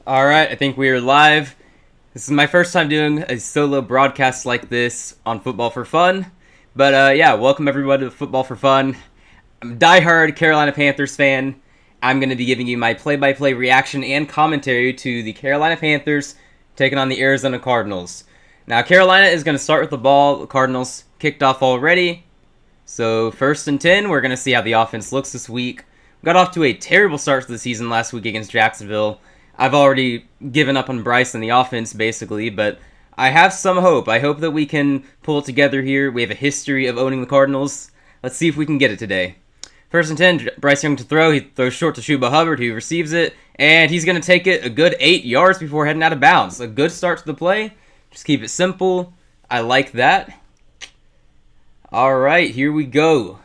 Alright, I think we are live. This is my first time doing a solo broadcast like this on Football for Fun. But yeah, welcome everybody to Football for Fun. I'm a diehard Carolina Panthers fan. I'm going to be giving you my play-by-play reaction and commentary to the Carolina Panthers taking on the Arizona Cardinals. Now, Carolina is going to start with the ball. The Cardinals kicked off already. So, 1st and 10, we're going to see how the offense looks this week. We got off to a terrible start to the season last week against Jacksonville. I've already given up on Bryce and the offense, basically, but I have some hope. I hope that we can pull it together here. We have a history of owning the Cardinals. Let's see if we can get it today. 1st and 10, Bryce Young to throw. He throws short to Chuba Hubbard, who receives it, and he's going to take it a good 8 yards before heading out of bounds. A good start to the play. Just keep it simple. I like that. All right, here we go.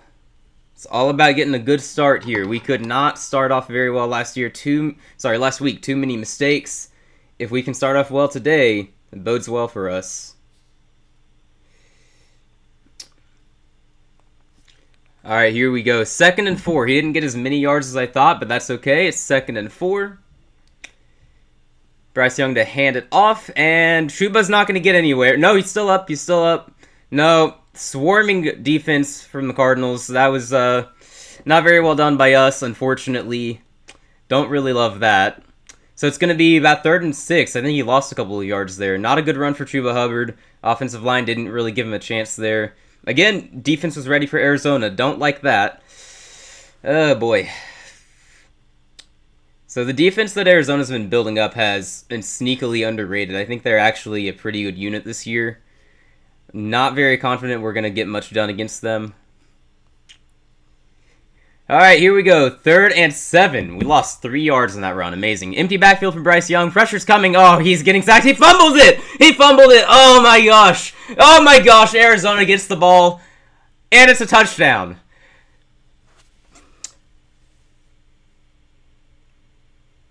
It's all about getting a good start here. We could not start off very well last week. Too many mistakes. If we can start off well today, it bodes well for us. All right, here we go. 2nd and 4. He didn't get as many yards as I thought, but that's okay. It's 2nd and 4. Bryce Young to hand it off, and Chuba's not going to get anywhere. No, he's still up. No, swarming defense from the Cardinals. That was not very well done by us, unfortunately. Don't really love that. So it's going to be about 3rd and 6. I think he lost a couple of yards there. Not a good run for Chuba Hubbard. Offensive line didn't really give him a chance there. Again, defense was ready for Arizona. Don't like that. Oh, boy. So the defense that Arizona's been building up has been sneakily underrated. I think they're actually a pretty good unit this year. Not very confident we're going to get much done against them. All right, here we go. 3rd and 7. We lost 3 yards in that run. Amazing. Empty backfield for Bryce Young. Pressure's coming. Oh, he's getting sacked. He fumbles it. Oh, my gosh. Arizona gets the ball, and it's a touchdown.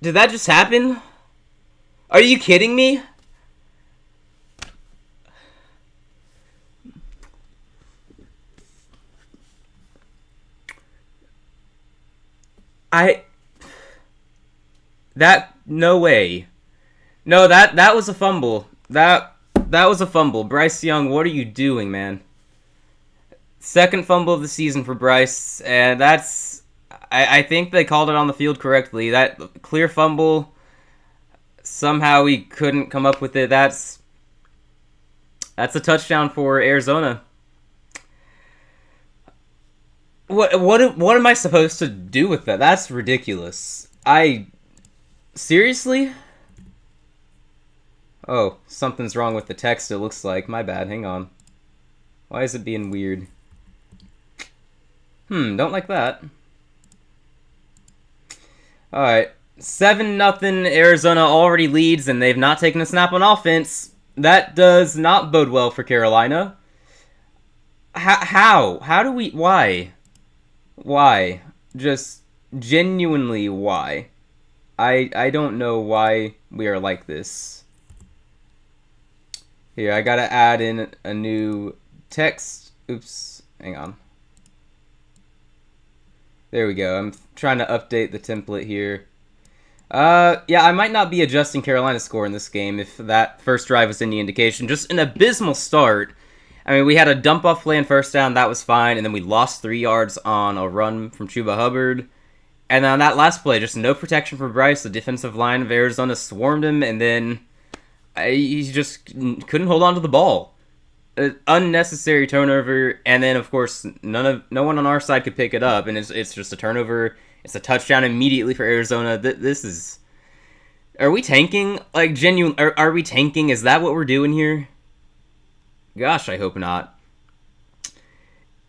Did that just happen? Are you kidding me? No way. No, that was a fumble. That was a fumble. Bryce Young, what are you doing, man? 2nd fumble of the season for Bryce, and I think they called it on the field correctly. That clear fumble, somehow we couldn't come up with it. That's a touchdown for Arizona. What am I supposed to do with that? That's ridiculous. Seriously? Oh, something's wrong with the text, it looks like. My bad, hang on. Why is it being weird? Don't like that. Alright. 7-0, Arizona already leads, and they've not taken a snap on offense. That does not bode well for Carolina. How? How do we... Why? Why? Just genuinely why? I don't know why we are like this. Here, I gotta add in a new text. Oops, hang on. There we go. I'm trying to update the template here. Yeah, I might not be adjusting Carolina's score in this game if that first drive was any indication. Just an abysmal start. I mean, we had a dump-off play on 1st down. That was fine. And then we lost 3 yards on a run from Chuba Hubbard. And then on that last play, just no protection for Bryce. The defensive line of Arizona swarmed him, and then he just couldn't hold on to the ball. Unnecessary turnover, and then, of course, no one on our side could pick it up, and it's just a turnover. It's a touchdown immediately for Arizona. This is... Are we tanking? Like, genuine... Are we tanking? Is that what we're doing here? Gosh, I hope not.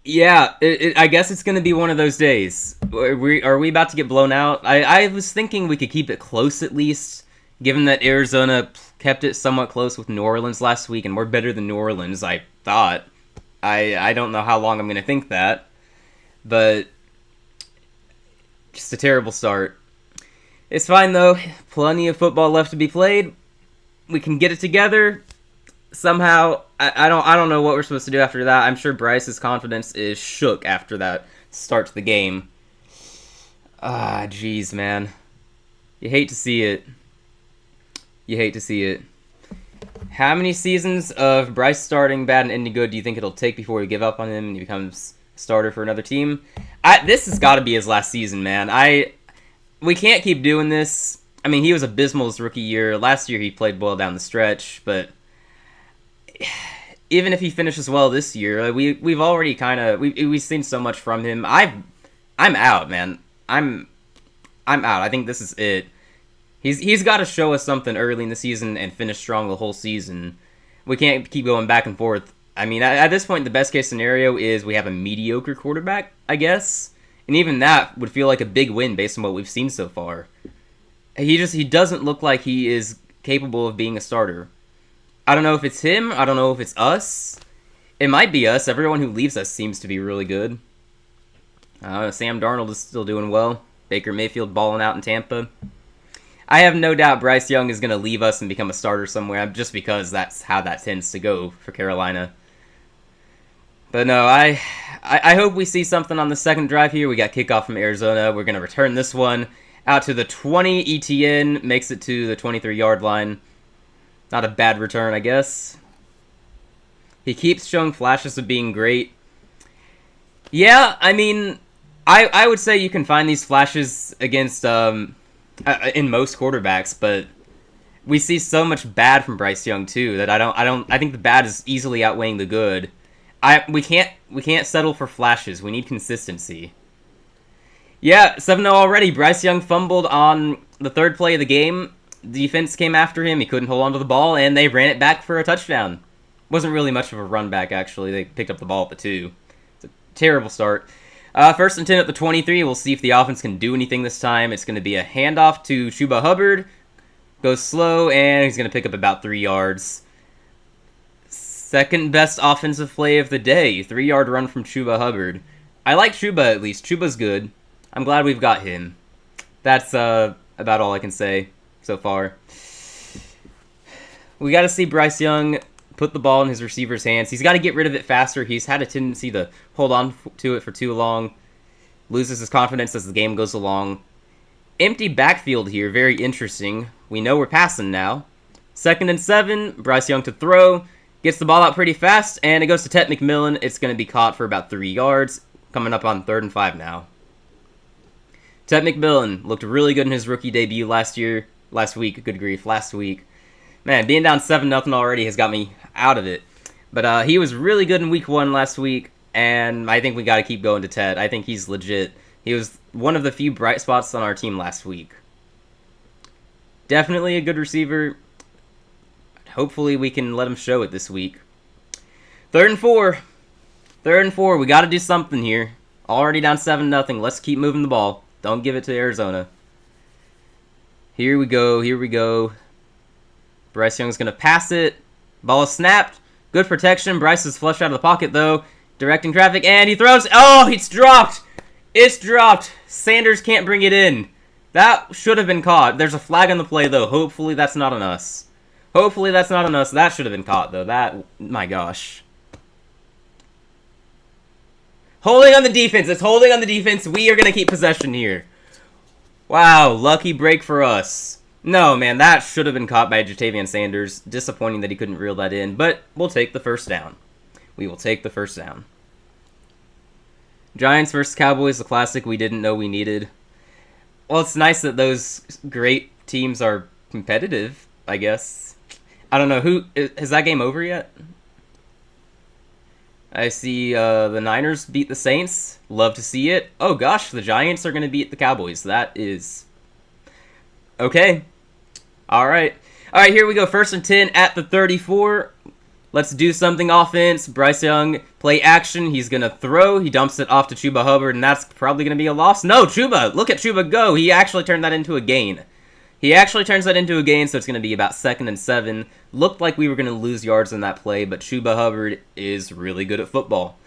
Yeah, I guess it's going to be one of those days. Are we about to get blown out? I was thinking we could keep it close at least, given that Arizona kept it somewhat close with New Orleans last week, and we're better than New Orleans, I thought. I don't know how long I'm going to think that, but just a terrible start. It's fine, though. Plenty of football left to be played. We can get it together. Somehow, I don't know what we're supposed to do after that. I'm sure Bryce's confidence is shook after that start to the game. Ah, jeez, man. You hate to see it. You hate to see it. How many seasons of Bryce starting bad and ending good do you think it'll take before we give up on him and he becomes a starter for another team? This has got to be his last season, man. We can't keep doing this. I mean, he was abysmal his rookie year. Last year he played well down the stretch, but even if he finishes well this year, we've already kind of we've seen so much from him. I'm out, man. I'm out. I think this is it. He's got to show us something early in the season and finish strong the whole season. We can't keep going back and forth. I mean, at this point, the best case scenario is we have a mediocre quarterback, I guess. And even that would feel like a big win based on what we've seen so far. He doesn't look like he is capable of being a starter. I don't know if it's him. I don't know if it's us. It might be us. Everyone who leaves us seems to be really good. Sam Darnold is still doing well. Baker Mayfield balling out in Tampa. I have no doubt Bryce Young is going to leave us and become a starter somewhere, just because that's how that tends to go for Carolina. But no, I hope we see something on the second drive here. We got kickoff from Arizona. We're going to return this one out to the 20. ETN makes it to the 23-yard line. Not a bad return, I guess. He keeps showing flashes of being great. Yeah, I mean, I would say you can find these flashes against in most quarterbacks, but we see so much bad from Bryce Young too that I think the bad is easily outweighing the good. We can't settle for flashes. We need consistency. Yeah, 7-0 already. Bryce Young fumbled on the third play of the game. Defense came after him. He couldn't hold on to the ball, and they ran it back for a touchdown. Wasn't really much of a run back, actually. They picked up the ball at the 2. It's a terrible start. First and 10 at the 23. We'll see if the offense can do anything this time. It's going to be a handoff to Chuba Hubbard. Goes slow, and he's going to pick up about 3 yards. Second best offensive play of the day. 3-yard run from Chuba Hubbard. I like Chuba, at least. Chuba's good. I'm glad we've got him. That's about all I can say so far. We got to see Bryce Young put the ball in his receiver's hands. He's got to get rid of it faster. He's had a tendency to hold on to it for too long. Loses his confidence as the game goes along. Empty backfield here. Very interesting. We know we're passing now. 2nd and 7. Bryce Young to throw. Gets the ball out pretty fast, and it goes to Ted McMillan. It's going to be caught for about 3 yards. Coming up on 3rd and 5 now. Ted McMillan looked really good in his rookie debut last week. Good grief, last week. Man, being down 7-0 already has got me out of it. But he was really good in week 1 last week, and I think we got to keep going to Ted. I think he's legit. He was one of the few bright spots on our team last week. Definitely a good receiver. Hopefully we can let him show it this week. 3rd and 4. 3rd and 4. We got to do something here. Already down 7-0. Let's keep moving the ball. Don't give it to Arizona. Here we go. Here we go. Bryce Young's going to pass it. Ball is snapped. Good protection. Bryce is flushed out of the pocket, though. Directing traffic, and he throws. Oh, it's dropped. It's dropped. Sanders can't bring it in. That should have been caught. There's a flag on the play, though. Hopefully that's not on us. Hopefully that's not on us. That should have been caught, though. That, my gosh. Holding on the defense. It's holding on the defense. We are going to keep possession here. Wow, lucky break for us. No, man, that should have been caught by Jatavian Sanders. Disappointing that he couldn't reel that in, but we'll take the first down. We will take the first down. Giants versus Cowboys, the classic we didn't know we needed. Well, it's nice that those great teams are competitive, I guess. I don't know, has that game over yet? I see the Niners beat the Saints. Love to see it. Oh gosh, the Giants are going to beat the Cowboys. That is... okay. Alright. Alright, here we go. 1st and 10 at the 34. Let's do something offense. Bryce Young, play action. He's going to throw. He dumps it off to Chuba Hubbard, and that's probably going to be a loss. No, Chuba! Look at Chuba go! He actually turned that into a gain. He actually turns that into a gain, so it's going to be about 2nd and 7. Looked like we were going to lose yards in that play, but Chuba Hubbard is really good at football.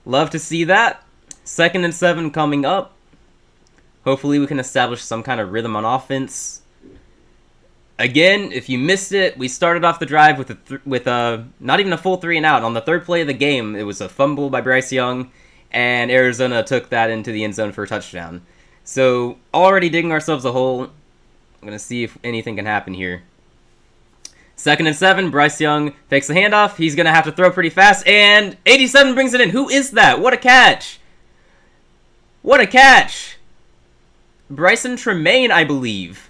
Love to see that. 2nd and 7 coming up. Hopefully we can establish some kind of rhythm on offense. Again, if you missed it, we started off the drive with not even a full 3 and out. On the 3rd play of the game, it was a fumble by Bryce Young, and Arizona took that into the end zone for a touchdown. So, already digging ourselves a hole. I'm going to see if anything can happen here. 2nd and 7. Bryce Young fakes the handoff. He's going to have to throw pretty fast. And 87 brings it in. Who is that? What a catch. What a catch. Bryson Tremaine, I believe.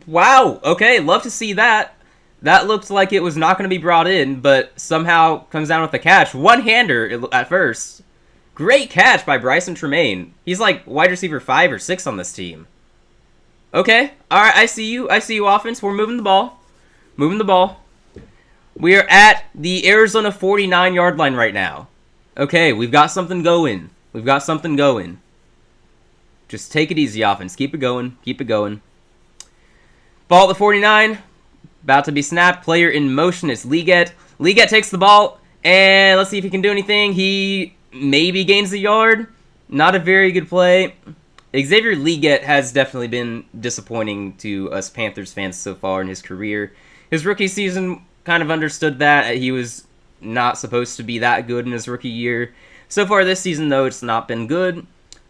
Wow. Okay, love to see that. That looked like it was not going to be brought in, but somehow comes down with the catch. One-hander at first. Great catch by Bryson Tremaine. He's like wide receiver 5 or 6 on this team. Okay. All right, I see you. I see you, offense. We're moving the ball. Moving the ball. We are at the Arizona 49-yard line right now. Okay, we've got something going. We've got something going. Just take it easy, offense. Keep it going. Keep it going. Ball at the 49. About to be snapped. Player in motion. It's Liget. Liget takes the ball. And let's see if he can do anything. He maybe gains a yard. Not a very good play. Xavier Liget has definitely been disappointing to us Panthers fans so far in his career. His rookie season kind of understood that. He was not supposed to be that good in his rookie year. So far this season, though, it's not been good.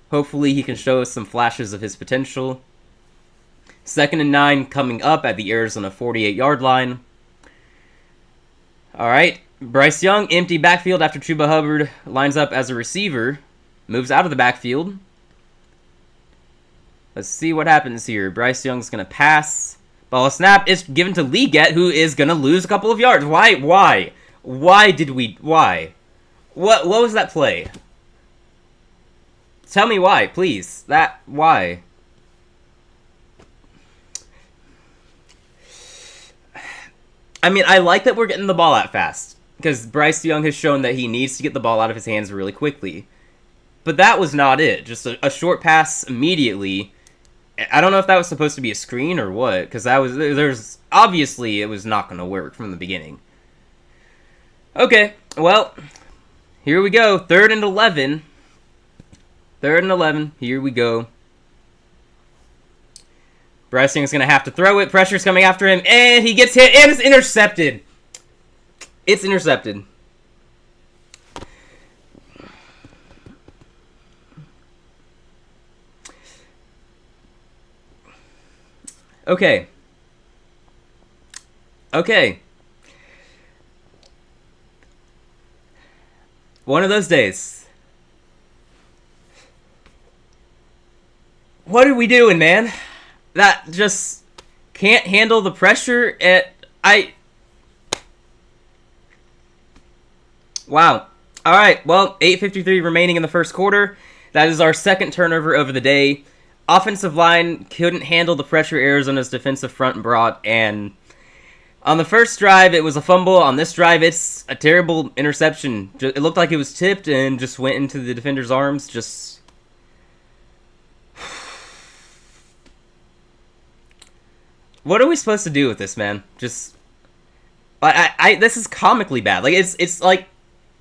Hopefully he can show us some flashes of his potential. 2nd and 9 coming up at the Arizona 48-yard line. All right. Bryce Young, empty backfield after Chuba Hubbard lines up as a receiver. Moves out of the backfield. Let's see what happens here. Bryce Young's going to pass. Ball snap is given to Liget, who is going to lose a couple of yards. Why? Why did we... Why? What was that play? Tell me why, please. Why? I mean, I like that we're getting the ball out fast. Because Bryce Young has shown that he needs to get the ball out of his hands really quickly. But that was not it. Just a short pass immediately. I don't know if that was supposed to be a screen or what. Because there's obviously it was not going to work from the beginning. Okay, well, here we go. 3rd and 11. 3rd and 11. Here we go. Bryce Young's going to have to throw it. Pressure's coming after him. And he gets hit. And it's intercepted. It's intercepted. Okay. Okay. One of those days. What are we doing, man? That just can't handle the pressure. Wow. All right. Well, 8:53 remaining in the first quarter. That is our second turnover of the day. Offensive line couldn't handle the pressure Arizona's defensive front brought, and on the first drive, it was a fumble. On this drive, it's a terrible interception. It looked like it was tipped and just went into the defender's arms. Just... What are we supposed to do with this, man? Just... this is comically bad. Like, it's like...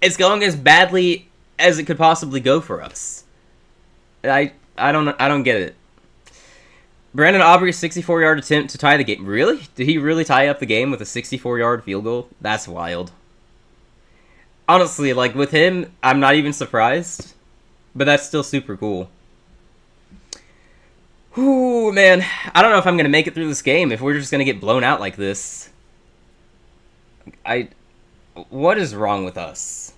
It's going as badly as it could possibly go for us. I don't get it. Brandon Aubrey's 64-yard attempt to tie the game. Really? Did he really tie up the game with a 64-yard field goal? That's wild. Honestly, like, with him, I'm not even surprised. But that's still super cool. Ooh, man. I don't know if I'm going to make it through this game if we're just going to get blown out like this. What is wrong with us?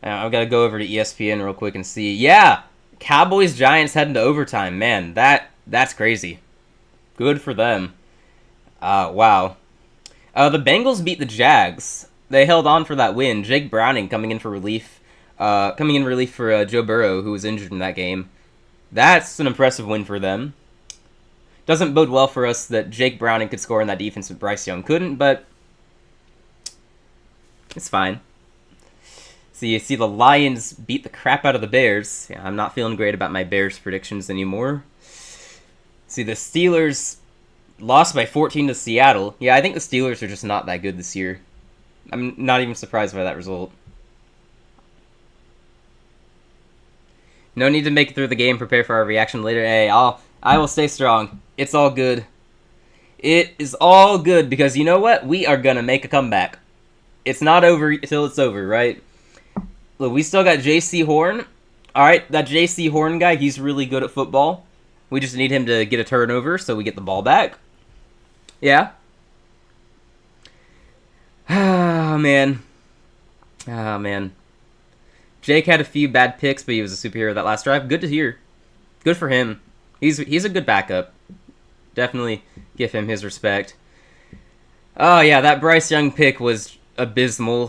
Now, I've got to go over to ESPN real quick and see. Yeah! Cowboys-Giants heading to overtime. Man, that's crazy. Good for them. Wow. The Bengals beat the Jags. They held on for that win. Jake Browning coming in for relief. For Joe Burrow, who was injured in that game. That's an impressive win for them. Doesn't bode well for us that Jake Browning could score in that defense, but Bryce Young couldn't, but it's fine. So you see the Lions beat the crap out of the Bears. Yeah, I'm not feeling great about my Bears predictions anymore. See, the Steelers lost by 14 to Seattle. Yeah, I think the Steelers are just not that good this year. I'm not even surprised by that result. No need to make it through the game. Prepare for our reaction later. Hey, I will stay strong. It's all good. It is all good because you know what? We are gonna make a comeback. It's not over until it's over, right? Look, we still got J.C. Horn. All right, that J.C. Horn guy, he's really good at football. We just need him to get a turnover so we get the ball back. Yeah, Oh, man. Oh, man. Jake had a few bad picks, but he was a superhero that last drive. Good to hear. Good for him. He's a good backup. Definitely give him his respect. Oh, yeah, that Bryce Young pick was abysmal.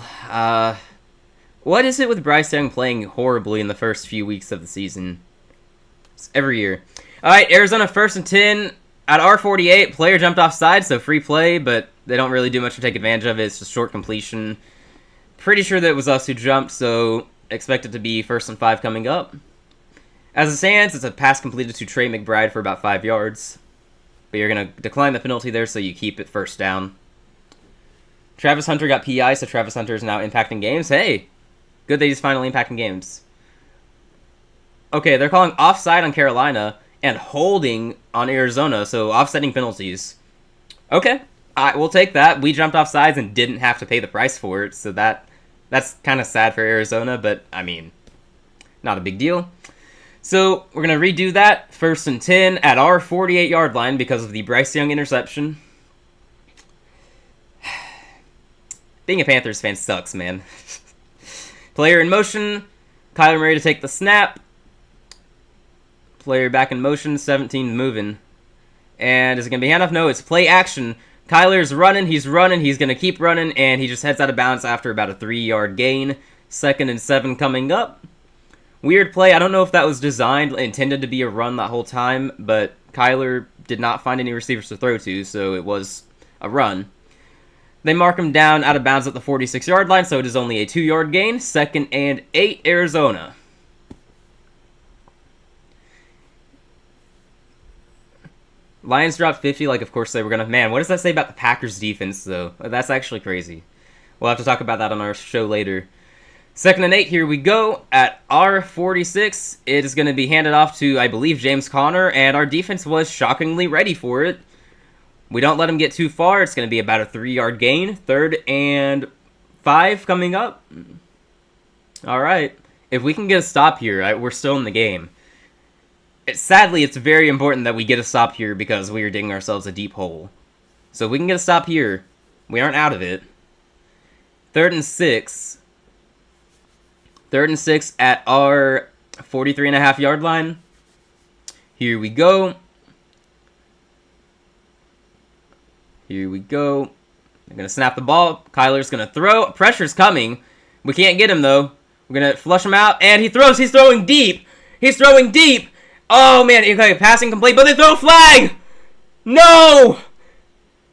What is it with Bryce Young playing horribly in the first few weeks of the season? It's every year. All right, Arizona 1st and 10 at R48. Player jumped offside, so free play, but they don't really do much to take advantage of it. It's just short completion. Pretty sure that it was us who jumped, so expect it to be 1st and 5 coming up. As it stands, it's a pass completed to Trey McBride for about 5 yards. But you're going to decline the penalty there, so you keep it 1st down. Travis Hunter got PI, so Travis Hunter is now impacting games. Hey, good that he's finally impacting games. Okay, they're calling offside on Carolina and holding on Arizona, so offsetting penalties. Okay, we'll take that. We jumped off sides and didn't have to pay the price for it, so that's kind of sad for Arizona, but, I mean, not a big deal. So, we're going to redo that. 1st and 10 at our 48-yard line because of the Bryce Young interception. Being a Panthers fan sucks, man. Player in motion. Kyler Murray to take the snap. Player back in motion. 17 moving. And is it going to be handoff? No, it's play action. Kyler's running. He's going to keep running. And he just heads out of bounds after about a 3-yard gain. 2nd and 7 coming up. Weird play. I don't know if that was intended to be a run that whole time. But Kyler did not find any receivers to throw to. So it was a run. They mark him down out of bounds at the 46-yard line, so it is only a 2-yard gain. 2nd and 8, Arizona. Lions dropped 50, like of course they were going to. Man, what does that say about the Packers defense, though? That's actually crazy. We'll have to talk about that on our show later. 2nd and 8, here we go. At R46, it is going to be handed off to, I believe, James Conner, and our defense was shockingly ready for it. We don't let him get too far. It's going to be about a 3-yard gain. 3rd and 5 coming up. All right. If we can get a stop here, we're still in the game. Sadly, it's very important that we get a stop here because we are digging ourselves a deep hole. So if we can get a stop here, we aren't out of it. 3rd and 6. 3rd and 6 at our 43.5-yard line. Here we go. Here we go. They're going to snap the ball. Kyler's going to throw. Pressure's coming. We can't get him, though. We're going to flush him out. And he throws. He's throwing deep. He's throwing deep. Oh, man. Okay, passing complete. But they throw a flag. No.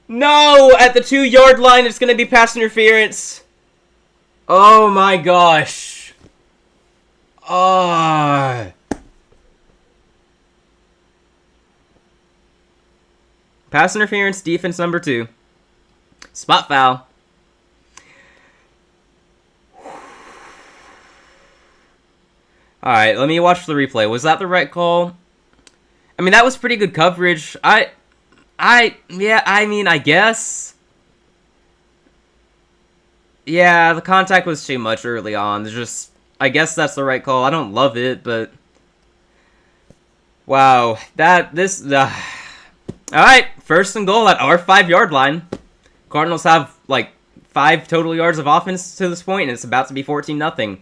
No. At the 2-yard line, it's going to be pass interference. Oh, my gosh. Pass interference, defense number 2. Spot foul. Alright, let me watch the replay. Was that the right call? I mean, that was pretty good coverage. I guess. Yeah, the contact was too much early on. I guess that's the right call. I don't love it, but... Wow. Alright, 1st and goal at our 5-yard line. Cardinals have, 5 total yards of offense to this point, and it's about to be 14-0.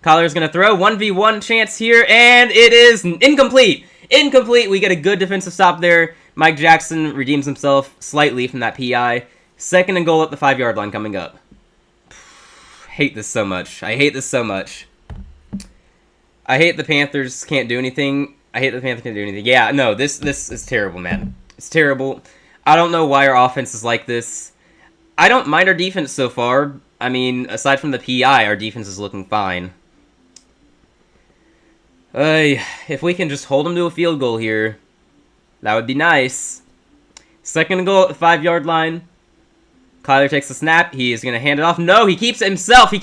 Kyler's going to throw. 1v1 chance here, and it is incomplete. Incomplete. We get a good defensive stop there. Mike Jackson redeems himself slightly from that PI. 2nd and goal at the 5-yard line coming up. Hate this so much. I hate this so much. I hate the Panthers can't do anything. Yeah, no, this is terrible, man. It's terrible. I don't know why our offense is like this. I don't mind our defense so far. I mean, aside from the PI, our defense is looking fine. If we can just hold them to a field goal here, that would be nice. 2nd and goal at the 5-yard line. Kyler takes the snap. He is going to hand it off. No, he keeps it himself.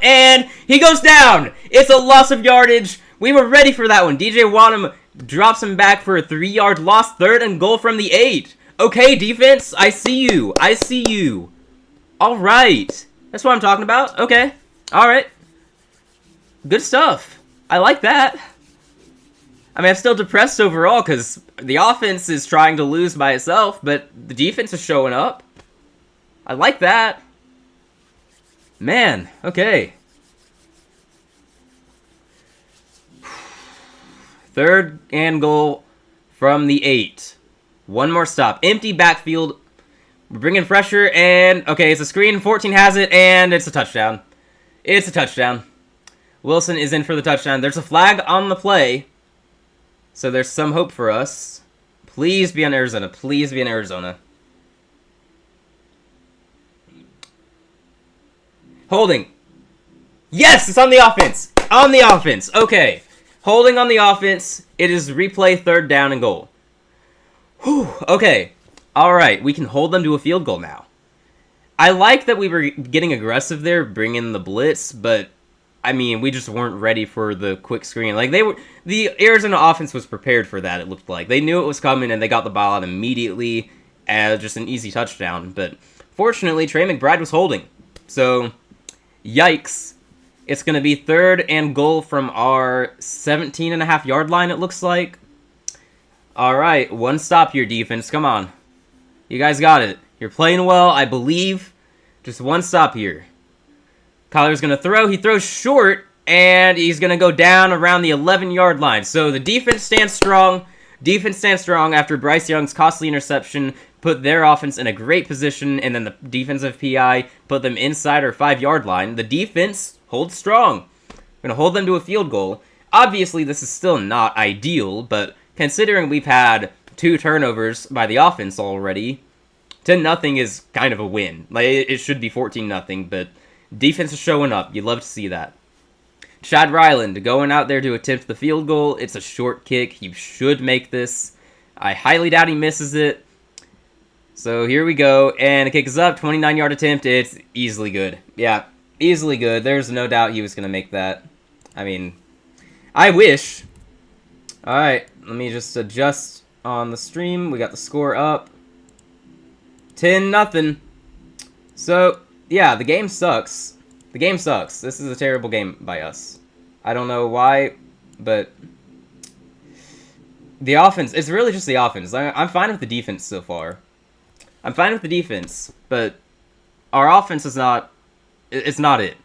And he goes down. It's a loss of yardage. We were ready for that one. DJ Wadham drops him back for a 3-yard loss. 3rd and goal from the 8. Okay, defense, I see you. All right. That's what I'm talking about. Okay. All right. Good stuff. I like that. I mean, I'm still depressed overall because the offense is trying to lose by itself, but the defense is showing up. I like that. Man, okay. Third and goal from the 8. One more stop. Empty backfield. We're bringing pressure, and... Okay, it's a screen. 14 has it, and it's a touchdown. It's a touchdown. Wilson is in for the touchdown. There's a flag on the play, so there's some hope for us. Please be on Arizona. Please be in Arizona. Holding. Yes, it's on the offense. On the offense. Okay. Holding on the offense. It is replay 3rd down and goal. Whew. Okay. Alright, we can hold them to a field goal now. I like that we were getting aggressive there, bringing the blitz, but, I mean, we just weren't ready for the quick screen. Like, the Arizona offense was prepared for that, it looked like. They knew it was coming, and they got the ball out immediately as just an easy touchdown. But, fortunately, Trey McBride was holding. So, yikes. It's going to be 3rd and goal from our 17.5-yard line, it looks like. Alright, one stop here, defense. Come on. You guys got it. You're playing well, I believe. Just one stop here. Kyler's going to throw. He throws short, and he's going to go down around the 11-yard line. So the defense stands strong. Defense stands strong after Bryce Young's costly interception put their offense in a great position, and then the defensive PI put them inside our 5-yard line. The defense holds strong. We're going to hold them to a field goal. Obviously, this is still not ideal, but considering we've had 2 turnovers by the offense already, 10-0 is kind of a win. Like, it should be 14-0, but defense is showing up. You'd love to see that. Chad Ryland going out there to attempt the field goal. It's a short kick. He should make this. I highly doubt he misses it. So here we go, and the kick is up. 29-yard attempt. It's easily good. Yeah, easily good. There's no doubt he was going to make that. I mean, I wish. Alright, let me just adjust on the stream. We got the score up. 10-0. So, yeah, the game sucks. The game sucks. This is a terrible game by us. I don't know why, but the offense, it's really just the offense. I'm fine with the defense so far. I'm fine with the defense, but our offense is not, it's not it.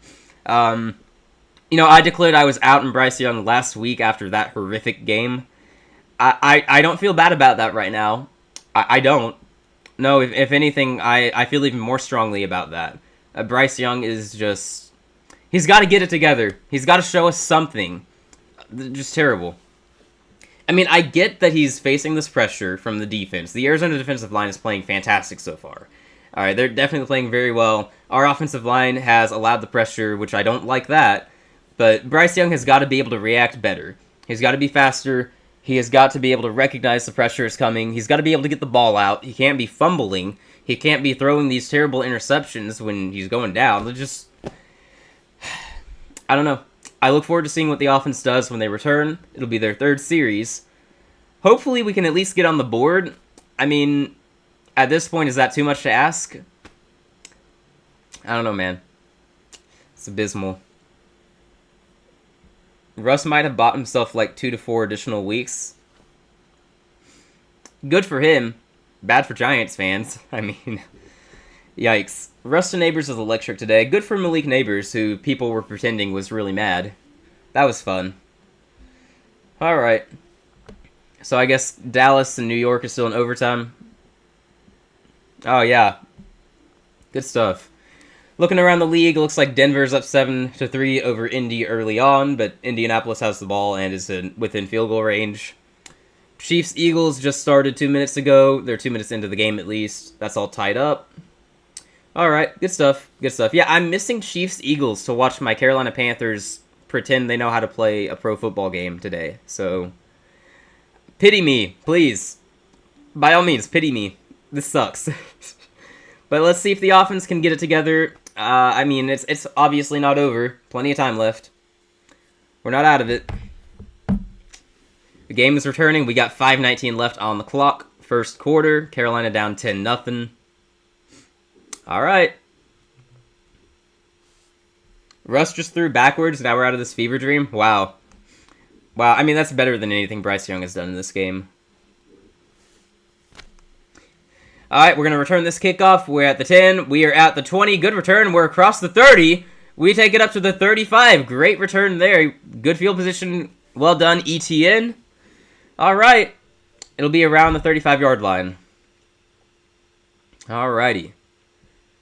You know, I declared I was out in Bryce Young last week after that horrific game. I don't feel bad about that right now. I don't. No, if anything, I feel even more strongly about that. Bryce Young is just... He's got to get it together. He's got to show us something. Just terrible. I mean, I get that he's facing this pressure from the defense. The Arizona defensive line is playing fantastic so far. Alright, they're definitely playing very well. Our offensive line has allowed the pressure, which I don't like that. But Bryce Young has got to be able to react better. He's got to be faster. He has got to be able to recognize the pressure is coming. He's got to be able to get the ball out. He can't be fumbling. He can't be throwing these terrible interceptions when he's going down. They're just... I don't know. I look forward to seeing what the offense does when they return. It'll be their 3rd series. Hopefully we can at least get on the board. I mean, at this point, is that too much to ask? I don't know, man. It's abysmal. Russ might have bought himself like 2 to 4 additional weeks. Good for him. Bad for Giants fans. I mean, yikes. Rustin Neighbors was electric today. Good for Malik Neighbors, who people were pretending was really mad. That was fun. Alright. So I guess Dallas and New York are still in overtime. Oh, yeah. Good stuff. Looking around the league, it looks like Denver's up 7-3 over Indy early on, but Indianapolis has the ball and is within field goal range. Chiefs-Eagles just started 2 minutes ago. They're 2 minutes into the game at least. That's all tied up. Alright, good stuff. Good stuff. Yeah, I'm missing Chiefs-Eagles to watch my Carolina Panthers pretend they know how to play a pro football game today. So, pity me, please. By all means, pity me. This sucks. But let's see if the offense can get it together. I mean, it's obviously not over. Plenty of time left. We're not out of it. The game is returning. We got 5:19 left on the clock. First quarter. Carolina down 10-0. Alright. Russ just threw backwards. Now we're out of this fever dream. Wow. Wow, I mean, that's better than anything Bryce Young has done in this game. Alright, we're going to return this kickoff. We're at the 10. We are at the 20. Good return. We're across the 30. We take it up to the 35. Great return there. Good field position. Well done, ETN. Alright. It'll be around the 35-yard line. Alrighty.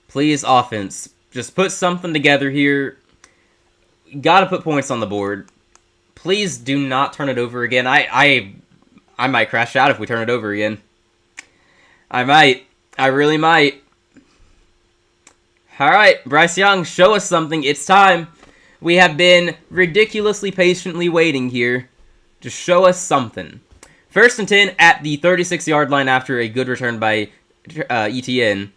Please, offense. Just put something together here. Gotta put points on the board. Please do not turn it over again. I might crash out if we turn it over again. I might. I really might. Alright, Bryce Young, show us something. It's time. We have been ridiculously patiently waiting here. Just show us something. 1st and 10 at the 36-yard line after a good return by ETN.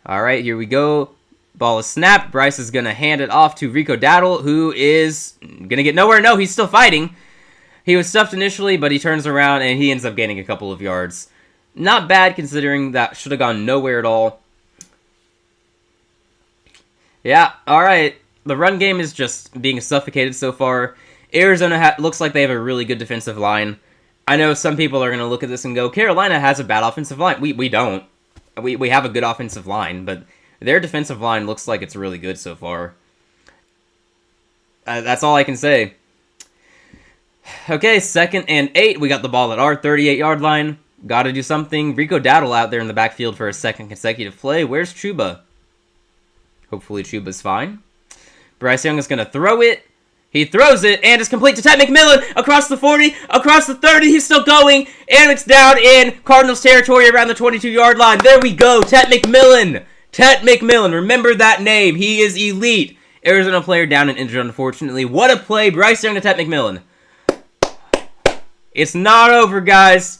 Alright, here we go. Ball is snapped. Bryce is going to hand it off to Rico Dowdle, who is going to get nowhere. No, he's still fighting. He was stuffed initially, but he turns around and he ends up gaining a couple of yards. Not bad considering that should have gone nowhere at all. Yeah, alright. The run game is just being suffocated so far. Arizona looks like they have a really good defensive line. I know some people are going to look at this and go, Carolina has a bad offensive line. We don't. We have a good offensive line, but their defensive line looks like it's really good so far. That's all I can say. Okay, 2nd and 8. We got the ball at our 38-yard line. Gotta do something. Rico Dowdle out there in the backfield for a 2nd consecutive play. Where's Chuba? Hopefully Chuba's fine. Bryce Young is going to throw it. He throws it, and it's complete to Ted McMillan. Across the 40, across the 30, he's still going. And it's down in Cardinals territory around the 22-yard line. There we go, Ted McMillan. Ted McMillan, remember that name. He is elite. Arizona player down and injured, unfortunately. What a play. Bryce Young to Ted McMillan. It's not over, guys.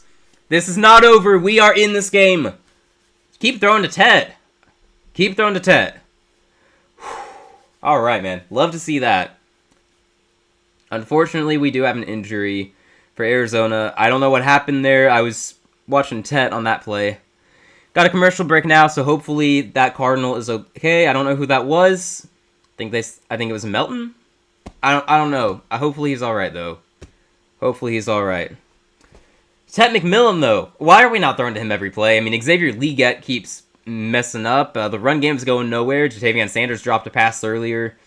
This is not over. We are in this game. Keep throwing to Ted. Keep throwing to Ted. Alright, man. Love to see that. Unfortunately, we do have an injury for Arizona. I don't know what happened there. I was watching Ted on that play. Got a commercial break now, so hopefully that Cardinal is okay. I don't know who that was. I think it was Melton. I don't know. Hopefully he's alright, though. Hopefully he's alright. Ted McMillan, though. Why are we not throwing to him every play? I mean, Xavier Legette keeps messing up. The run game's going nowhere. Jatavian Sanders dropped a pass earlier.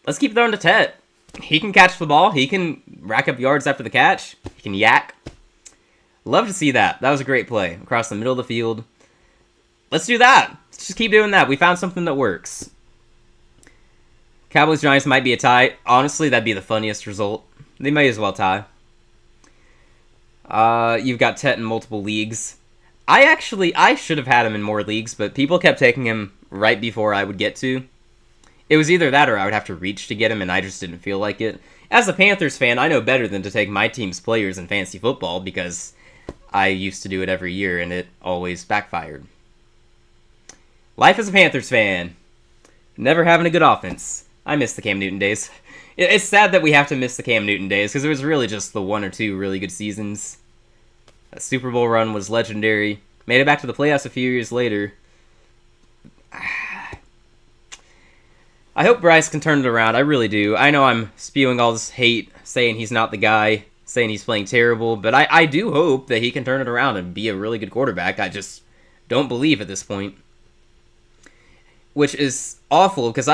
Let's keep throwing to Ted. He can catch the ball. He can rack up yards after the catch. He can yak. Love to see that. That was a great play. Across the middle of the field. Let's do that. Let's just keep doing that. We found something that works. Cowboys-Giants might be a tie. Honestly, that'd be the funniest result. They might as well tie. You've got Tet in multiple leagues. I should have had him in more leagues, but people kept taking him right before I would get to. It was either that or I would have to reach to get him, and I just didn't feel like it. As a Panthers fan, I know better than to take my team's players in fantasy football, because I used to do it every year, and it always backfired. Life as a Panthers fan. Never having a good offense. I miss the Cam Newton days. It's sad that we have to miss the Cam Newton days, because it was really just the 1 or 2 really good seasons. That Super Bowl run was legendary. Made it back to the playoffs a few years later. I hope Bryce can turn it around. I really do. I know I'm spewing all this hate, saying he's not the guy, saying he's playing terrible, but I do hope that he can turn it around and be a really good quarterback. I just don't believe at this point. Which is awful, because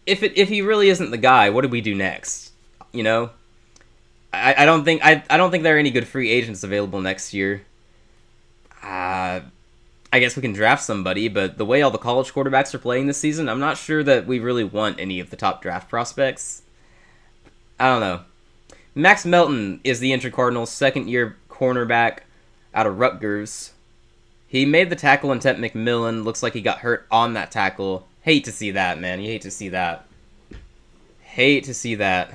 if he really isn't the guy, what do we do next? You know? I don't think there are any good free agents available next year. I guess we can draft somebody, but the way all the college quarterbacks are playing this season, I'm not sure that we really want any of the top draft prospects. I don't know. Max Melton is the injured Cardinals' second-year cornerback out of Rutgers. He made the tackle on Tet McMillan. Looks like he got hurt on that tackle. Hate to see that, man. You hate to see that. Hate to see that.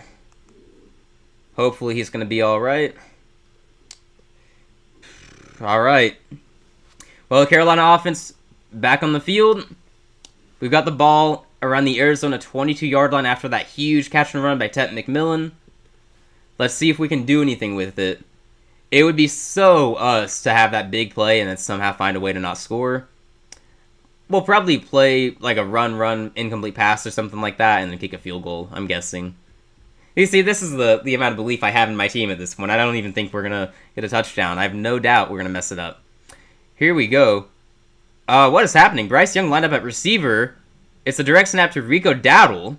Hopefully he's going to be alright. Alright. Well, Carolina offense back on the field. We've got the ball around the Arizona 22-yard line after that huge catch and run by Tet McMillan. Let's see if we can do anything with it. It would be so us to have that big play and then somehow find a way to not score. We'll probably play like a run, incomplete pass or something like that and then kick a field goal, I'm guessing. You see, this is the amount of belief I have in my team at this point. I don't even think we're going to get a touchdown. I have no doubt we're going to mess it up. Here we go. What is happening? Bryce Young lined up at receiver. It's a direct snap to Rico Dowdle.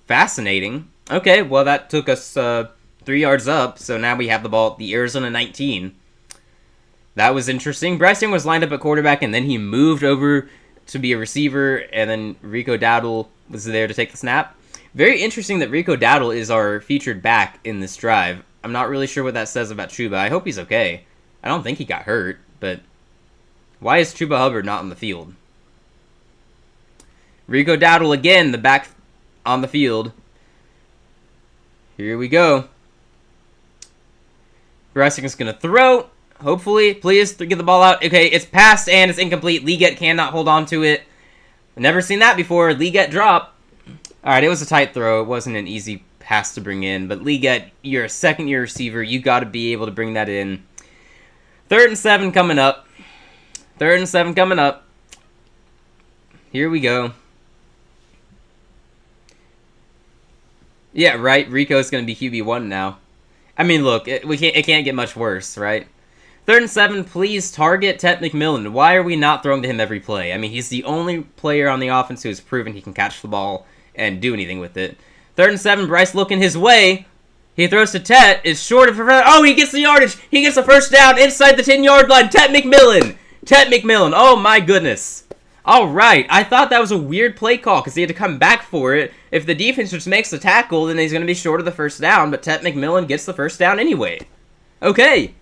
Fascinating. Okay, well, that took us 3 yards up, so now we have the ball at the Arizona 19. That was interesting. Bryce Young was lined up at quarterback, and then he moved over to be a receiver, and then Rico Dowdle was there to take the snap. Very interesting that Rico Dowdle is our featured back in this drive. I'm not really sure what that says about Chuba. I hope he's okay. I don't think he got hurt, but why is Chuba Hubbard not on the field? Rico Dowdle again, the back on the field. Here we go. Bryce Young is going to throw. Hopefully, please get the ball out. Okay, it's passed and it's incomplete. Liget cannot hold on to it. Never seen that before. Liget drop. Alright, it was a tight throw. It wasn't an easy pass to bring in. But Liget, you're a second-year receiver. You got to be able to bring that in. 3rd and 7 coming up. 3rd and 7 coming up. Here we go. Yeah, right. Rico's going to be QB1 now. I mean, look, it can't get much worse, right? 3rd and 7, please target Tet McMillan. Why are we not throwing to him every play? I mean, he's the only player on the offense who has proven he can catch the ball and do anything with it. 3rd and 7, Bryce looking his way. He throws to Tet. It's short of... Oh, he gets the yardage. He gets the first down inside the 10-yard line. Tet McMillan. Tet McMillan. Oh, my goodness. All right. I thought that was a weird play call because he had to come back for it. If the defense just makes the tackle, then he's going to be short of the first down, but Tet McMillan gets the first down anyway. Okay.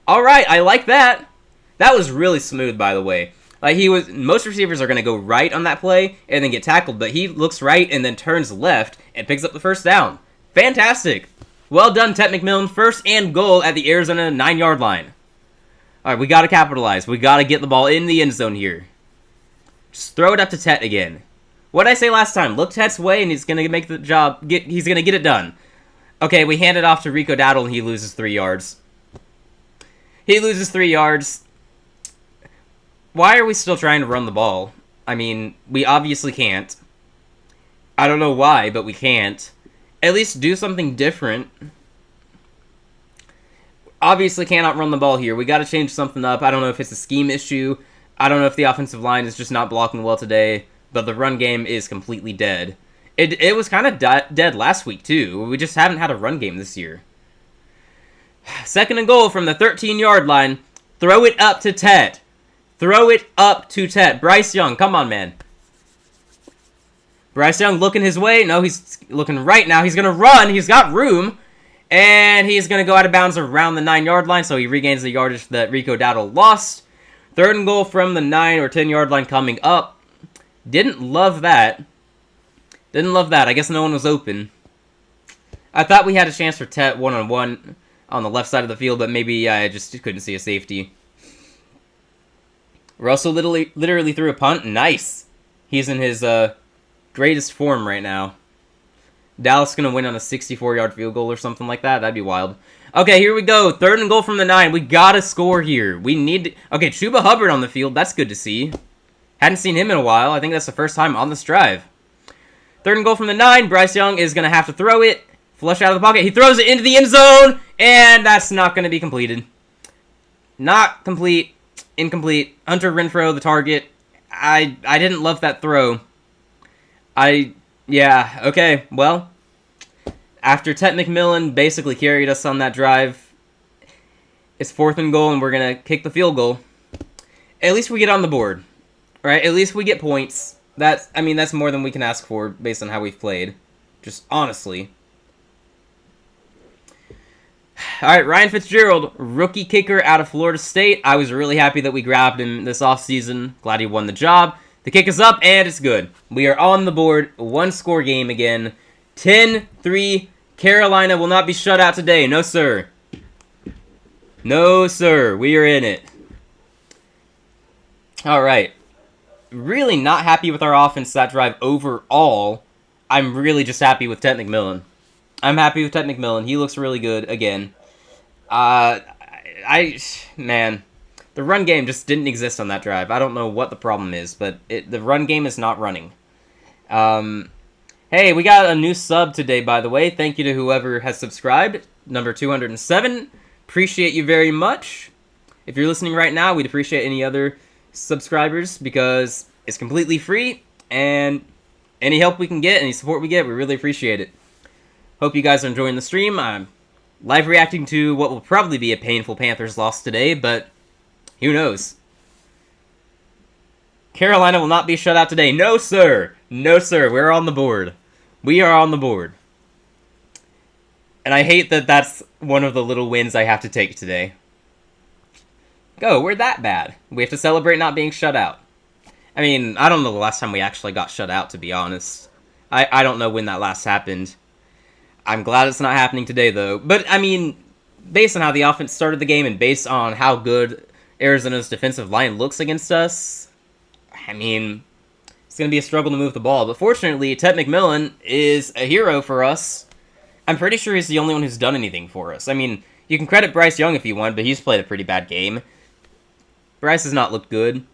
All right. I like that. That was really smooth, by the way. Like most receivers are going to go right on that play and then get tackled, but he looks right and then turns left and picks up the first down. Fantastic. Well done, Tet McMillan. 1st and goal at the Arizona 9-yard line. All right, we got to capitalize. We got to get the ball in the end zone here. Just throw it up to Tet again. What did I say last time? Look Tet's way and he's going to make the job. He's going to get it done. Okay, we hand it off to Rico Dowdle and he loses 3 yards. He loses 3 yards. Why are we still trying to run the ball? I mean, we obviously can't. I don't know why, but we can't. At least do something different. Obviously cannot run the ball here. We got to change something up. I don't know if it's a scheme issue. I don't know if the offensive line is just not blocking well today. But the run game is completely dead. It was kind of dead last week, too. We just haven't had a run game this year. 2nd and goal from the 13-yard line. Throw it up to Tet. Throw it up to Tet. Bryce Young, come on, man. Bryce Young looking his way. No, he's looking right now. He's going to run. He's got room. And he's going to go out of bounds around the 9-yard line, so he regains the yardage that Rico Dowdle lost. 3rd and goal from the 9 or 10-yard line coming up. Didn't love that. Didn't love that. I guess no one was open. I thought we had a chance for Tet one-on-one on the left side of the field, but maybe I just couldn't see a safety. Russell literally threw a punt. Nice. He's in his greatest form right now. Dallas going to win on a 64-yard field goal or something like that. That'd be wild. Okay, here we go. 3rd and goal from the 9. We got to score here. We need to... Okay, Chuba Hubbard on the field. That's good to see. Hadn't seen him in a while. I think that's the first time on this drive. 3rd and goal from the 9. Bryce Young is going to have to throw it. Flush out of the pocket. He throws it into the end zone. And that's not going to be completed. Not complete. Incomplete. Hunter Renfrow, the target. I didn't love that throw. Yeah, okay. Well, after Tet McMillan basically carried us on that drive, it's 4th and goal and we're going to kick the field goal. At least we get on the board. Right? At least we get points. That's more than we can ask for based on how we've played. Just honestly. Alright, Ryan Fitzgerald, rookie kicker out of Florida State. I was really happy that we grabbed him this offseason. Glad he won the job. The kick is up, and it's good. We are on the board. 1-score game again. 10-3. Carolina will not be shut out today. No, sir. No, sir. We are in it. Alright. Really not happy with our offense that drive overall. I'm really just happy with Tet McMillan. I'm happy with Tet McMillan. He looks really good again. Man, the run game just didn't exist on that drive. I don't know what the problem is, but the run game is not running. Hey, we got a new sub today, by the way. Thank you to whoever has subscribed. Number 207. Appreciate you very much. If you're listening right now, we'd appreciate any other subscribers because it's completely free, and any help we can get, any support we get, we really appreciate it. Hope you guys are enjoying the stream. I'm live reacting to what will probably be a painful Panthers loss today, but who knows? Carolina will not be shut out today. No, sir. No, sir. We're on the board. We are on the board. And I hate that that's one of the little wins I have to take today. Go, we're that bad. We have to celebrate not being shut out. I mean, I don't know the last time we actually got shut out, to be honest. I don't know when that last happened. I'm glad it's not happening today, though. But, I mean, based on how the offense started the game and based on how good Arizona's defensive line looks against us, I mean, it's going to be a struggle to move the ball. But fortunately, Ted McMillan is a hero for us. I'm pretty sure he's the only one who's done anything for us. I mean, you can credit Bryce Young if you want, but he's played a pretty bad game. Bryce has not looked good.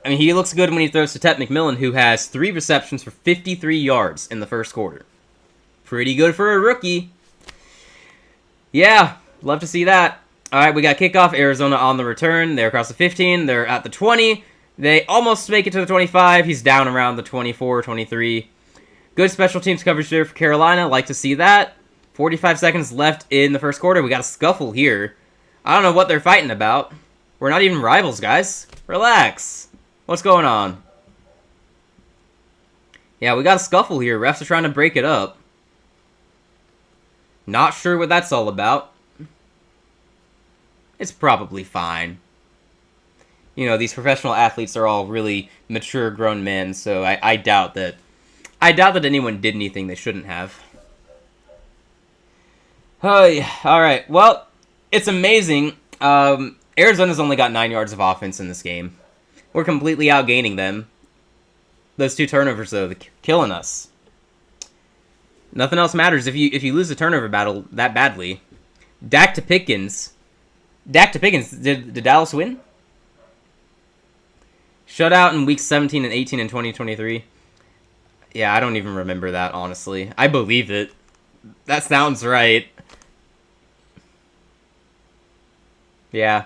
I mean, he looks good when he throws to Ted McMillan, who has 3 receptions for 53 yards in the first quarter. Pretty good for a rookie. Yeah, love to see that. All right, we got kickoff. Arizona on the return. They're across the 15. They're at the 20. They almost make it to the 25. He's down around the 24, 23. Good special teams coverage there for Carolina. Like to see that. 45 seconds left in the first quarter. We got a scuffle here. I don't know what they're fighting about. We're not even rivals, guys. Relax. What's going on? Yeah, we got a scuffle here. Refs are trying to break it up. Not sure what that's all about. It's probably fine. You know, these professional athletes are all really mature, grown men, so I doubt that anyone did anything they shouldn't have. Oh, yeah. All right. Well, it's amazing. Arizona's only got 9 yards of offense in this game. We're completely outgaining them. Those 2 turnovers, though, they're killing us. Nothing else matters if you lose the turnover battle that badly. Dak to Pickens. Did Dallas win? Shutout in weeks 17 and 18 in 2023. Yeah, I don't even remember that, honestly. I believe it. That sounds right. Yeah.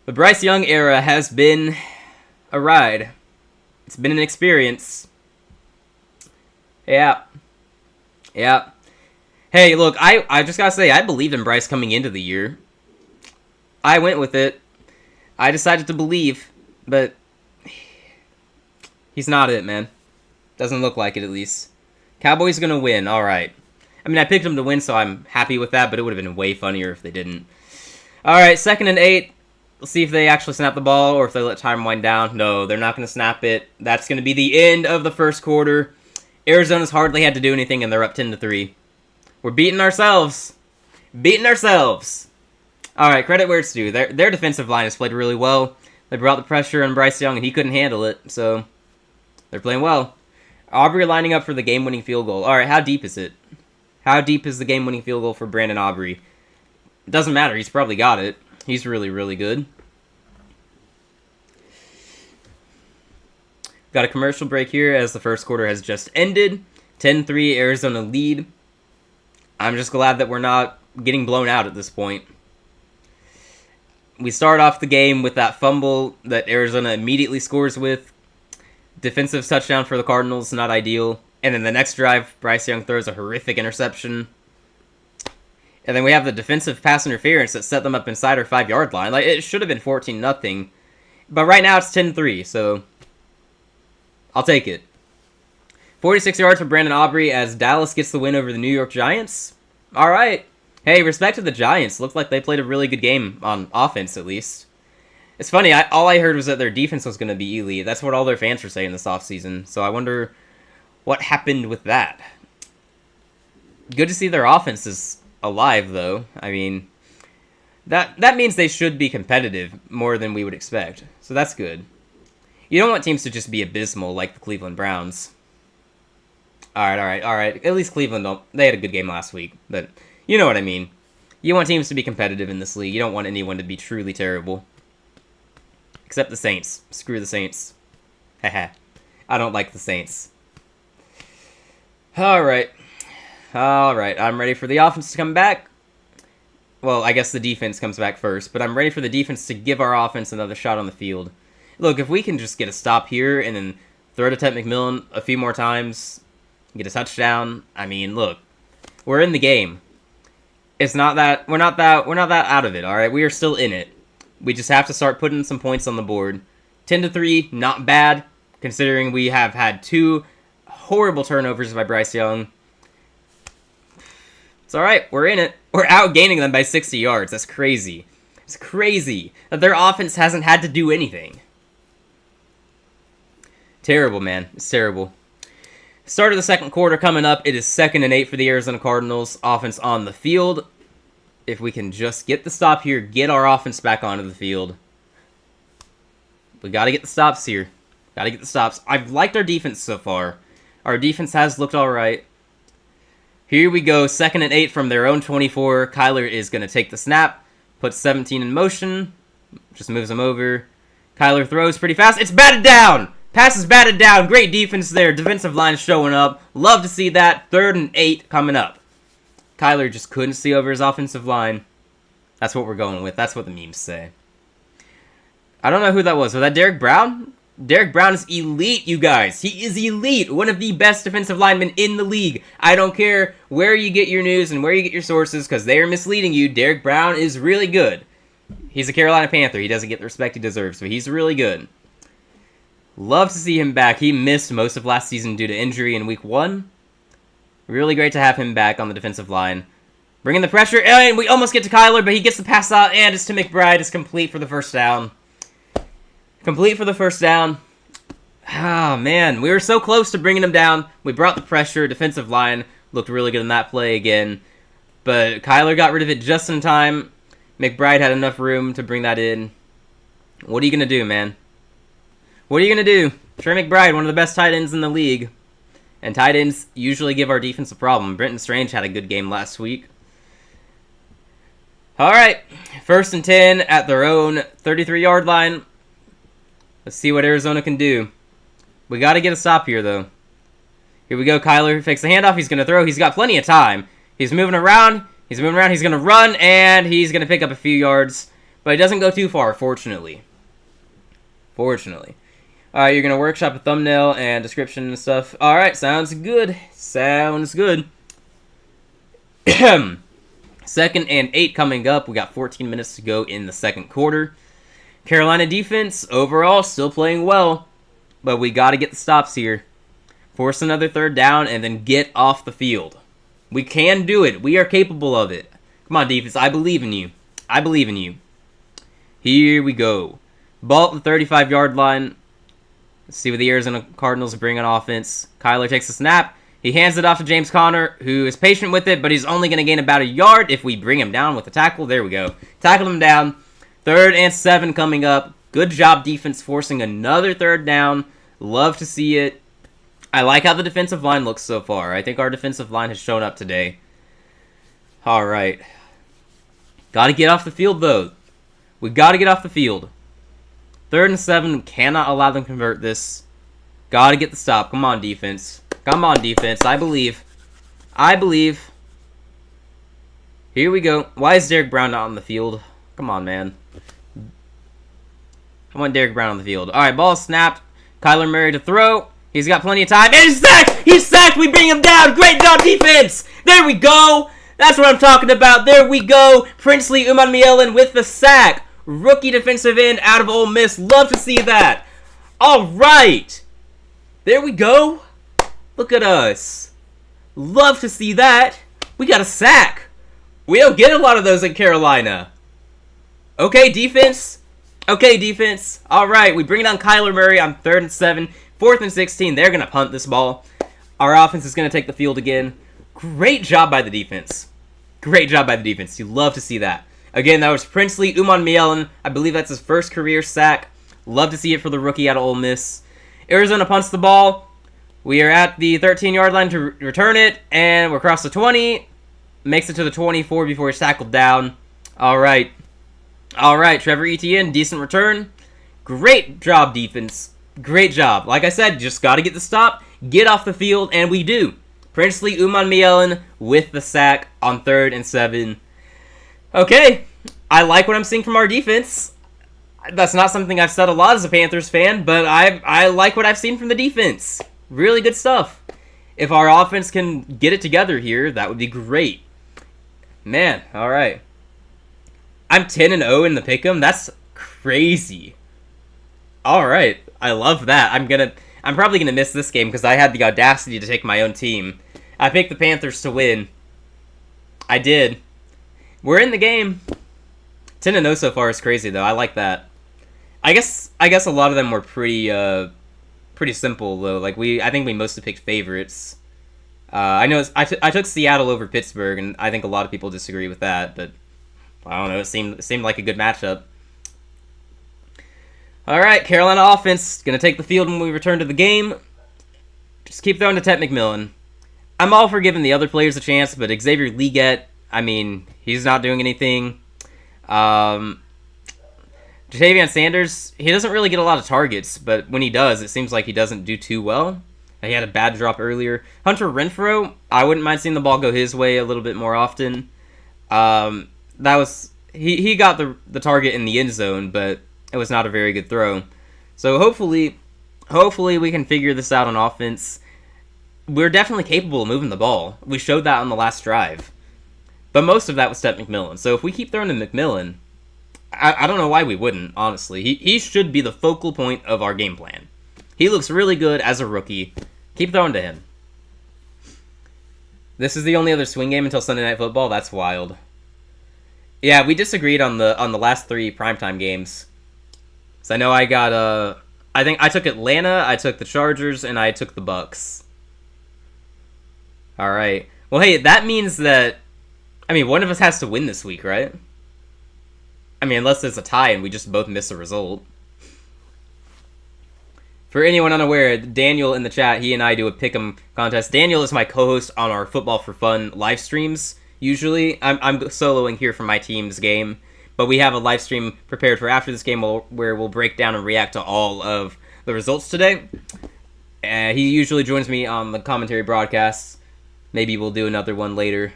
The Bryce Young era has been a ride. It's been an experience. Yeah. Yeah. Hey, look, I just gotta say, I believed in Bryce coming into the year. I went with it. I decided to believe, but he's not it, man. Doesn't look like it, at least. Cowboys gonna win, alright. I mean, I picked them to win, so I'm happy with that, but it would have been way funnier if they didn't. Alright, 2nd and 8. Let's see if they actually snap the ball or if they let time wind down. No, they're not going to snap it. That's going to be the end of the first quarter. Arizona's hardly had to do anything, and they're up 10-3. We're beating ourselves. Beating ourselves. All right, credit where it's due. Their defensive line has played really well. They brought the pressure on Bryce Young, and he couldn't handle it, so they're playing well. Aubrey lining up for the game-winning field goal. All right, how deep is it? How deep is the game-winning field goal for Brandon Aubrey? It doesn't matter. He's probably got it. He's really, really good. Got a commercial break here as the first quarter has just ended. 10-3 Arizona lead. I'm just glad that we're not getting blown out at this point. We start off the game with that fumble that Arizona immediately scores with. Defensive touchdown for the Cardinals, not ideal. And then the next drive, Bryce Young throws a horrific interception. And then we have the defensive pass interference that set them up inside our 5-yard line. Like, it should have been 14-0. But right now it's 10-3, so I'll take it. 46 yards for Brandon Aubrey as Dallas gets the win over the New York Giants. All right. Hey, respect to the Giants. Looked like they played a really good game on offense, at least. It's funny, all I heard was that their defense was going to be elite. That's what all their fans were saying this offseason. So I wonder what happened with that. Good to see their offense is alive, though. I mean, that means they should be competitive more than we would expect. So that's good. You don't want teams to just be abysmal like the Cleveland Browns. All right. At least Cleveland they had a good game last week, but you know what I mean. You want teams to be competitive in this league. You don't want anyone to be truly terrible. Except the Saints. Screw the Saints. Haha. I don't like the Saints. All right. I'm ready for the offense to come back. Well, I guess the defense comes back first, but I'm ready for the defense to give our offense another shot on the field. Look, if we can just get a stop here and then throw to Ted McMillan a few more times, get a touchdown. I mean, look, we're in the game. It's not that we're not that out of it. All right, we are still in it. We just have to start putting some points on the board. 10-3, not bad considering we have had 2 horrible turnovers by Bryce Young. It's all right. We're in it. We're outgaining them by 60 yards. That's crazy. It's crazy that their offense hasn't had to do anything. Terrible, man. It's terrible. Start of the second quarter coming up. It is 2nd and 8 for the Arizona Cardinals. Offense on the field. If we can just get the stop here, get our offense back onto the field. We got to get the stops here. Got to get the stops. I've liked our defense so far. Our defense has looked all right. Here we go. 2nd and 8 from their own 24. Kyler is going to take the snap. Puts 17 in motion. Just moves him over. Kyler throws pretty fast. It's batted down. Pass is batted down. Great defense there. Defensive line showing up. Love to see that. 3rd and 8 coming up. Kyler just couldn't see over his offensive line. That's what we're going with. That's what the memes say. I don't know who that was. Was that Derek Brown? Derek Brown is elite, you guys. He is elite. One of the best defensive linemen in the league. I don't care where you get your news and where you get your sources because they are misleading you. Derek Brown is really good. He's a Carolina Panther. He doesn't get the respect he deserves, but he's really good. Love to see him back. He missed most of last season due to injury in week 1. Really great to have him back on the defensive line. Bringing the pressure, and we almost get to Kyler, but he gets the pass out, and it's to McBride. It's complete for the first down. Complete for the first down. Ah, man. We were so close to bringing him down. We brought the pressure. Defensive line looked really good in that play again. But Kyler got rid of it just in time. McBride had enough room to bring that in. What are you going to do, man? What are you going to do? Trey McBride, one of the best tight ends in the league. And tight ends usually give our defense a problem. Brenton Strange had a good game last week. All right. 1st and 10 at their own 33-yard line. Let's see what Arizona can do. We got to get a stop here, though. Here we go. Kyler fakes the handoff. He's going to throw. He's got plenty of time. He's moving around. He's moving around. He's going to run, and he's going to pick up a few yards. But he doesn't go too far, fortunately. Fortunately. All right, you're going to workshop a thumbnail and description and stuff. All right, sounds good. Sounds good. 2nd and 8 coming up. We got 14 minutes to go in the second quarter. Carolina defense, overall, still playing well. But we got to get the stops here. Force another 3rd down and then get off the field. We can do it. We are capable of it. Come on, defense. I believe in you. I believe in you. Here we go. Ball at the 35-yard line. Let's see what the Arizona Cardinals bring on offense. Kyler takes the snap. He hands it off to James Conner, who is patient with it, but he's only going to gain about a yard if we bring him down with a tackle. There we go. Tackled him down. 3rd and 7 coming up. Good job, defense, forcing another 3rd down. Love to see it. I like how the defensive line looks so far. I think our defensive line has shown up today. All right. Got to get off the field, though. We got to get off the field. 3rd and 7. Cannot allow them to convert this. Got to get the stop. Come on, defense. Come on, defense. I believe. I believe. Here we go. Why is Derek Brown not on the field? Come on, man. I want Derek Brown on the field. All right, ball snapped. Kyler Murray to throw. He's got plenty of time. And he's sacked! He's sacked! We bring him down! Great job, defense! There we go! That's what I'm talking about. There we go. Princely Umanmielen with the sack. Rookie defensive end out of Ole Miss. Love to see that. All right. There we go. Look at us. Love to see that. We got a sack. We don't get a lot of those in Carolina. Okay, defense. Okay, defense. All right, we bring down Kyler Murray on 3rd and 7. 4th and 16. They're going to punt this ball. Our offense is going to take the field again. Great job by the defense. Great job by the defense. You love to see that. Again, that was Princely Umanmielen. I believe that's his first career sack. Love to see it for the rookie out of Ole Miss. Arizona punts the ball. We are at the 13-yard line to return it, and we're across the 20. Makes it to the 24 before he's tackled down. All right. All right, Trevor Etienne, decent return. Great job, defense. Great job. Like I said, just got to get the stop, get off the field, and we do. Princely Umanmielen with the sack on 3rd and 7. Okay, I like what I'm seeing from our defense. That's not something I've said a lot as a Panthers fan, but I like what I've seen from the defense. Really good stuff. If our offense can get it together here, that would be great. Man, all right. I'm 10-0 in the pick'em. That's crazy. All right, I love that. I'm probably gonna miss this game because I had the audacity to take my own team. I picked the Panthers to win. I did. We're in the game. 10-0 so far is crazy though. I like that. I guess a lot of them were pretty simple though. Like I think we mostly picked favorites. I know I took Seattle over Pittsburgh, and I think a lot of people disagree with that, but I don't know. It seemed like a good matchup. All right, Carolina offense gonna take the field when we return to the game. Just keep throwing to Ted McMillan. I'm all for giving the other players a chance, but Xavier Leggett, I mean, he's not doing anything. Jatavion Sanders, he doesn't really get a lot of targets, but when he does, it seems like he doesn't do too well. He had a bad drop earlier. Hunter Renfrow, I wouldn't mind seeing the ball go his way a little bit more often. He got the target in the end zone, but it was not a very good throw. So hopefully we can figure this out on offense. We're definitely capable of moving the ball. We showed that on the last drive. But most of that was Ted McMillan. So if we keep throwing to McMillan, I don't know why we wouldn't, honestly. He should be the focal point of our game plan. He looks really good as a rookie. Keep throwing to him. This is the only other swing game until Sunday Night Football? That's wild. Yeah, we disagreed on the last 3 primetime games. So I know I got I think I took Atlanta, I took the Chargers, and I took the Bucks. All right. Well, hey, that means that one of us has to win this week, right? Unless it's a tie and we just both miss a result. For anyone unaware, Daniel in the chat, he and I do a pick'em contest. Daniel is my co-host on our Football for Fun live streams. Usually, I'm soloing here for my team's game, but we have a live stream prepared for after this game where we'll break down and react to all of the results today. He usually joins me on the commentary broadcasts. Maybe we'll do another one later.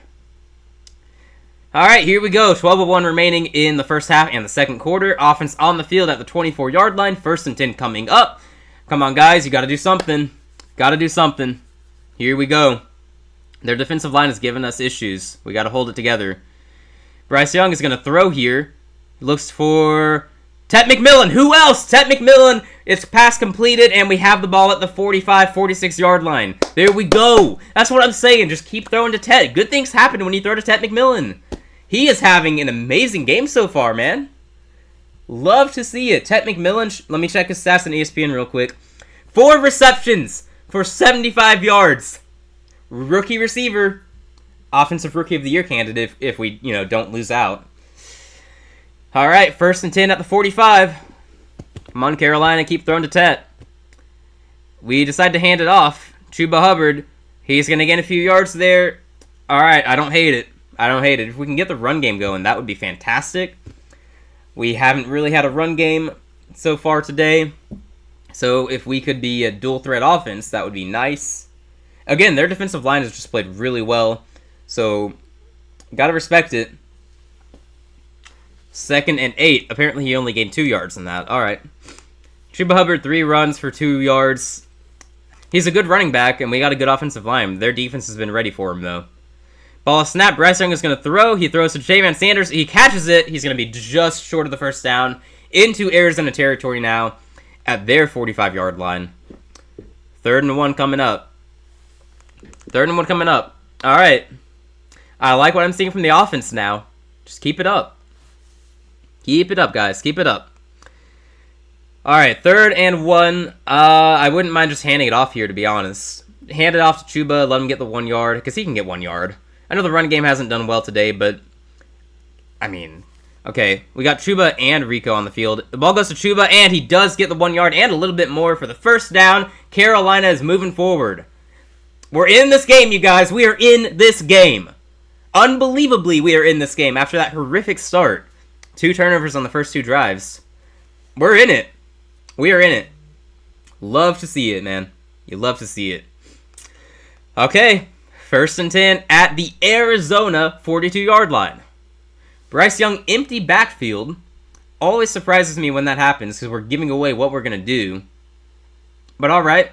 All right, here we go. 12:01 remaining in the first half and the second quarter. Offense on the field at the 24-yard line. 1st and 10 coming up. Come on, guys. You got to do something. Got to do something. Here we go. Their defensive line is giving us issues. We got to hold it together. Bryce Young is going to throw here. He looks for Ted McMillan. Who else? Ted McMillan. It's pass completed, and we have the ball at the 45, 46-yard line. There we go. That's what I'm saying. Just keep throwing to Ted. Good things happen when you throw to Ted McMillan. He is having an amazing game so far, man. Love to see it. Ted McMillan, let me check his stats on ESPN real quick. 4 receptions for 75 yards. Rookie receiver. Offensive Rookie of the Year candidate if we, don't lose out. All right, 1st and 10 at the 45. Come on, Carolina, keep throwing to Ted. We decide to hand it off. Chuba Hubbard, he's going to gain a few yards there. All right, I don't hate it. If we can get the run game going, that would be fantastic. We haven't really had a run game so far today. So if we could be a dual threat offense, that would be nice. Again, their defensive line has just played really well. So, gotta respect it. 2nd and 8. Apparently he only gained 2 yards in that. Alright. Chuba Hubbard, 3 runs for 2 yards. He's a good running back, and we got a good offensive line. Their defense has been ready for him, though. Ball snap. Bryce Young is going to throw. He throws to Jatavion Sanders. He catches it. He's going to be just short of the first down. Into Arizona territory now at their 45-yard line. 3rd and 1 coming up. 3rd and 1 coming up. All right. I like what I'm seeing from the offense now. Just keep it up. Keep it up, guys. Keep it up. All right. 3rd and 1. I wouldn't mind just handing it off here, to be honest. Hand it off to Chuba. Let him get the 1 yard, because he can get 1 yard. I know the run game hasn't done well today, but, okay. We got Chuba and Rico on the field. The ball goes to Chuba, and he does get the 1 yard and a little bit more for the first down. Carolina is moving forward. We're in this game, you guys. We are in this game. Unbelievably, we are in this game after that horrific start. 2 turnovers on the first 2 drives. We're in it. We are in it. Love to see it, man. You love to see it. Okay. 1st and 10 at the Arizona 42-yard line. Bryce Young, empty backfield. Always surprises me when that happens because we're giving away what we're going to do. But all right.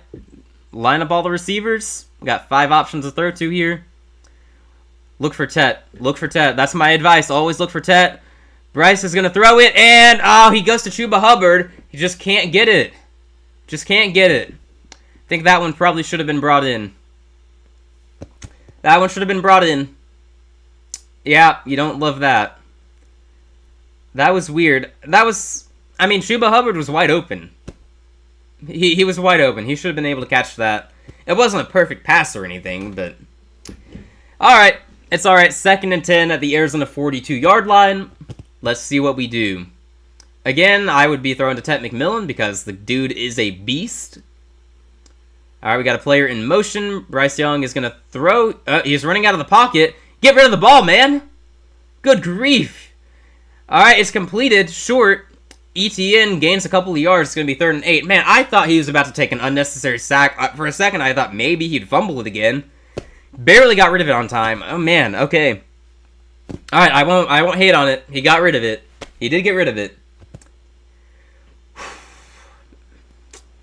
Line up all the receivers. We got 5 options to throw to here. Look for Tet. Look for Tet. That's my advice. Always look for Tet. Bryce is going to throw it, and he goes to Chuba Hubbard. He just can't get it. Just can't get it. I think that one probably should have been brought in. That one should have been brought in. Yeah, you don't love that. That was weird. Chuba Hubbard was wide open. He was wide open. He should have been able to catch that. It wasn't a perfect pass or anything, but... Alright, it's alright. 2nd and 10 at the Arizona 42-yard line. Let's see what we do. Again, I would be throwing to Tet McMillan because the dude is a beast. Alright, we got a player in motion. Bryce Young is going to throw. He's running out of the pocket. Get rid of the ball, man. Good grief. Alright, it's completed. Short. ETN gains a couple of yards. It's going to be 3rd and 8. Man, I thought he was about to take an unnecessary sack. For a second, I thought maybe he'd fumble it again. Barely got rid of it on time. Oh, man. Okay. Alright, I won't hate on it. He got rid of it. He did get rid of it.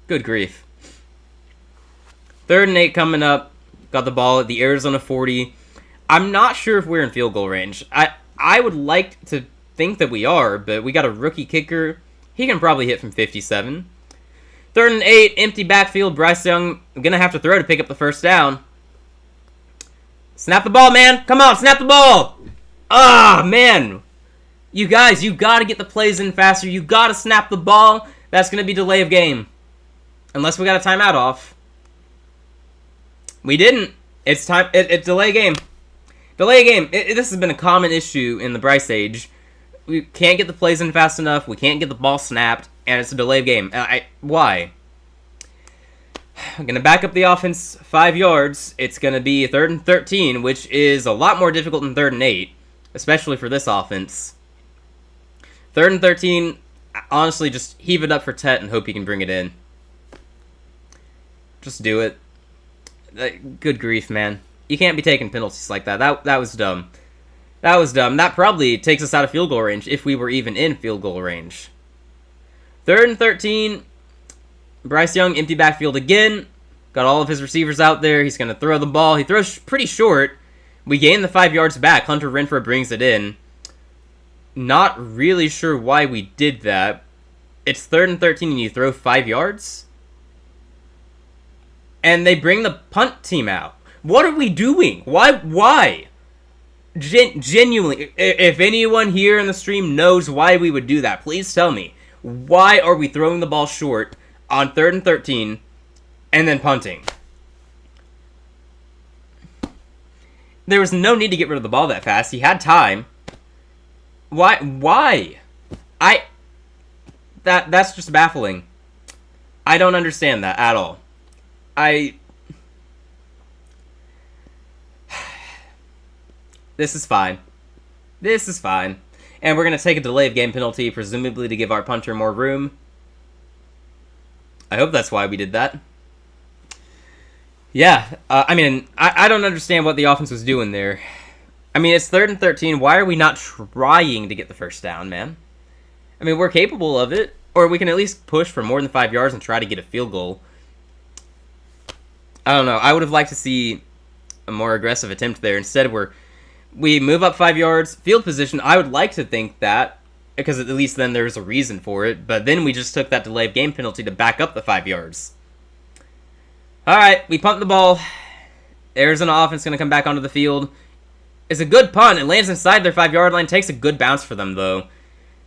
Good grief. 3rd and 8 coming up. Got the ball at the Arizona 40. I'm not sure if we're in field goal range. I would like to think that we are, but we got a rookie kicker. He can probably hit from 57. 3rd and 8, empty backfield. Bryce Young gonna have to throw to pick up the first down. Snap the ball, man. Come on, snap the ball. Man. You guys, you gotta get the plays in faster. You gotta snap the ball. That's gonna be delay of game. Unless we got a timeout off. We didn't. It's time. It's delay game. Delay game. This has been a common issue in the Bryce age. We can't get the plays in fast enough. We can't get the ball snapped. And it's a delay of game. Why? I'm going to back up the offense 5 yards. It's going to be 3rd and 13, which is a lot more difficult than 3rd and 8. Especially for this offense. 3rd and 13, honestly, just heave it up for Tet and hope he can bring it in. Just do it. Good grief, man. You can't be taking penalties like that. That was dumb. That was dumb. That probably takes us out of field goal range if we were even in field goal range. 3rd and 13. Bryce Young, empty backfield again. Got all of his receivers out there. He's going to throw the ball. He throws pretty short. We gain the 5 yards back. Hunter Renfrow brings it in. Not really sure why we did that. It's 3rd and 13 and you throw 5 yards? And they bring the punt team out. What are we doing? Why? Genuinely, if anyone here in the stream knows why we would do that, please tell me. Why are we throwing the ball short on 3rd and 13 and then punting? There was no need to get rid of the ball that fast. He had time. Why? That's just baffling. I don't understand that at all. This is fine. This is fine. And we're going to take a delay of game penalty, presumably to give our punter more room. I hope that's why we did that. Yeah, I don't understand what the offense was doing there. I mean, it's 3rd and 13. Why are we not trying to get the first down, man? I mean, we're capable of it. Or we can at least push for more than 5 yards and try to get a field goal. I don't know. I would have liked to see a more aggressive attempt there. Instead, we move up 5 yards. Field position, I would like to think that, because at least then there's a reason for it. But then we just took that delay of game penalty to back up the 5 yards. Alright, we punt the ball. Arizona offense going to come back onto the field. It's a good punt. It lands inside their 5-yard line. Takes a good bounce for them, though.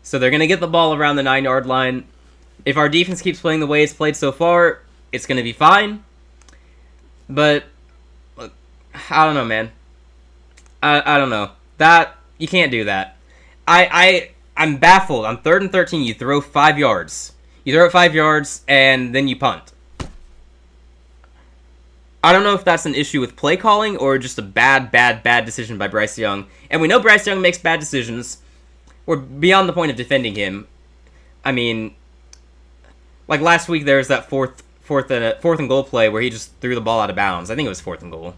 So they're going to get the ball around the 9-yard line. If our defense keeps playing the way it's played so far, it's going to be fine. But, look, I don't know, man. I don't know. You can't do that. I'm baffled. On 3rd and 13, you throw 5 yards. You throw it 5 yards, and then you punt. I don't know if that's an issue with play calling or just a bad decision by Bryce Young. And we know Bryce Young makes bad decisions. We're beyond the point of defending him. I mean, like last week there was that fourth and goal play where he just threw the ball out of bounds. I think it was 4th and goal.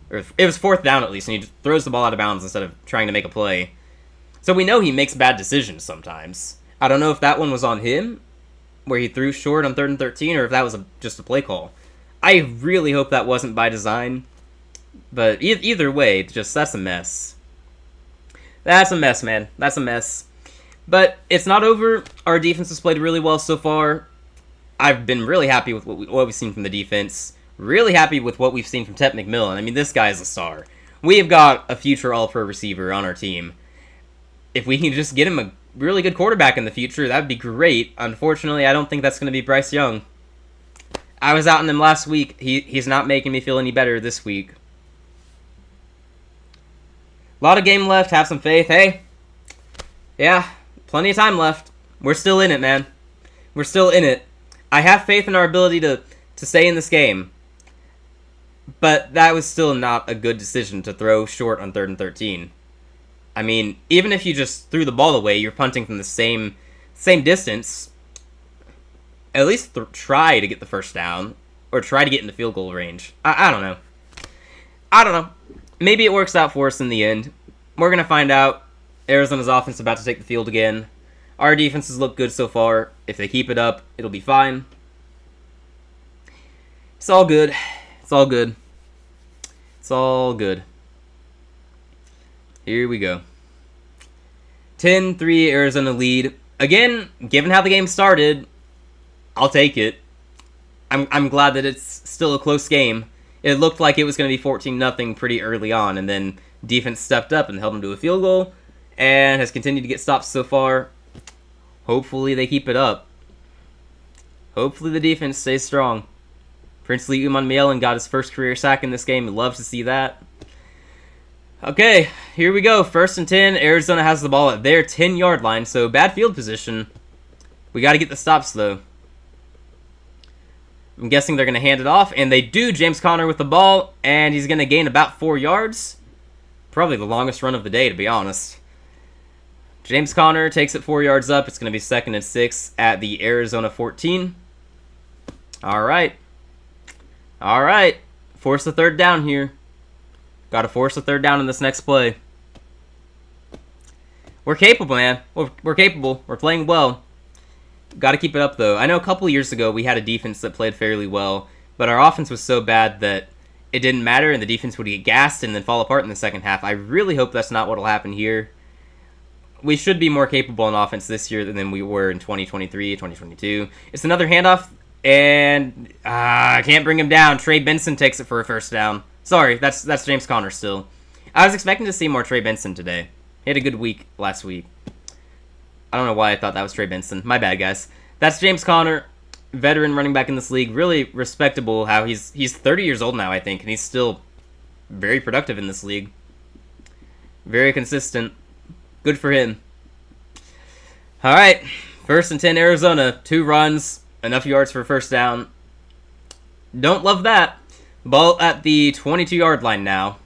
Or it was 4th down at least, and he just throws the ball out of bounds instead of trying to make a play. So we know he makes bad decisions sometimes. I don't know if that one was on him, where he threw short on 3rd and 13, or if that was just a play call. I really hope that wasn't by design. But either way, that's a mess. That's a mess, man. That's a mess. But it's not over. Our defense has played really well so far. I've been really happy with what we've seen from the defense. Really happy with what we've seen from Ted McMillan. I mean, this guy is a star. We have got a future All-Pro receiver on our team. If we can just get him a really good quarterback in the future, that would be great. Unfortunately, I don't think that's going to be Bryce Young. I was out on him last week. He's not making me feel any better this week. A lot of game left. Have some faith. Hey, yeah, plenty of time left. We're still in it, man. We're still in it. I have faith in our ability to stay in this game. But that was still not a good decision to throw short on 3rd and 13. I mean, even if you just threw the ball away, you're punting from the same distance. At least try to get the first down. Or try to get into field goal range. I don't know. I don't know. Maybe it works out for us in the end. We're going to find out. Arizona's offense is about to take the field again. Our defenses look good so far. If they keep it up, it'll be fine. It's all good. It's all good. It's all good. Here we go. 10-3 Arizona lead. Again, given how the game started, I'll take it. I'm glad that it's still a close game. It looked like it was going to be 14-0 pretty early on, and then defense stepped up and held them to a field goal, and has continued to get stops so far. Hopefully they keep it up. Hopefully the defense stays strong. Princely Umanmielen got his first career sack in this game. We'd love to see that. Okay, here we go. 1st and 10. Arizona has the ball at their 10-yard line, so bad field position. We got to get the stops, though. I'm guessing they're going to hand it off, and they do. James Conner with the ball, and he's going to gain about 4 yards. Probably the longest run of the day, to be honest. James Conner takes it 4 yards up. It's going to be 2nd and 6 at the Arizona 14. All right. All right. Force the 3rd down here. Got to force the 3rd down in this next play. We're capable, man. We're capable. We're playing well. Got to keep it up, though. I know a couple years ago we had a defense that played fairly well, but our offense was so bad that it didn't matter, and the defense would get gassed and then fall apart in the second half. I really hope that's not what will happen here. We should be more capable in offense this year than we were in 2023, 2022. It's another handoff, and I can't bring him down. Trey Benson takes it for a 1st down. Sorry, that's James Conner still. I was expecting to see more Trey Benson today. He had a good week last week. I don't know why I thought that was Trey Benson. My bad, guys. That's James Conner, veteran running back in this league. Really respectable how he's 30 years old now, I think, and he's still very productive in this league. Very consistent. Good for him. All right, 1st and 10 Arizona. 2 runs, enough yards for a 1st down. Don't love that. Ball at the 22-yard line now.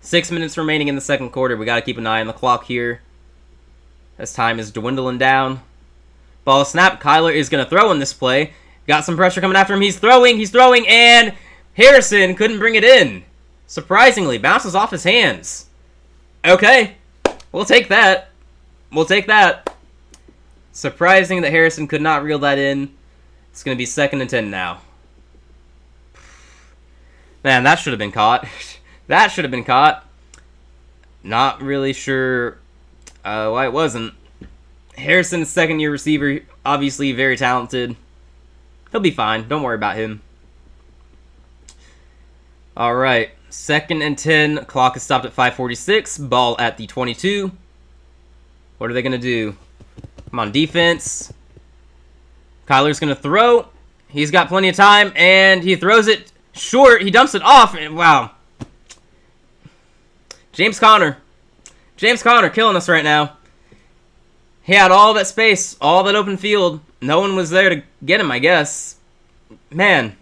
6 minutes remaining in the 2nd quarter. We got to keep an eye on the clock here, as time is dwindling down. Ball snap. Kyler is going to throw in this play. Got some pressure coming after him. He's throwing, and Harrison couldn't bring it in. Surprisingly, bounces off his hands. Okay, we'll take that. We'll take that. Surprising that Harrison could not reel that in. It's going to be 2nd and 10 now. Man, that should have been caught. That should have been caught. Not really sure why it wasn't. Harrison's 2nd-year receiver, obviously very talented. He'll be fine. Don't worry about him. All right. 2nd and 10. Clock is stopped at 5:46. Ball at the 22. What are they going to do? Come on, defense. Kyler's going to throw. He's got plenty of time, and he throws it short. He dumps it off, and wow. James Conner. James Conner killing us right now. He had all that space, all that open field. No one was there to get him, I guess. Man.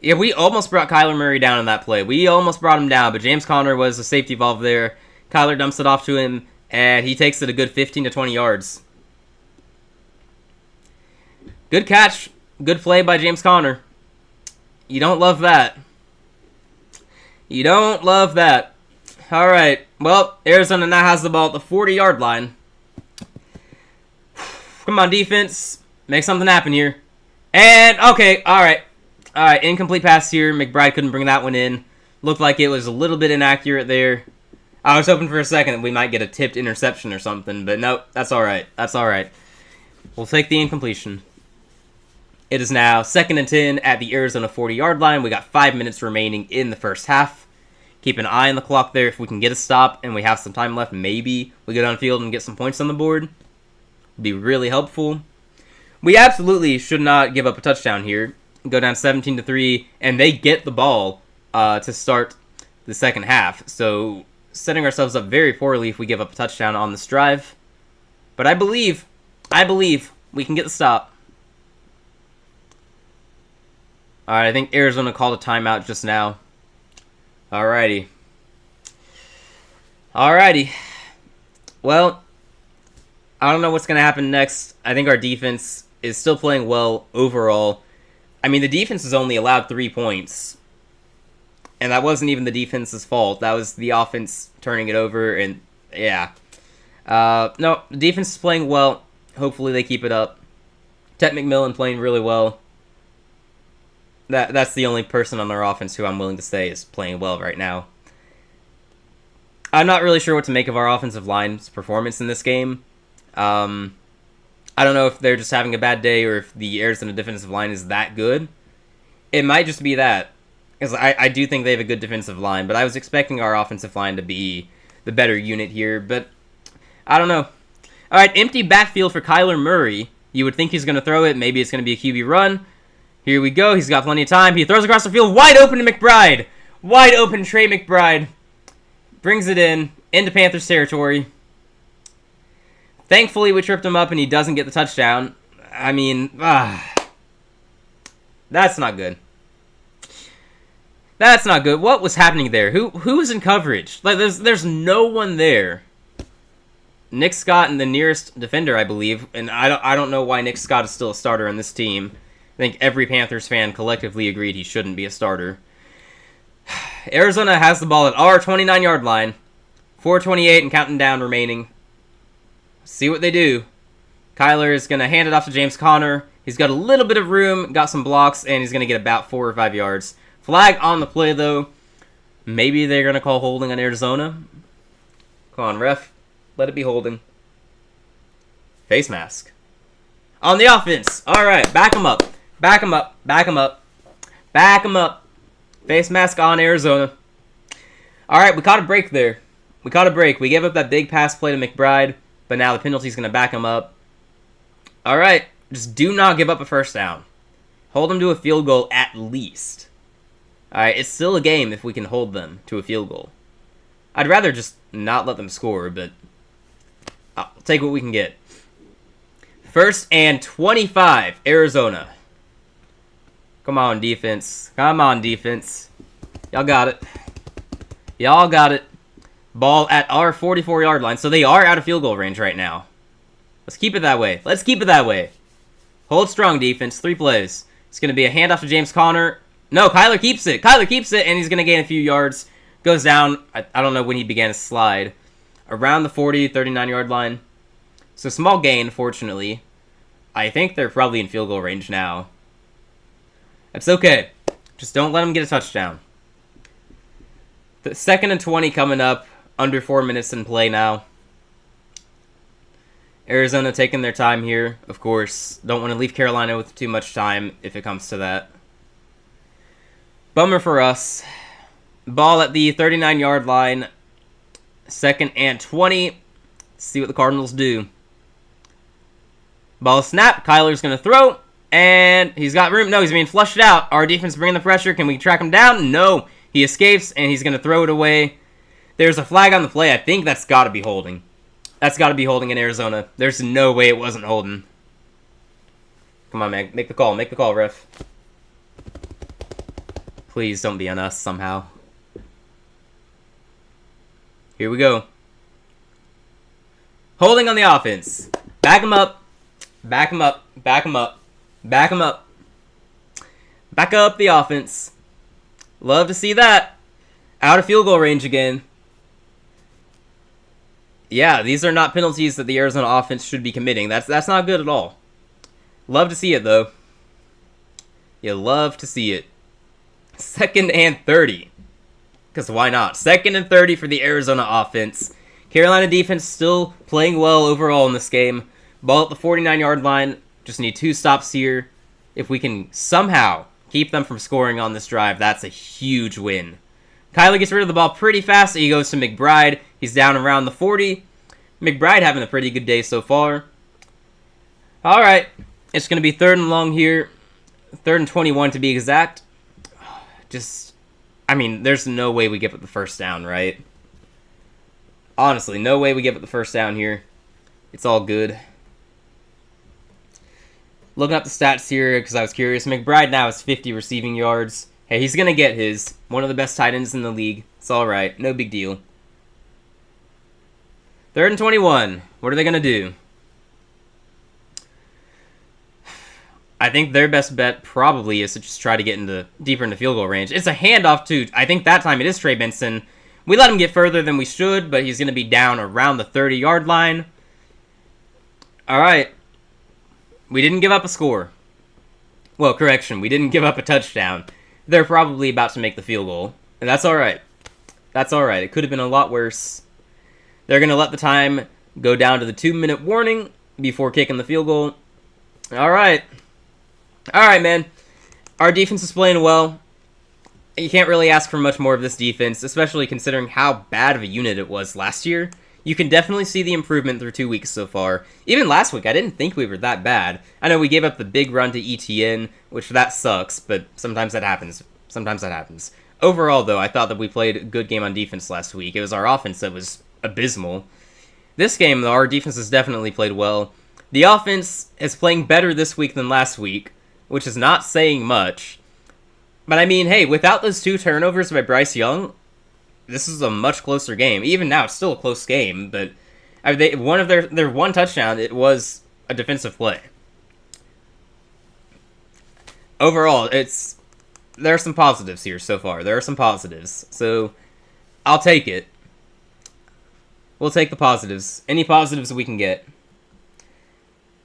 Yeah, we almost brought Kyler Murray down in that play. We almost brought him down, but James Conner was a safety valve there. Kyler dumps it off to him, and he takes it a good 15 to 20 yards. Good catch. Good play by James Conner. You don't love that. You don't love that. All right. Well, Arizona now has the ball at the 40-yard line. Come on, defense. Make something happen here. And, okay, all right. All right, incomplete pass here. McBride couldn't bring that one in. Looked like it was a little bit inaccurate there. I was hoping for a second that we might get a tipped interception or something, but nope, that's all right. That's all right. We'll take the incompletion. It is now 2nd and 10 at the Arizona 40-yard line. We got 5 minutes remaining in the first half. Keep an eye on the clock there. If we can get a stop and we have some time left, maybe we get on field and get some points on the board. It'd be really helpful. We absolutely should not give up a touchdown here. Go down 17-3, and they get the ball to start the second half. So setting ourselves up very poorly if we give up a touchdown on this drive. But I believe we can get the stop. Alright, I think Arizona called a timeout just now. Alrighty. Well, I don't know what's going to happen next. I think our defense is still playing well overall. I mean, the defense has only allowed 3 points. And that wasn't even the defense's fault. That was the offense turning it over, and yeah. No, the defense is playing well. Hopefully they keep it up. Ted McMillan playing really well. That's the only person on their offense who I'm willing to say is playing well right now. I'm not really sure what to make of our offensive line's performance in this game. I don't know if they're just having a bad day or if the Arizona defensive line is that good. It might just be that. Because I do think they have a good defensive line, but I was expecting our offensive line to be the better unit here, but I don't know. All right, empty backfield for Kyler Murray. You would think he's going to throw it. Maybe it's going to be a QB run. Here we go. He's got plenty of time. He throws across the field. Wide open to McBride. Wide open Trey McBride. Brings it into Panthers territory. Thankfully, we tripped him up and he doesn't get the touchdown. I mean, that's not good. That's not good. What was happening there? Who's in coverage? Like, there's no one there. Nick Scott and the nearest defender, I believe, and I don't know why Nick Scott is still a starter on this team. I think every Panthers fan collectively agreed he shouldn't be a starter. Arizona has the ball at our 29-yard line. 4:28 and counting down remaining. See what they do. Kyler is going to hand it off to James Conner. He's got a little bit of room, got some blocks, and he's going to get about 4 or 5 yards. Flag on the play, though. Maybe they're going to call holding on Arizona. Come on, ref. Let it be holding. Face mask. On the offense. All right, back him up. Back him up. Back him up. Back him up. Face mask on Arizona. All right, we caught a break there. We caught a break. We gave up that big pass play to McBride, but now the penalty's going to back him up. All right, just do not give up a first down. Hold them to a field goal at least. All right, it's still a game if we can hold them to a field goal. I'd rather just not let them score, but I'll take what we can get. 1st and 25, Arizona. Come on, defense. Come on, defense. Y'all got it. Y'all got it. Ball at our 44-yard line. So they are out of field goal range right now. Let's keep it that way. Let's keep it that way. Hold strong, defense. 3 plays. It's going to be a handoff to James Conner. No, Kyler keeps it. Kyler keeps it, and he's going to gain a few yards. Goes down, I don't know when he began his slide. Around the 40, 39-yard line. So small gain, fortunately. I think they're probably in field goal range now. That's okay. Just don't let them get a touchdown. The 2nd and 20 coming up. Under 4 minutes in play now. Arizona taking their time here, of course. Don't want to leave Carolina with too much time if it comes to that. Bummer for us. Ball at the 39-yard line. 2nd and 20. Let's see what the Cardinals do. Ball snap. Kyler's going to throw. And he's got room. No, he's being flushed out. Our defense bringing the pressure. Can we track him down? No. He escapes, and he's going to throw it away. There's a flag on the play. I think that's got to be holding. That's got to be holding in Arizona. There's no way it wasn't holding. Come on, man. Make the call. Make the call, ref. Please don't be on us somehow. Here we go. Holding on the offense. Back him up. Back him up. Back him up. Back him up. Back up the offense. Love to see that. Out of field goal range again. Yeah, these are not penalties that the Arizona offense should be committing. That's not good at all. Love to see it, though. You love to see it. 2nd and 30. Because why not? 2nd and 30 for the Arizona offense. Carolina defense still playing well overall in this game. Ball at the 49-yard line. Just need 2 stops here. If we can somehow keep them from scoring on this drive, that's a huge win. Kyler gets rid of the ball pretty fast. He goes to McBride. He's down around the 40. McBride having a pretty good day so far. All right. It's going to be 3rd and long here. 3rd and 21 to be exact. There's no way we give up the first down, right? Honestly, no way we give up the first down here. It's all good. Looking up the stats here because I was curious. McBride now has 50 receiving yards. Hey, he's going to get his. One of the best tight ends in the league. It's all right. No big deal. 3rd and 21. What are they going to do? I think their best bet probably is to just try to get deeper into field goal range. It's a handoff to, I think that time it is Trey Benson. We let him get further than we should, but he's going to be down around the 30-yard line. All right. We didn't give up a score. Well, correction, we didn't give up a touchdown. They're probably about to make the field goal, and that's all right. That's all right. It could have been a lot worse. They're going to let the time go down to the 2-minute warning before kicking the field goal. All right. All right, man. Our defense is playing well. You can't really ask for much more of this defense, especially considering how bad of a unit it was last year. You can definitely see the improvement through 2 weeks so far. Even last week, I didn't think we were that bad. I know we gave up the big run to ETN, which that sucks, but sometimes that happens. Overall, though, I thought that we played a good game on defense last week. It was our offense that was abysmal. This game, though, our defense has definitely played well. The offense is playing better this week than last week, which is not saying much. But I mean, hey, without those 2 turnovers by Bryce Young, this is a much closer game. Even now, it's still a close game, but one of their one touchdown, it was a defensive play. Overall, there are some positives here so far. There are some positives, so I'll take it. We'll take the positives. Any positives we can get.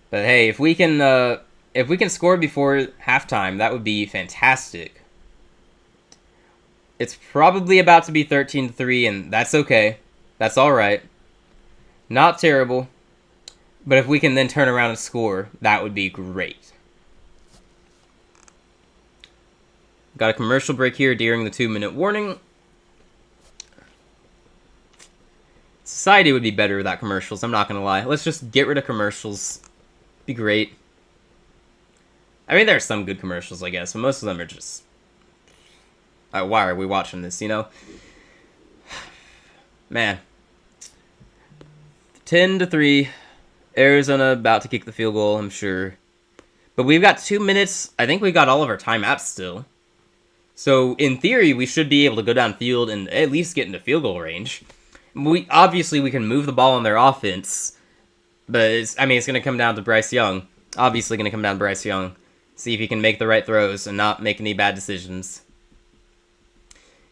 But hey, if we can score before halftime, that would be fantastic. It's probably about to be 13-3, and that's okay. That's all right. Not terrible. But if we can then turn around and score, that would be great. Got a commercial break here during the 2-minute warning. Society would be better without commercials, I'm not going to lie. Let's just get rid of commercials. Be great. I mean, there are some good commercials, I guess, but most of them are just... why are we watching this, you know? Man. 10-3. Arizona about to kick the field goal, I'm sure. But we've got 2 minutes. I think we got all of our timeouts still. So, in theory, we should be able to go downfield and at least get into field goal range. Obviously, we can move the ball on their offense. But, it's going to come down to Bryce Young. Obviously going to come down to Bryce Young. See if he can make the right throws and not make any bad decisions.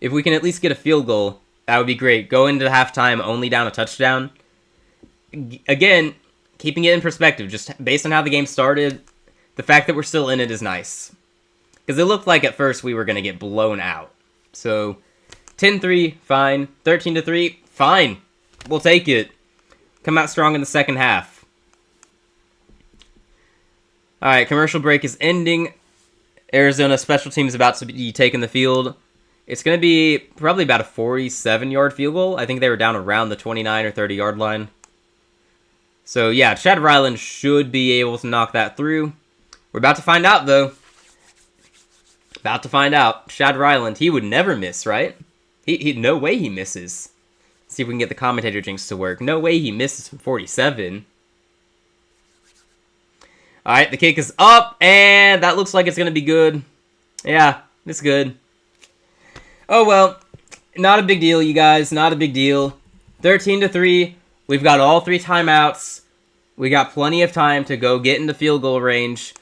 If we can at least get a field goal, that would be great. Go into halftime only down a touchdown. Again, keeping it in perspective, just based on how the game started, the fact that we're still in it is nice. Because it looked like at first we were going to get blown out. So, 10-3, fine. 13-3, fine. We'll take it. Come out strong in the second half. Alright, commercial break is ending. Arizona special teams about to be taking the field. It's going to be probably about a 47-yard field goal. I think they were down around the 29 or 30-yard line. So, yeah, Chad Ryland should be able to knock that through. We're about to find out, though. About to find out. Chad Ryland, he would never miss, right? No way he misses. See if we can get the commentator jinx to work. No way he misses from 47. Alright, the kick is up, and that looks like it's going to be good. Yeah, it's good. Oh, well, not a big deal, you guys. Not a big deal. 13-3. We've got all 3 timeouts. We got plenty of time to go get into field goal range.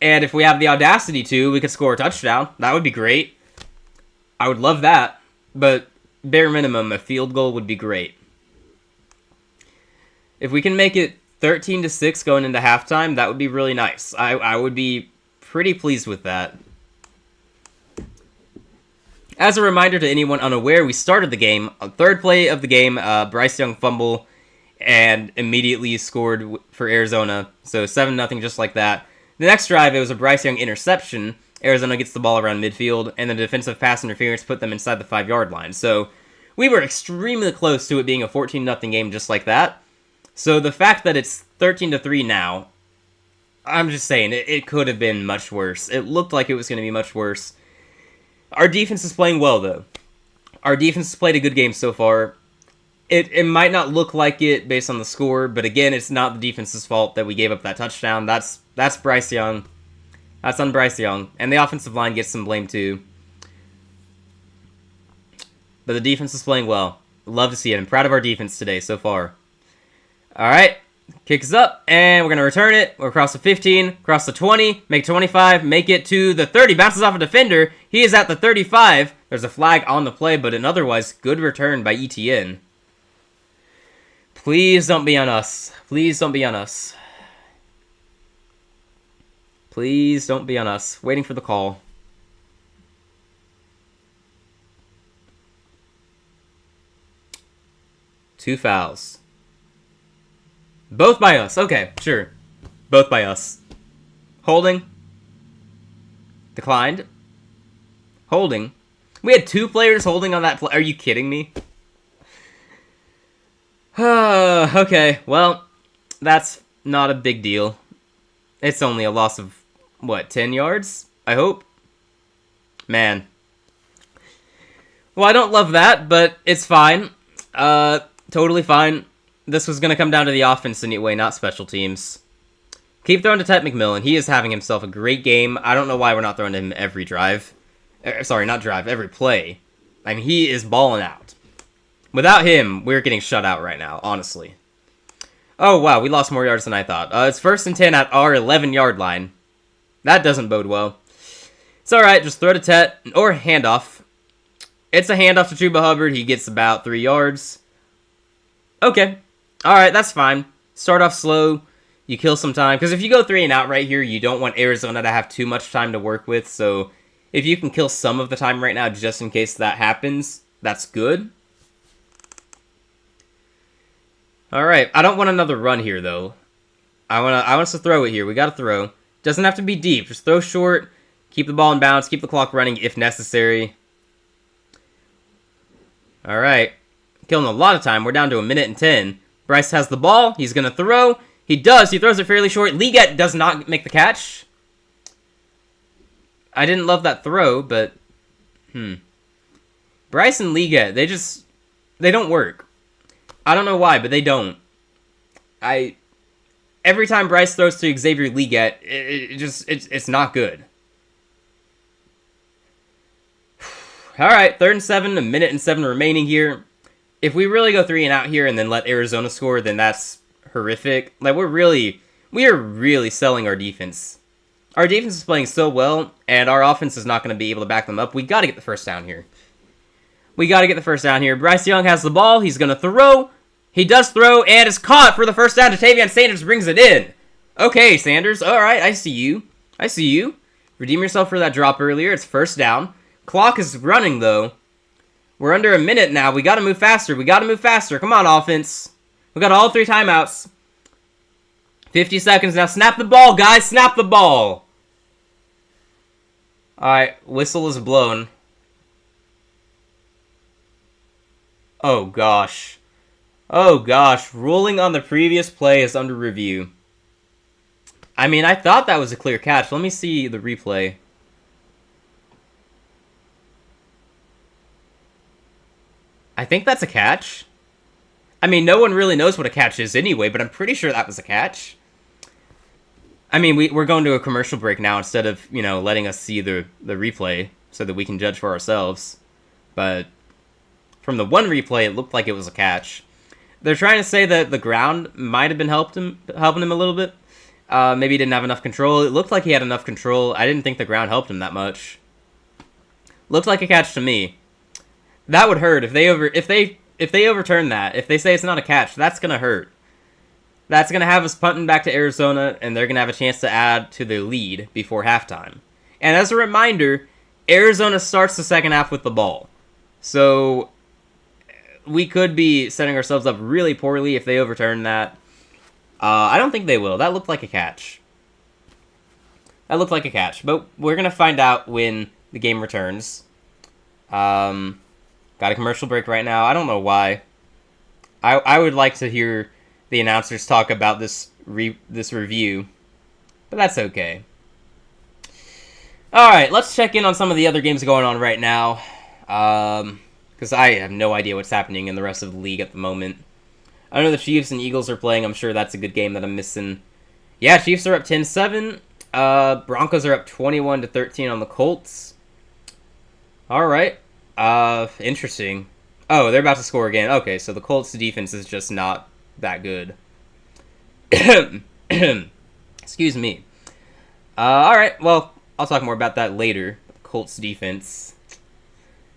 And if we have the audacity to, we could score a touchdown. That would be great. I would love that. But bare minimum, a field goal would be great. If we can make it 13-6 going into halftime, that would be really nice. I would be pretty pleased with that. As a reminder to anyone unaware, we started the game. On third play of the game, Bryce Young fumble, and immediately scored for Arizona. So 7-0, just like that. The next drive, it was a Bryce Young interception. Arizona gets the ball around midfield, and the defensive pass interference put them inside the 5-yard line. So we were extremely close to it being a 14-0 game just like that. So the fact that it's 13-3 now, I'm just saying, it could have been much worse. It looked like it was going to be much worse. Our defense is playing well, though. Our defense has played a good game so far. It might not look like it based on the score, but again, it's not the defense's fault that we gave up that touchdown. That's Bryce Young. That's on Bryce Young. And the offensive line gets some blame, too. But the defense is playing well. Love to see it. I'm proud of our defense today so far. Alright. Kicks up, and we're going to return it. We're across the 15, across the 20, make 25, make it to the 30. Bounces off a defender. He is at the 35. There's a flag on the play, but an otherwise good return by ETN. Please don't be on us. Please don't be on us. Please don't be on us. Waiting for the call. Two fouls. Both by us. Okay, sure. Both by us. Holding. Declined. Holding. We had two players holding on that play. Are you kidding me? Okay, well, that's not a big deal. It's only a loss of, what, 10 yards? I hope? Man. Well, I don't love that, but it's fine. Totally fine. This was going to come down to the offense anyway, not special teams. Keep throwing to Ted McMillan. He is having himself a great game. I don't know why we're not throwing to him every drive. Sorry, not drive, every play. I mean, he is balling out. Without him, we're getting shut out right now, honestly. Oh, wow, we lost more yards than I thought. It's 1st and 10 at our 11-yard line. That doesn't bode well. It's alright, just throw to Tet, or handoff. It's a handoff to Chuba Hubbard. He gets about 3 yards. Okay. Alright, that's fine. Start off slow. You kill some time. Because if you go 3 and out right here, you don't want Arizona to have too much time to work with. So if you can kill some of the time right now, just in case that happens, that's good. Alright, I don't want another run here, though. I want us to throw it here. We gotta throw. Doesn't have to be deep. Just throw short. Keep the ball in bounds. Keep the clock running if necessary. Alright. Killing a lot of time. We're down to 1 minute and 10. Bryce has the ball. He's going to throw. He does. He throws it fairly short. Liget does not make the catch. I didn't love that throw, but... Bryce and Liget, they don't work. I don't know why, but they don't. Every time Bryce throws to Xavier Liget, it's not good. Alright, 3rd and 7, 1 minute and 7 remaining here. If we really go 3 and out here and then let Arizona score, then that's horrific. Like, we are really selling our defense. Our defense is playing so well, and our offense is not going to be able to back them up. We got to get the first down here. Bryce Young has the ball. He's going to throw. He does throw, and is caught for the first down. Tavion Sanders brings it in. Okay, Sanders. All right, I see you. Redeem yourself for that drop earlier. It's first down. Clock is running, though. We're under 1 minute now. We got to move faster. Come on, offense. We got all 3 timeouts. 50 seconds now. Snap the ball, guys. Snap the ball. All right, whistle is blown. Oh, gosh. Ruling on the previous play is under review. I mean, I thought that was a clear catch. Let me see the replay. I think that's a catch. I mean, no one really knows what a catch is anyway, but I'm pretty sure that was a catch. I mean, we're going to a commercial break now instead of, letting us see the replay so that we can judge for ourselves. But from the one replay, it looked like it was a catch. They're trying to say that the ground might have been helping him a little bit. Maybe he didn't have enough control. It looked like he had enough control. I didn't think the ground helped him that much. Looked like a catch to me. That would hurt if they overturn that. If they say it's not a catch, that's gonna hurt. That's going to have us punting back to Arizona, and they're going to have a chance to add to their lead before halftime. And as a reminder, Arizona starts the second half with the ball. So we could be setting ourselves up really poorly if they overturn that. I don't think they will. That looked like a catch. But we're going to find out when the game returns. Got a commercial break right now. I don't know why. I would like to hear the announcers talk about this review, but that's okay. Alright, let's check in on some of the other games going on right now, because I have no idea what's happening in the rest of the league at the moment. I know the Chiefs and Eagles are playing. I'm sure that's a good game that I'm missing. Yeah, Chiefs are up 10-7. Broncos are up 21-13 on the Colts. Alright. Interesting. Oh, they're about to score again. Okay, so the Colts' defense is just not that good. Excuse me. Alright, well, I'll talk more about that later. Colts defense.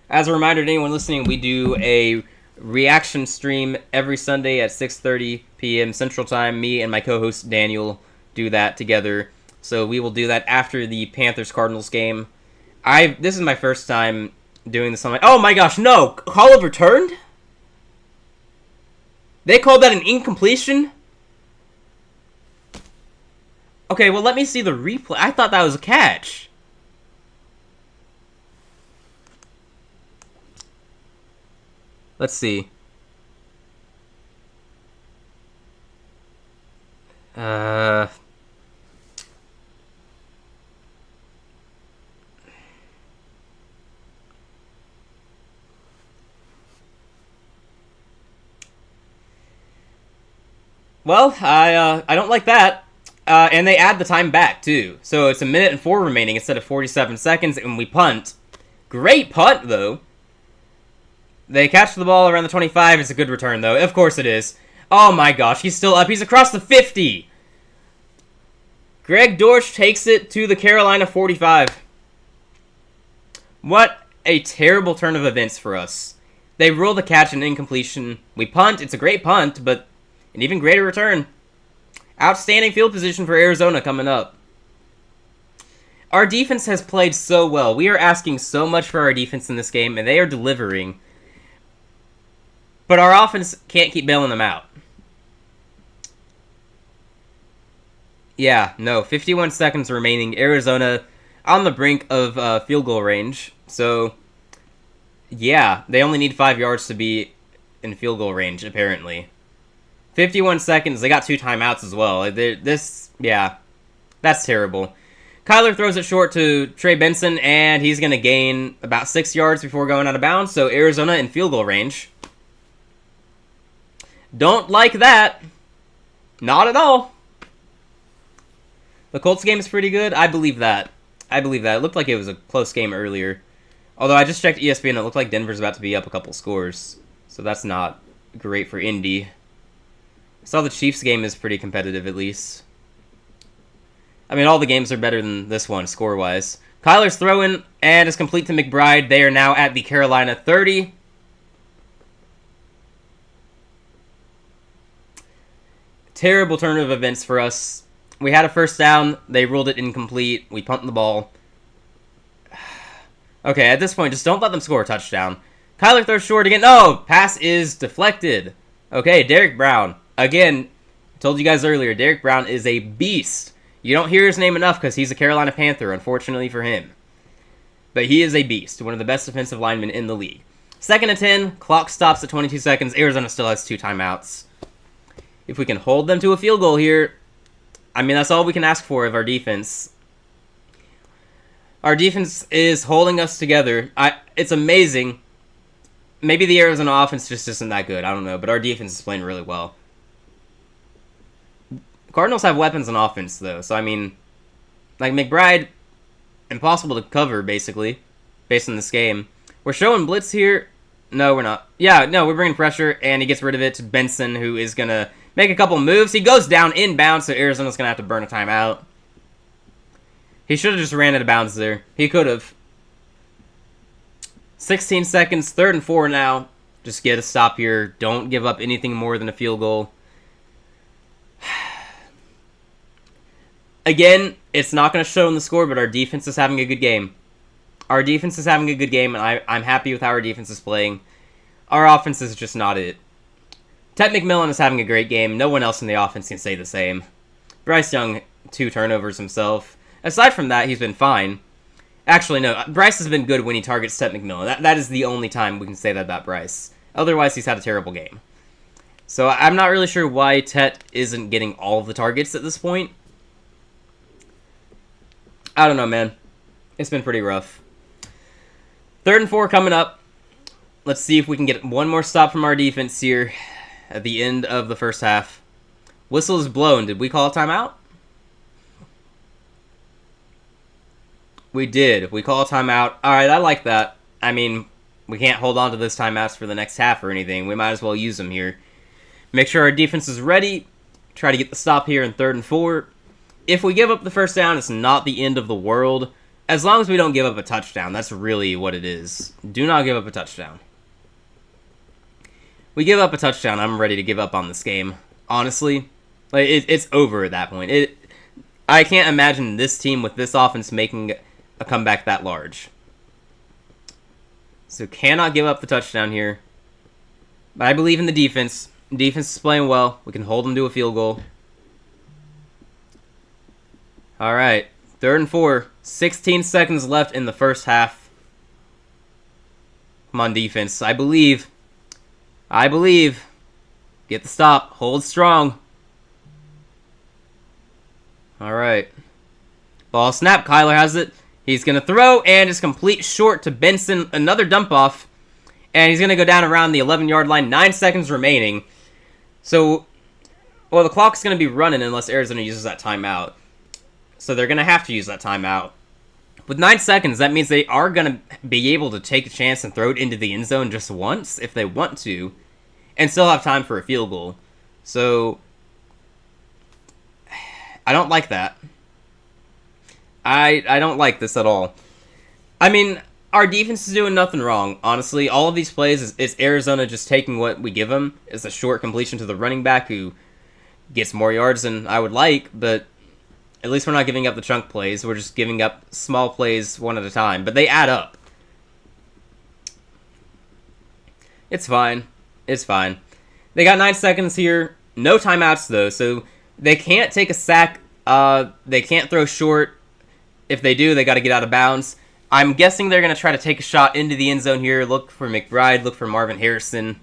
As a reminder to anyone listening, we do a reaction stream every Sunday at 6:30 p.m. Central Time. Me and my co-host Daniel do that together. So we will do that after the Panthers-Cardinals game. This is my first time doing this on my... Oh my gosh, no! Call overturned? They called that an incompletion? Okay, well, let me see the replay. I thought that was a catch. Let's see. Well, I don't like that. And they add the time back, too. So it's 1:04 remaining instead of 47 seconds, and we punt. Great punt, though. They catch the ball around the 25. It's a good return, though. Of course it is. Oh, my gosh. He's still up. He's across the 50. Greg Dortch takes it to the Carolina 45. What a terrible turn of events for us. They rule the catch and incompletion. We punt. It's a great punt, but an even greater return. Outstanding field position for Arizona coming up. Our defense has played so well. We are asking so much for our defense in this game, and they are delivering. But our offense can't keep bailing them out. Yeah, no, 51 seconds remaining. Arizona on the brink of field goal range. So, yeah, they only need 5 yards to be in field goal range, apparently. 51 seconds. They got 2 timeouts as well. Yeah, that's terrible. Kyler throws it short to Trey Benson, and he's going to gain about 6 yards before going out of bounds. So Arizona in field goal range. Don't like that. Not at all. The Colts game is pretty good. I believe that. It looked like it was a close game earlier. Although I just checked ESPN, it looked like Denver's about to be up a couple scores. So that's not great for Indy. I saw the Chiefs game is pretty competitive, at least. I mean, all the games are better than this one, score-wise. Kyler's throwing, and is complete to McBride. They are now at the Carolina 30. Terrible turn of events for us. We had a first down. They ruled it incomplete. We punt the ball. Okay, at this point, just don't let them score a touchdown. Kyler throws short again. No! Pass is deflected. Okay, Derrick Brown. Again, I told you guys earlier, Derrick Brown is a beast. You don't hear his name enough because he's a Carolina Panther, unfortunately for him. But he is a beast. One of the best defensive linemen in the league. 2nd and 10. Clock stops at 22 seconds. Arizona still has 2 timeouts. If we can hold them to a field goal here, I mean, that's all we can ask for of our defense. Our defense is holding us together. It's amazing. Maybe the Arizona offense just isn't that good. I don't know. But our defense is playing really well. Cardinals have weapons on offense, though. So, I mean, like McBride, impossible to cover, basically, based on this game. We're showing blitz here. No, we're not. Yeah, no, we're bringing pressure, and he gets rid of it to Benson, who is going to make a couple moves. He goes down inbounds, so Arizona's going to have to burn a timeout. He should have just ran out of bounds there. He could have. 16 seconds, 3rd and 4 now. Just get a stop here. Don't give up anything more than a field goal. Again, it's not going to show in the score, but our defense is having a good game. Our defense is having a good game, and I'm happy with how our defense is playing. Our offense is just not it. Ted McMillan is having a great game. No one else in the offense can say the same. Bryce Young, 2 turnovers himself. Aside from that, he's been fine. Actually, no. Bryce has been good when he targets Ted McMillan. That is the only time we can say that about Bryce. Otherwise, he's had a terrible game. So I'm not really sure why Tet isn't getting all of the targets at this point. I don't know, man. It's been pretty rough. 3rd and 4 coming up. Let's see if we can get one more stop from our defense here at the end of the first half. Whistle is blown. Did we call a timeout? We did. We call a timeout. Alright, I like that. I mean, we can't hold on to those timeouts for the next half or anything. We might as well use them here. Make sure our defense is ready. Try to get the stop here in 3rd and 4. If we give up the first down, it's not the end of the world. As long as we don't give up a touchdown, that's really what it is. Do not give up a touchdown. We give up a touchdown, I'm ready to give up on this game. Honestly, like it's over at that point. I can't imagine this team with this offense making a comeback that large. So cannot give up the touchdown here. But I believe in the defense. Defense is playing well. We can hold them to a field goal. All right, 3rd and 4. 16 seconds left in the first half. Come on, defense. I believe. Get the stop. Hold strong. All right. Ball snap. Kyler has it. He's going to throw, and it's complete short to Benson. Another dump off. And he's going to go down around the 11-yard line. 9 seconds remaining. So, well, the clock's going to be running unless Arizona uses that timeout. So they're going to have to use that timeout. With 9 seconds, that means they are going to be able to take a chance and throw it into the end zone just once, if they want to, and still have time for a field goal. So, I don't like that. I don't like this at all. I mean, our defense is doing nothing wrong, honestly. All of these plays is Arizona just taking what we give them. It's a short completion to the running back who gets more yards than I would like, but at least we're not giving up the chunk plays. We're just giving up small plays one at a time. But they add up. It's fine. It's fine. They got 9 seconds here. No timeouts, though. So they can't take a sack. They can't throw short. If they do, they got to get out of bounds. I'm guessing they're going to try to take a shot into the end zone here. Look for McBride. Look for Marvin Harrison.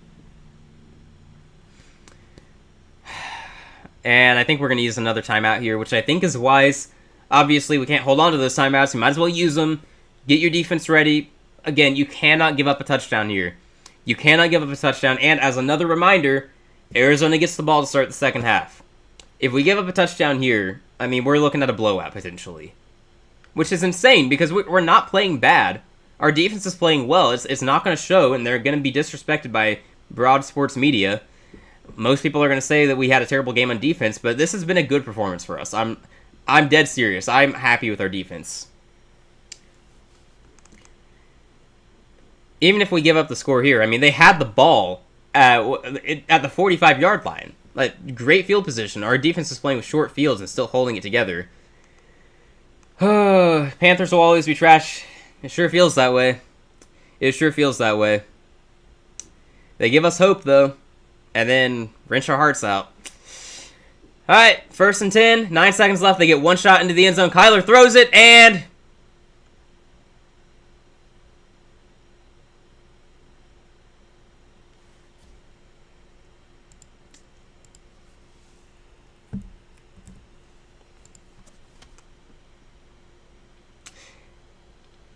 And I think we're going to use another timeout here, which I think is wise. Obviously, we can't hold on to those timeouts. You might as well use them. Get your defense ready. Again, you cannot give up a touchdown here. You cannot give up a touchdown. And as another reminder, Arizona gets the ball to start the second half. If we give up a touchdown here, I mean, we're looking at a blowout, potentially. Which is insane, because we're not playing bad. Our defense is playing well. It's not going to show, and they're going to be disrespected by broad sports media. Most people are going to say that we had a terrible game on defense, but this has been a good performance for us. I'm dead serious. I'm happy with our defense. Even if we give up the score here, I mean, they had the ball at the 45-yard line. Like, great field position. Our defense is playing with short fields and still holding it together. Panthers will always be trash. It sure feels that way. It sure feels that way. They give us hope, though. And then wrench our hearts out. Alright, 1st and 10. 9 seconds left. They get one shot into the end zone. Kyler throws it, and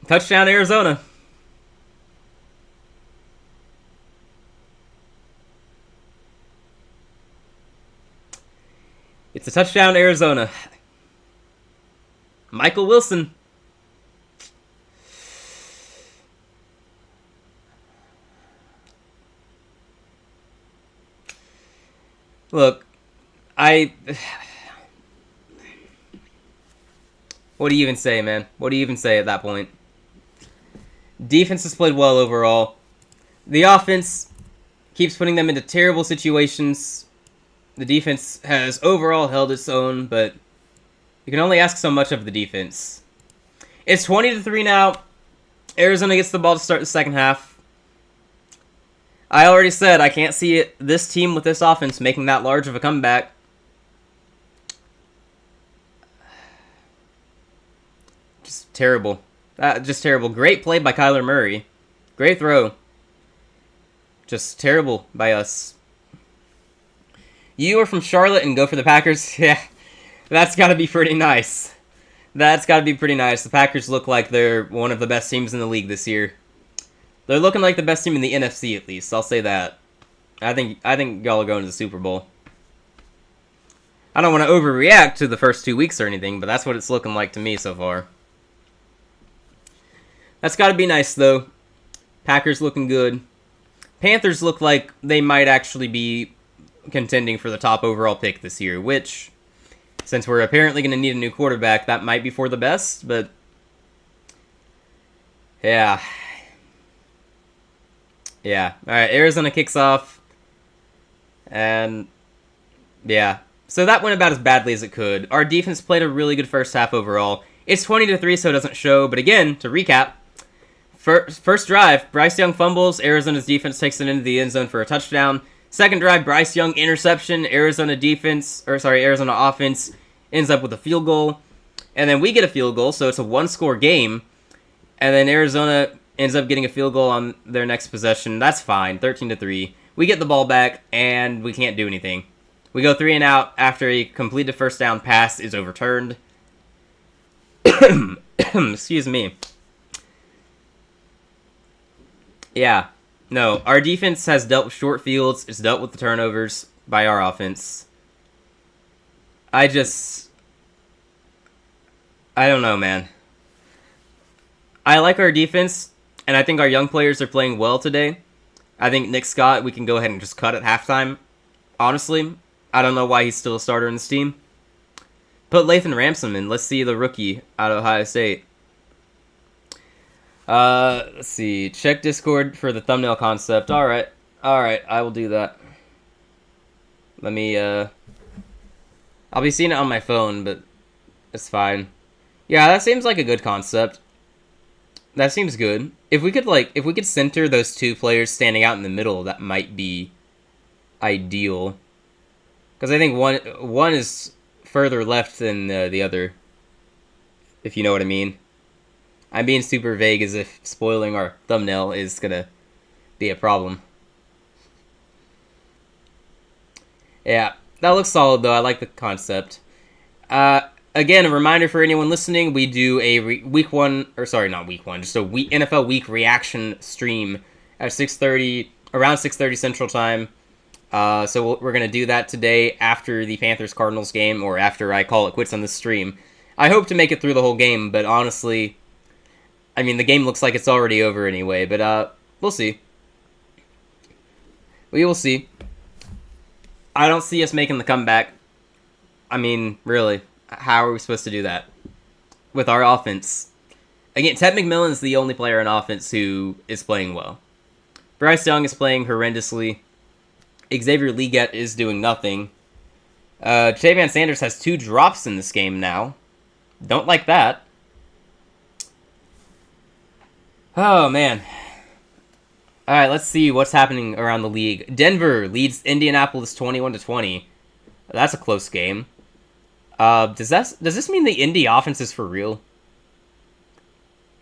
touchdown, Arizona. It's a touchdown, Arizona. Michael Wilson. Look, what do you even say, man? What do you even say at that point? Defense has played well overall. The offense keeps putting them into terrible situations. The defense has overall held its own, but You can only ask so much of the defense. It's 20-3 now. Arizona gets the ball to start the second half. I already said I can't see this team with this offense making that large of a comeback. Just terrible. Just terrible. Great play by Kyler Murray. Great throw. Just terrible by us. You are from Charlotte and go for the Packers? Yeah, that's got to be pretty nice. That's got to be pretty nice. The Packers look like they're one of the best teams in the league this year. They're looking like the best team in the NFC, at least. I'll say that. I think y'all are going to the Super Bowl. I don't want to overreact to the first 2 weeks or anything, but that's what it's looking like to me so far. That's got to be nice, though. Packers looking good. Panthers look like they might actually be contending for the top overall pick this year, which, since we're apparently going to need a new quarterback, that might be for the best, but yeah. Yeah. All right, Arizona kicks off, and yeah. So that went about as badly as it could. Our defense played a really good first half overall. It's 20-3, so it doesn't show, but again, to recap, first drive, Bryce Young fumbles, Arizona's defense takes it into the end zone for a touchdown. Second drive, Bryce Young interception, Arizona offense ends up with a field goal. And then we get a field goal, so it's a one-score game. And then Arizona ends up getting a field goal on their next possession. That's fine, 13-3. We get the ball back, and we can't do anything. We go 3 and out after a completed first down pass is overturned. Excuse me. Yeah. No, our defense has dealt with short fields. It's dealt with the turnovers by our offense. I don't know, man. I like our defense, and I think our young players are playing well today. I think Nick Scott, we can go ahead and just cut at halftime. Honestly, I don't know why he's still a starter in this team. Put Lathan Ransom in. Let's see the rookie out of Ohio State. Let's see. Check Discord for the thumbnail concept. Alright, I will do that. Let me, I'll be seeing it on my phone, but it's fine. Yeah, that seems like a good concept. That seems good. If we could center those two players standing out in the middle, that might be ideal. Because I think one is further left than the other, if you know what I mean. I'm being super vague as if spoiling our thumbnail is gonna be a problem. Yeah, that looks solid though. I like the concept. Again, a reminder for anyone listening: we do a NFL Week reaction stream at 6:30, around 6:30 Central Time. So we're gonna do that today after the Panthers Cardinals game, or after I call it quits on this stream. I hope to make it through the whole game, but honestly, I mean, the game looks like it's already over anyway, but we'll see. We will see. I don't see us making the comeback. I mean, really, how are we supposed to do that with our offense? Again, Ted McMillan's the only player on offense who is playing well. Bryce Young is playing horrendously. Xavier Legette is doing nothing. Javan Sanders has 2 drops in this game now. Don't like that. Oh, man. Alright, let's see what's happening around the league. Denver leads Indianapolis 21-20. That's a close game. Does this mean the Indy offense is for real?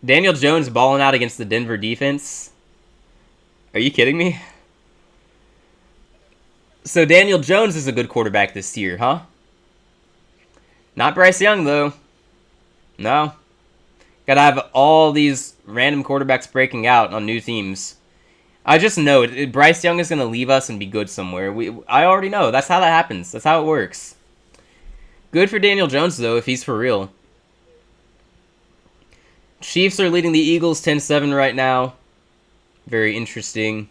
Daniel Jones balling out against the Denver defense? Are you kidding me? So Daniel Jones is a good quarterback this year, huh? Not Bryce Young, though. No. Gotta have all these random quarterbacks breaking out on new teams. I just know Bryce Young is going to leave us and be good somewhere. I already know. That's how that happens. That's how it works. Good for Daniel Jones, though, if he's for real. Chiefs are leading the Eagles 10-7 right now. Very interesting.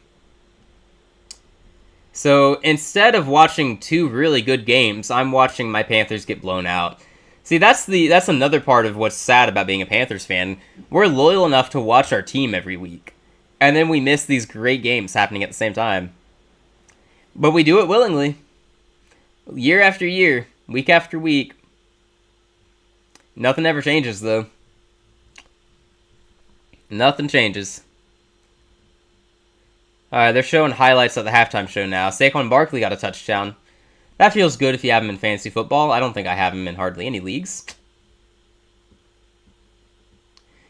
So instead of watching 2 really good games, I'm watching my Panthers get blown out. See, that's another part of what's sad about being a Panthers fan. We're loyal enough to watch our team every week, and then we miss these great games happening at the same time. But we do it willingly. Year after year, week after week. Nothing ever changes, though. Nothing changes. Alright, they're showing highlights of the halftime show now. Saquon Barkley got a touchdown. That feels good if you have him in fantasy football. I don't think I have him in hardly any leagues.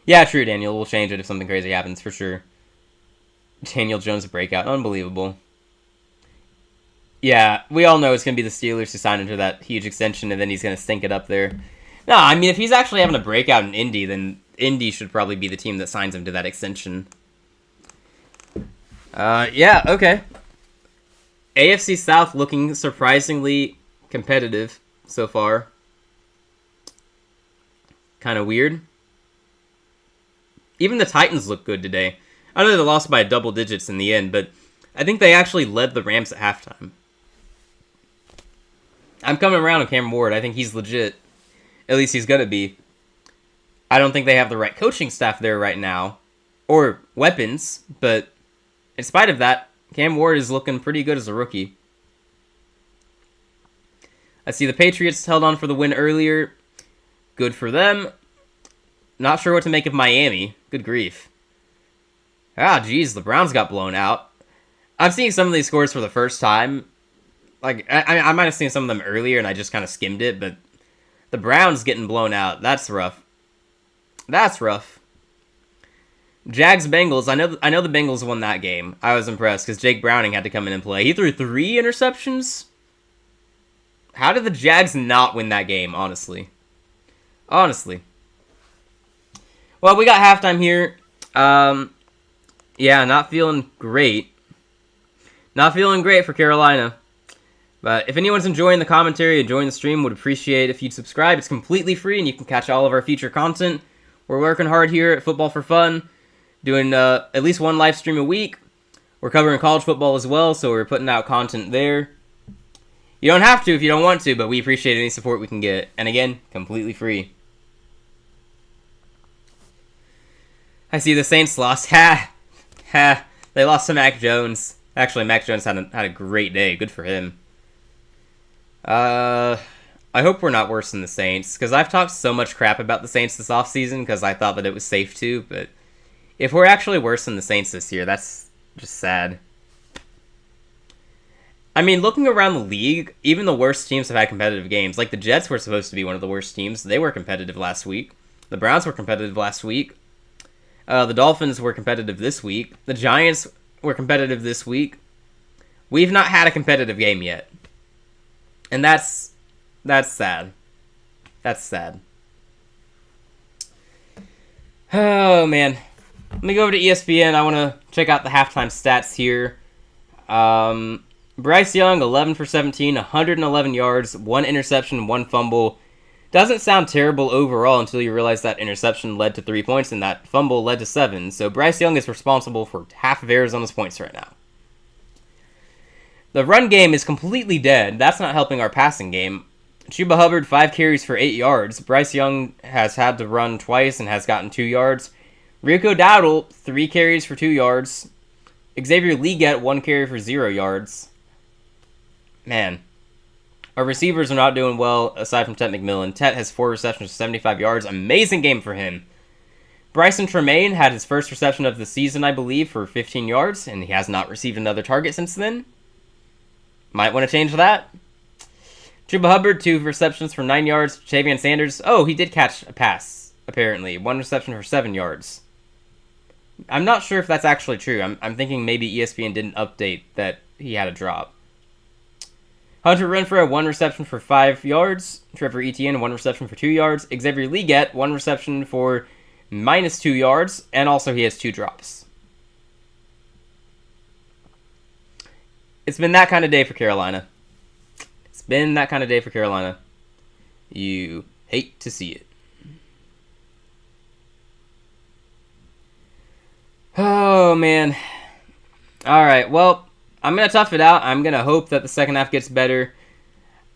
Yeah, true, Daniel. We'll change it if something crazy happens, for sure. Daniel Jones breakout. Unbelievable. Yeah, we all know it's going to be the Steelers who sign him to that huge extension, and then he's going to stink it up there. No, I mean, if he's actually having a breakout in Indy, then Indy should probably be the team that signs him to that extension. Yeah, okay. AFC South looking surprisingly competitive so far. Kind of weird. Even the Titans look good today. I know they lost by double digits in the end, but I think they actually led the Rams at halftime. I'm coming around on Cameron Ward. I think he's legit. At least he's going to be. I don't think they have the right coaching staff there right now. Or weapons. But in spite of that, Cam Ward is looking pretty good as a rookie. I see the Patriots held on for the win earlier. Good for them. Not sure what to make of Miami. Good grief. Ah, geez, the Browns got blown out. I'm seeing some of these scores for the first time. Like, I might have seen some of them earlier and I just kind of skimmed it, but the Browns getting blown out. That's rough. That's rough. Jags-Bengals. I know the Bengals won that game. I was impressed because Jake Browning had to come in and play. He threw 3 interceptions. How did the Jags not win that game, honestly? Honestly. Well, we got halftime here. Yeah, not feeling great. Not feeling great for Carolina. But if anyone's enjoying the commentary, enjoying the stream, would appreciate if you'd subscribe. It's completely free, and you can catch all of our future content. We're working hard here at Football for Fun, doing at least one live stream a week. We're covering college football as well, so we're putting out content there. You don't have to if you don't want to, but we appreciate any support we can get. And again, completely free. I see the Saints lost. Ha! Ha! They lost to Mac Jones. Actually, Mac Jones had a great day. Good for him. I hope we're not worse than the Saints, because I've talked so much crap about the Saints this offseason because I thought that it was safe to, but if we're actually worse than the Saints this year, that's just sad. I mean, looking around the league, even the worst teams have had competitive games. Like, the Jets were supposed to be one of the worst teams. They were competitive last week. The Browns were competitive last week. The Dolphins were competitive this week. The Giants were competitive this week. We've not had a competitive game yet. And that's sad. That's sad. Oh, man. Let me go over to ESPN. I want to check out the halftime stats here. Bryce Young, 11 for 17, 111 yards, 1 interception, 1 fumble. Doesn't sound terrible overall until you realize that interception led to 3 points and that fumble led to 7. So Bryce Young is responsible for half of Arizona's points right now. The run game is completely dead. That's not helping our passing game. Chuba Hubbard, 5 carries for 8 yards. Bryce Young has had to run twice and has gotten 2 yards. Rico Dowdle, 3 carries for 2 yards. Xavier Legette, 1 carry for 0 yards. Man. Our receivers are not doing well, aside from Tet McMillan. Tet has 4 receptions for 75 yards. Amazing game for him. Bryson Tremaine had his first reception of the season, I believe, for 15 yards, and he has not received another target since then. Might want to change that. Chuba Hubbard, 2 receptions for 9 yards. Javian Sanders, oh, he did catch a pass, apparently. 1 reception for 7 yards. I'm not sure if that's actually true. I'm thinking maybe ESPN didn't update that he had a drop. Hunter Renfrow, 1 reception for 5 yards. Trevor Etienne, 1 reception for 2 yards. Xavier Legette, 1 reception for -2 yards. And also he has 2 drops. It's been that kind of day for Carolina. It's been that kind of day for Carolina. You hate to see it. Oh, man. Alright, well, I'm going to tough it out. I'm going to hope that the second half gets better.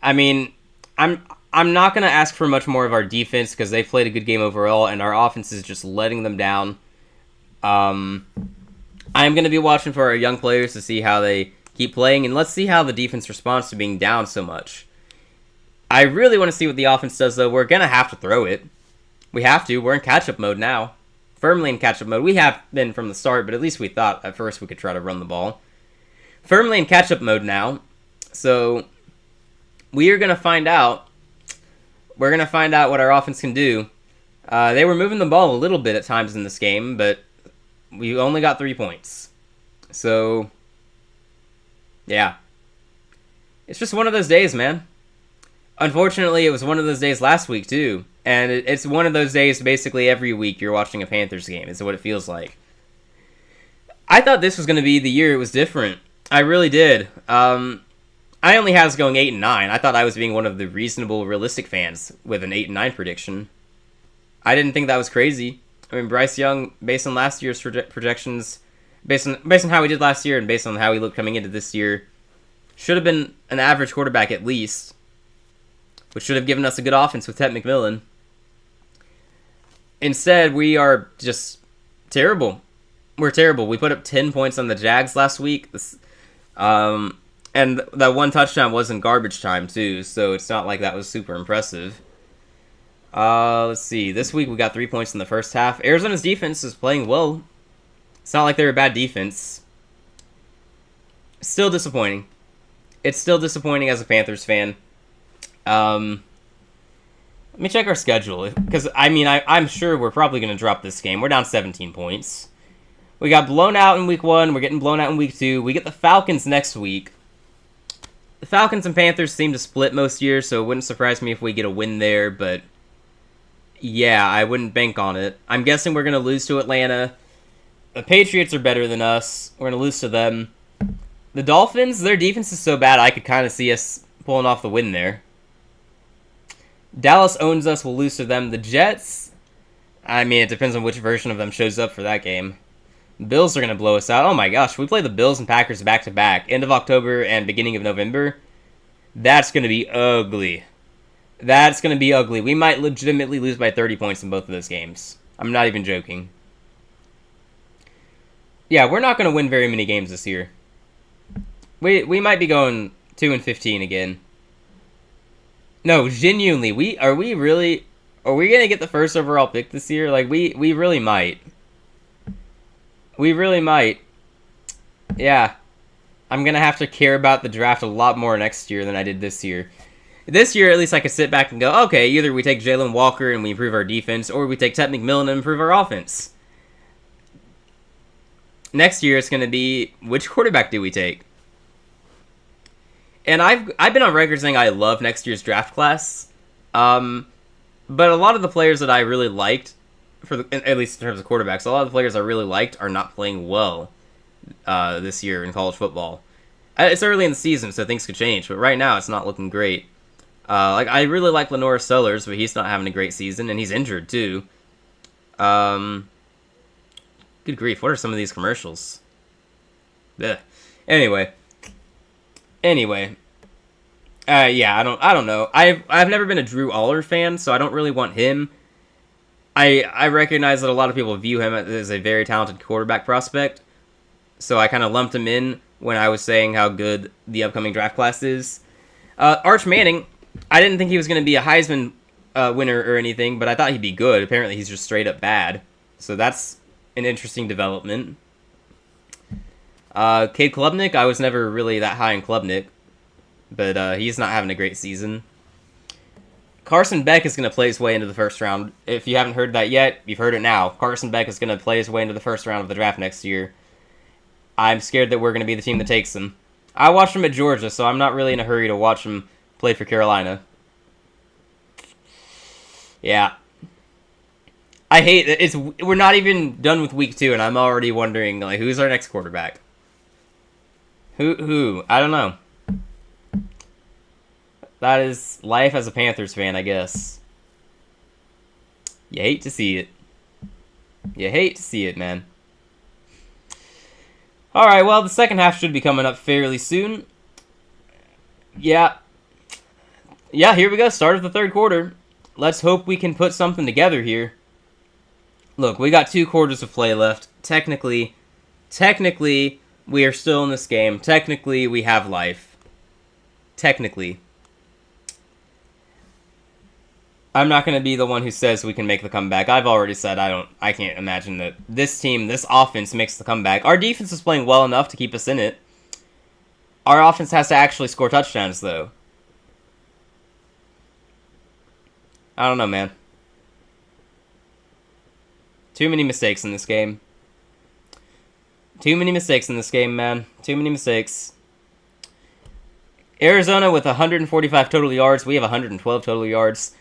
I mean, I'm not going to ask for much more of our defense because they played a good game overall, and our offense is just letting them down. I'm going to be watching for our young players to see how they keep playing, and let's see how the defense responds to being down so much. I really want to see what the offense does, though. We're going to have to throw it. We have to. We're in catch-up mode now. Firmly in catch-up mode. We have been from the start, but at least we thought at first we could try to run the ball. Firmly in catch-up mode now. So we are going to find out. We're going to find out what our offense can do. They were moving the ball a little bit at times in this game, but we only got 3 points. So, yeah. It's just one of those days, man. Unfortunately, it was one of those days last week, too. And it's one of those days basically every week you're watching a Panthers game. Is what it feels like. I thought this was going to be the year it was different. I really did. I only had us going 8-9. I thought I was being one of the reasonable, realistic fans with an 8-9 prediction. I didn't think that was crazy. I mean, Bryce Young, based on last year's projections, based on how he did last year and based on how he looked coming into this year, should have been an average quarterback at least, which should have given us a good offense with Ted McMillan. Instead, we are just terrible. We're terrible. We put up 10 points on the Jags last week. And that one touchdown was in garbage time, too, so it's not like that was super impressive. Let's see. This week we got 3 points in the first half. Arizona's defense is playing well. It's not like they're a bad defense. Still disappointing. It's still disappointing as a Panthers fan. Let me check our schedule, because, I mean, I'm sure we're probably going to drop this game. We're down 17 points. We got blown out in week 1. We're getting blown out in week 2. We get the Falcons next week. The Falcons and Panthers seem to split most years, so it wouldn't surprise me if we get a win there, but yeah, I wouldn't bank on it. I'm guessing we're going to lose to Atlanta. The Patriots are better than us. We're going to lose to them. The Dolphins, their defense is so bad, I could kind of see us pulling off the win there. Dallas owns us. We'll lose to them. The Jets, I mean, it depends on which version of them shows up for that game. Bills are going to blow us out. Oh my gosh, we play the Bills and Packers back-to-back, end of October and beginning of November. That's going to be ugly. That's going to be ugly. We might legitimately lose by 30 points in both of those games. I'm not even joking. Yeah, we're not going to win very many games this year. We might be going 2-15 again. No, genuinely, are we going to get the first overall pick this year? Like, we really might. We really might. Yeah. I'm going to have to care about the draft a lot more next year than I did this year. This year, at least I could sit back and go, okay, either we take Jalen Walker and we improve our defense, or we take Ted McMillan and improve our offense. Next year, it's going to be, which quarterback do we take? And I've been on record saying I love next year's draft class. But a lot of the players that I really liked, at least in terms of quarterbacks, a lot of the players I really liked are not playing well this year in college football. It's early in the season, so things could change. But right now, it's not looking great. I really like Lenore Sellers, but he's not having a great season, and he's injured too. Good grief! What are some of these commercials? Ugh. Anyway. Yeah, I don't know. I've never been a Drew Aller fan, so I don't really want him. I recognize that a lot of people view him as a very talented quarterback prospect, so I kind of lumped him in when I was saying how good the upcoming draft class is. Arch Manning, I didn't think he was going to be a Heisman winner or anything, but I thought he'd be good. Apparently, he's just straight up bad, so that's an interesting development. Cade Klubnik, I was never really that high in Klubnik, but he's not having a great season. Carson Beck is going to play his way into the first round. If you haven't heard that yet, you've heard it now. Carson Beck is going to play his way into the first round of the draft next year. I'm scared that we're going to be the team that takes him. I watched him at Georgia, so I'm not really in a hurry to watch him play for Carolina. Yeah. I hate it. We're not even done with week 2, and I'm already wondering, like, who's our next quarterback? Who? I don't know. That is life as a Panthers fan, I guess. You hate to see it. You hate to see it, man. Alright, well, the second half should be coming up fairly soon. Yeah. Yeah, here we go. Start of the third quarter. Let's hope we can put something together here. Look, we got 2 quarters of play left. Technically, we are still in this game. Technically, we have life. Technically. I'm not going to be the one who says we can make the comeback. I've already said I can't imagine that this team, this offense makes the comeback. Our defense is playing well enough to keep us in it. Our offense has to actually score touchdowns, though. I don't know, man. Too many mistakes in this game. Too many mistakes in this game, man. Too many mistakes. Arizona with 145 total yards. We have 112 total yards.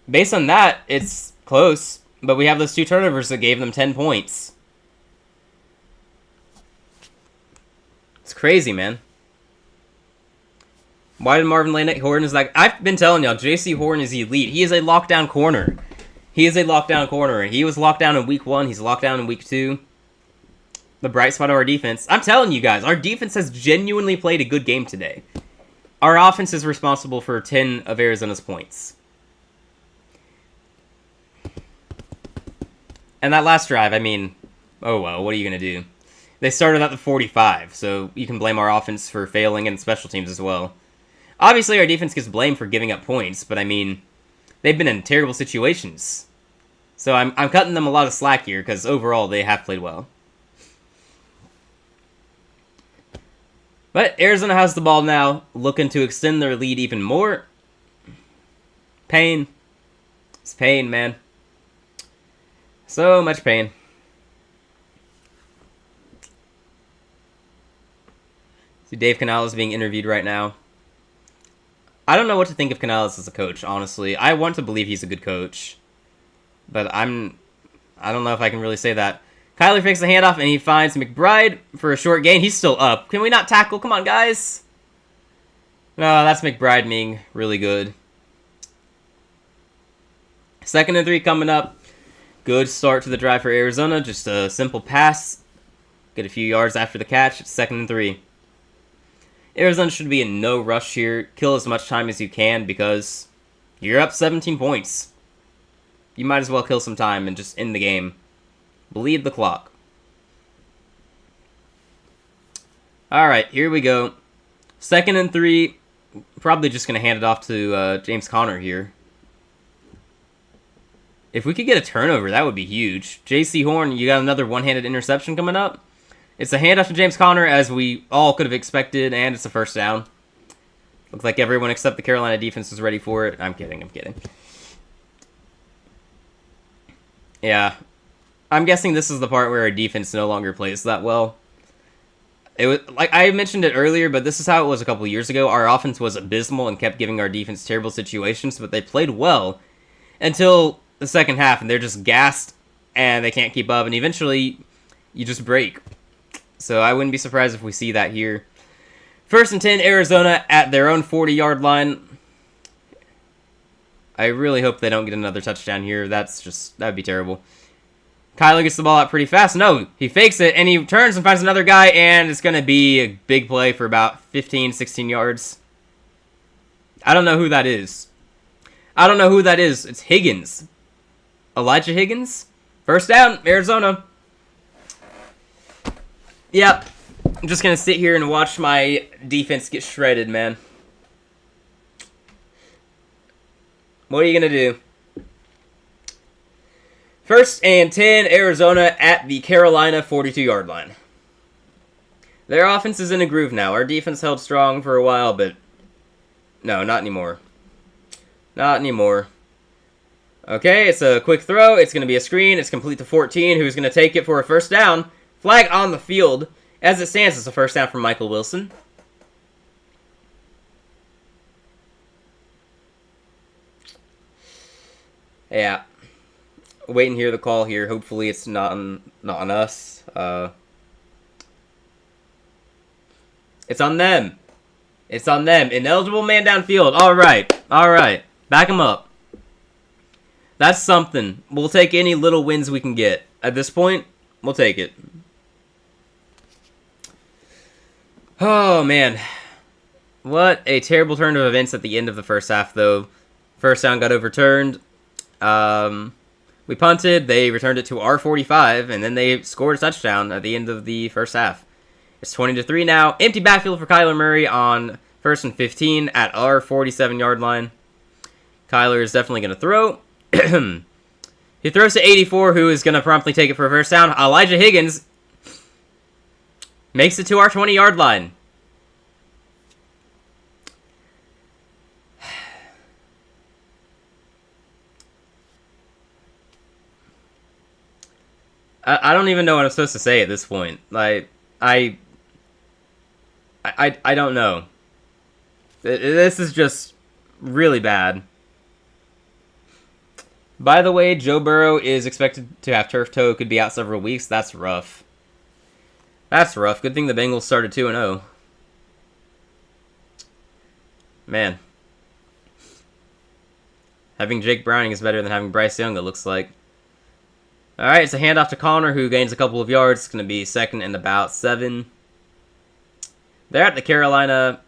Based on that, it's close. But we have those 2 turnovers that gave them 10 points. It's crazy, man. Why did Marvin Lane Horton is like... I've been telling y'all, J.C. Horton is elite. He is a lockdown corner. He is a lockdown corner. He was locked down in week 1. He's locked down in week 2. The bright spot of our defense. I'm telling you guys, our defense has genuinely played a good game today. Our offense is responsible for 10 of Arizona's points. And that last drive, I mean, oh well, what are you going to do? They started at the 45, so you can blame our offense for failing and special teams as well. Obviously, our defense gets blamed for giving up points, but I mean, they've been in terrible situations. So I'm cutting them a lot of slack here, because overall, they have played well. But Arizona has the ball now, looking to extend their lead even more. Pain. It's pain, man. So much pain. See, Dave Canales being interviewed right now. I don't know what to think of Canales as a coach, honestly. I want to believe he's a good coach. But I don't know if I can really say that. Kyler fakes the handoff, and he finds McBride for a short gain. He's still up. Can we not tackle? Come on, guys. No, that's McBride being really good. 2nd and 3 coming up. Good start to the drive for Arizona. Just a simple pass. Get a few yards after the catch. It's 2nd and 3. Arizona should be in no rush here. Kill as much time as you can because you're up 17 points. You might as well kill some time and just end the game. Bleed the clock. Alright, here we go. 2nd and 3. Probably just going to hand it off to James Conner here. If we could get a turnover, that would be huge. J.C. Horn, you got another one-handed interception coming up. It's a handoff to James Conner, as we all could have expected, and it's a first down. Looks like everyone except the Carolina defense was ready for it. I'm kidding. Yeah. I'm guessing this is the part where our defense no longer plays that well. It was like I mentioned it earlier, but this is how it was a couple years ago. Our offense was abysmal and kept giving our defense terrible situations, but they played well until the second half, and they're just gassed, and they can't keep up, and eventually you just break. So I wouldn't be surprised if we see that here. 1st and 10, Arizona at their own 40-yard line. I really hope they don't get another touchdown here. That'd be terrible. Kyler gets the ball out pretty fast. No, he fakes it, and he turns and finds another guy, and it's going to be a big play for about 15, 16 yards. I don't know who that is. It's Higgins. Elijah Higgins? First down, Arizona. Yep. I'm just going to sit here and watch my defense get shredded, man. What are you going to do? 1st and 10, Arizona at the Carolina 42-yard line. Their offense is in a groove now. Our defense held strong for a while, but no, not anymore. Not anymore. Okay, it's a quick throw. It's going to be a screen. It's complete to 14. Who's going to take it for a first down? Flag on the field. As it stands, it's a first down from Michael Wilson. Yeah. Wait and hear the call here. Hopefully it's not on us. It's on them. It's on them. Ineligible man downfield. All right. Back him up. That's something. We'll take any little wins we can get. At this point, we'll take it. Oh, man. What a terrible turn of events at the end of the first half, though. First down got overturned. We punted. They returned it to our 45, and then they scored a touchdown at the end of the first half. It's 20-3 now. Empty backfield for Kyler Murray on 1st and 15 at our 47-yard line. Kyler is definitely going to throw. He throws to 84, who is going to promptly take it for a first down. Elijah Higgins makes it to our 20-yard line. I don't even know what I'm supposed to say at this point. Like, I don't know. This is just really bad. By the way, Joe Burrow is expected to have turf toe. Could be out several weeks. That's rough. That's rough. Good thing the Bengals started 2-0. Man. Having Jake Browning is better than having Bryce Young, it looks like. Alright, it's a handoff to Connor, who gains a couple of yards. It's going to be second and about 7. They're at the Carolina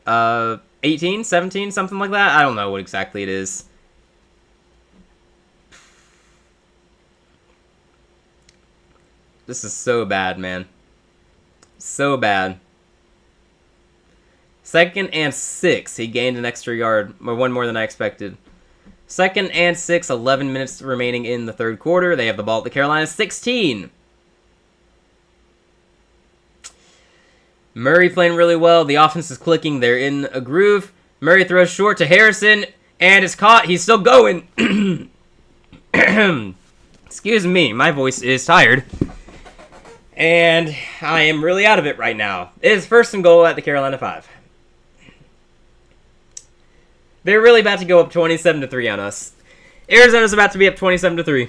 18, 17, something like that. I don't know what exactly it is. This is so bad, man. So bad. Second and 6. He gained an extra yard, or one more than I expected. Second and 6, 11 minutes remaining in the third quarter. They have the ball at the Carolina 16. Murray playing really well. The offense is clicking. They're in a groove. Murray throws short to Harrison, and it's caught. He's still going. Excuse me, my voice is tired. And I am really out of it right now. It is first and goal at the Carolina 5. They're really about to go up 27-3 on us. Arizona's about to be up 27-3.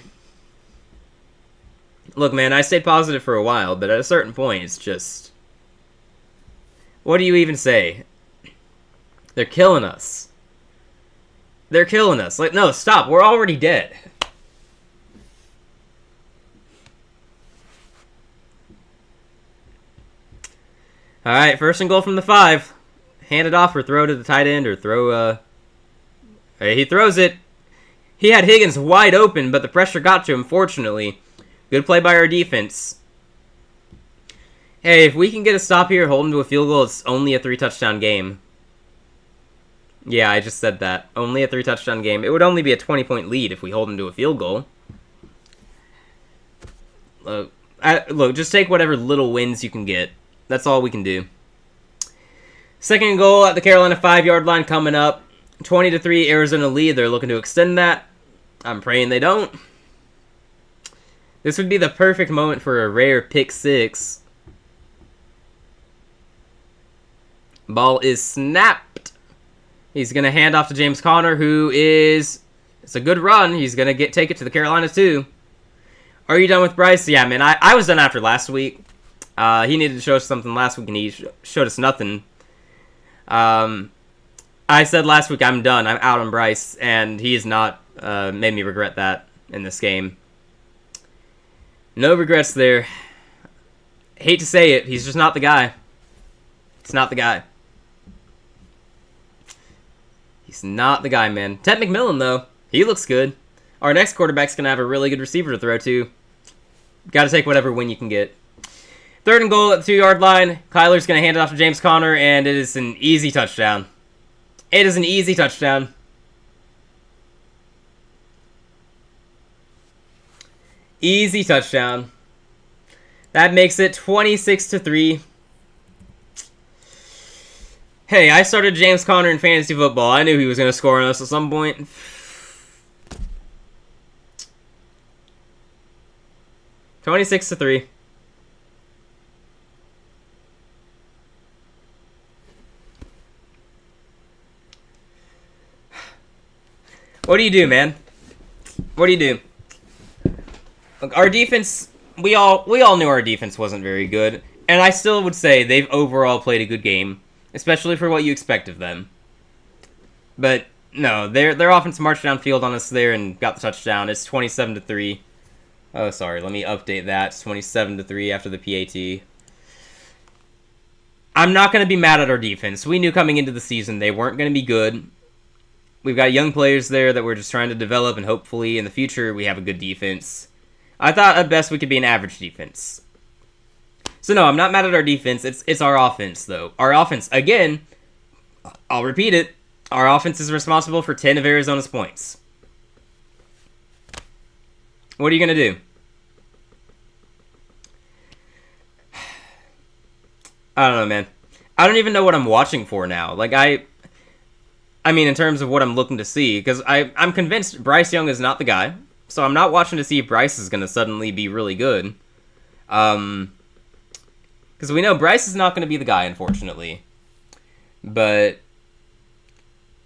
Look, man, I stayed positive for a while, but at a certain point, it's just... What do you even say? They're killing us. They're killing us. Like, no, stop. We're already dead. Alright, first and goal from the 5. Hand it off or throw to the tight end or throw, He throws it. He had Higgins wide open, but the pressure got to him, fortunately. Good play by our defense. Hey, if we can get a stop here, hold him to a field goal, it's only a 3-touchdown game. Yeah, I just said that. Only a 3-touchdown game. It would only be a 20-point lead if we hold him to a field goal. Look, just take whatever little wins you can get. That's all we can do. Second goal at the Carolina 5-yard line coming up. 20-3 Arizona lead. They're looking to extend that. I'm praying they don't. This would be the perfect moment for a rare pick 6. Ball is snapped. He's going to hand off to James Conner, who is... It's a good run. He's going to take it to the Carolina 2. Are you done with Bryce? Yeah, man. I was done after last week. He needed to show us something last week, and he showed us nothing. I said last week I'm done. I'm out on Bryce, and he has not made me regret that in this game. No regrets there. Hate to say it. He's just not the guy. He's not the guy. He's not the guy, man. Ted McMillan, though, he looks good. Our next quarterback's going to have a really good receiver to throw to. Got to take whatever win you can get. Third and goal at the 2-yard line. Kyler's going to hand it off to James Conner, and it is an easy touchdown. It is an easy touchdown. Easy touchdown. That makes it 26-3. Hey, I started James Conner in fantasy football. I knew he was going to score on us at some point. $26-3. What do you do, man? What do you do? Look, our defense, we all knew our defense wasn't very good, and I still would say they've overall played a good game, especially for what you expect of them. But no, their offense marched downfield on us there and got the touchdown. It's 27-3. Oh, sorry, let me update that. It's 27-3 after the PAT. I'm not going to be mad at our defense. We knew coming into the season they weren't going to be good. We've got young players there that we're just trying to develop, and hopefully in the future we have a good defense. I thought at best we could be an average defense. So no, I'm not mad at our defense. It's our offense, though. Our offense, again, I'll repeat it, our offense is responsible for 10 of Arizona's points. What are you going to do? I don't know, man. I don't even know what I'm watching for now. Like, I mean, in terms of what I'm looking to see, because I'm convinced Bryce Young is not the guy, so I'm not watching to see if Bryce is going to suddenly be really good. Because we know Bryce is not going to be the guy, unfortunately. But,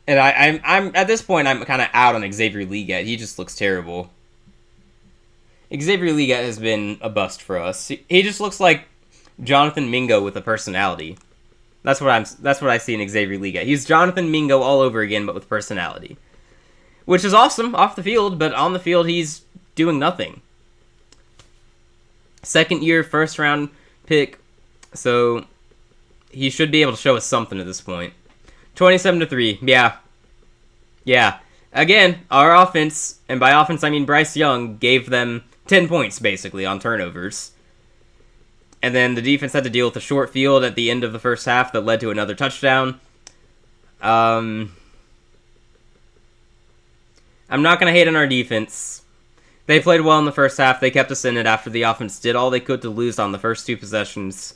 and I'm at this point, I'm kind of out on Xavier Leggett. He just looks terrible. Xavier Leggett has been a bust for us. He just looks like Jonathan Mingo with a personality. That's what I see in Xavier Leggett. He's Jonathan Mingo all over again, but with personality. Which is awesome off the field, but on the field he's doing nothing. Second year, first round pick, so he should be able to show us something at this point. 27-3, yeah. Again, our offense, and by offense I mean Bryce Young, gave them 10 points basically on turnovers. And then the defense had to deal with a short field at the end of the first half that led to another touchdown. I'm not going to hate on our defense. They played well in the first half. They kept us in it after the offense did all they could to lose on the first two possessions.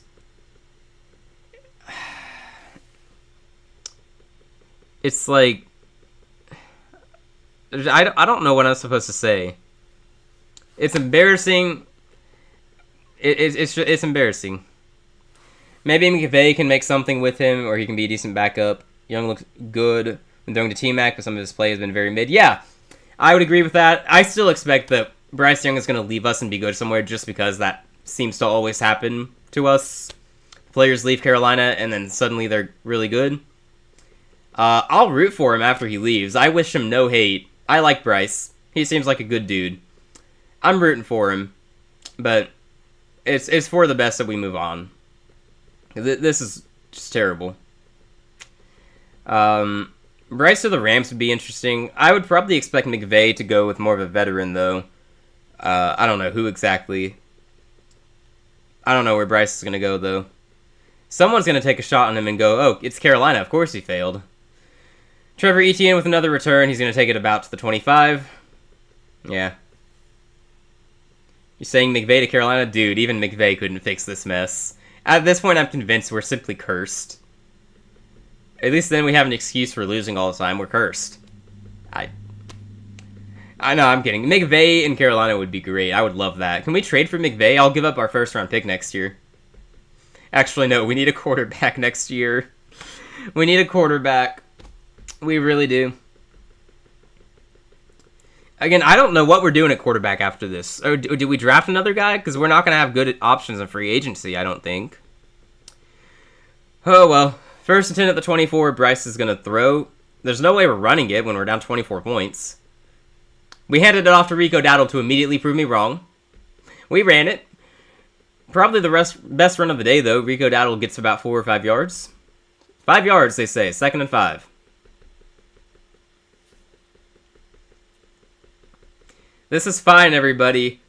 It's like, I don't know what I'm supposed to say. It's embarrassing. It's embarrassing. Maybe McVay can make something with him, or he can be a decent backup. Young looks good when throwing to T-Mac, but some of his play has been very mid. Yeah, I would agree with that. I still expect that Bryce Young is going to leave us and be good somewhere, just because that seems to always happen to us. Players leave Carolina, and then suddenly they're really good. I'll root for him after he leaves. I wish him no hate. I like Bryce. He seems like a good dude. I'm rooting for him, but it's for the best that we move on. This is just terrible. Bryce to the Rams would be interesting. I would probably expect McVay to go with more of a veteran, though. I don't know who exactly. I don't know where Bryce is going to go, though. Someone's going to take a shot on him and go, oh, it's Carolina. Of course he failed. Trevor Etienne with another return. He's going to take it about to the 25. Yeah. You're saying McVay to Carolina? Dude, even McVay couldn't fix this mess. At this point, I'm convinced we're simply cursed. At least then we have an excuse for losing all the time. We're cursed. I know, I'm kidding. McVay in Carolina would be great. I would love that. Can we trade for McVay? I'll give up our first-round pick next year. Actually, no. We need a quarterback next year. We need a quarterback. We really do. Again, I don't know what we're doing at quarterback after this. Or do we draft another guy? Because we're not going to have good options in free agency, I don't think. Oh, well. First and 10 at the 24, Bryce is going to throw. There's no way we're running it when we're down 24 points. We handed it off to Rico Dowdle to immediately prove me wrong. We ran it. Probably the best run of the day, though. Rico Dowdle gets about 4 or 5 yards. 5 yards, they say. 2nd and 5. This is fine, everybody.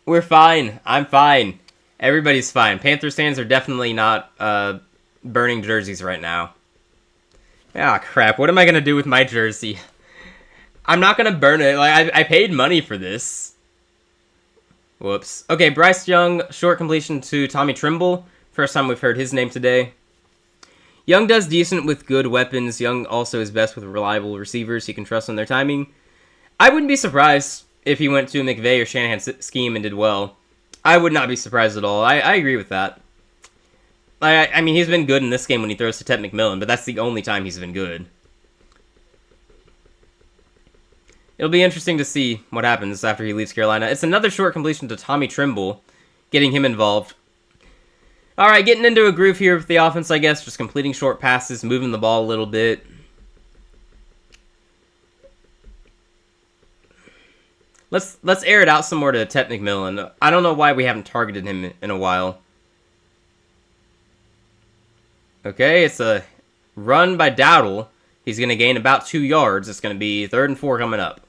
We're fine. I'm fine. Everybody's fine. Panthers fans are definitely not burning jerseys right now. Ah, crap. What am I going to do with my jersey? I'm not going to burn it. Like I paid money for this. Whoops. Okay, Bryce Young, short completion to Tommy Trimble. First time we've heard his name today. Young does decent with good weapons. Young also is best with reliable receivers he can trust on their timing. I wouldn't be surprised if he went to McVay or Shanahan's scheme and did well. I would not be surprised at all. I agree with that. I mean, he's been good in this game when he throws to Ted McMillan, but that's the only time he's been good. It'll be interesting to see what happens after he leaves Carolina. It's another short completion to Tommy Trimble, getting him involved. Alright, getting into a groove here with the offense, I guess. Just completing short passes, moving the ball a little bit. Let's air it out some more to Ted McMillan. I don't know why we haven't targeted him in a while. Okay, it's a run by Dowdle. He's going to gain about 2 yards. It's going to be 3rd and 4 coming up.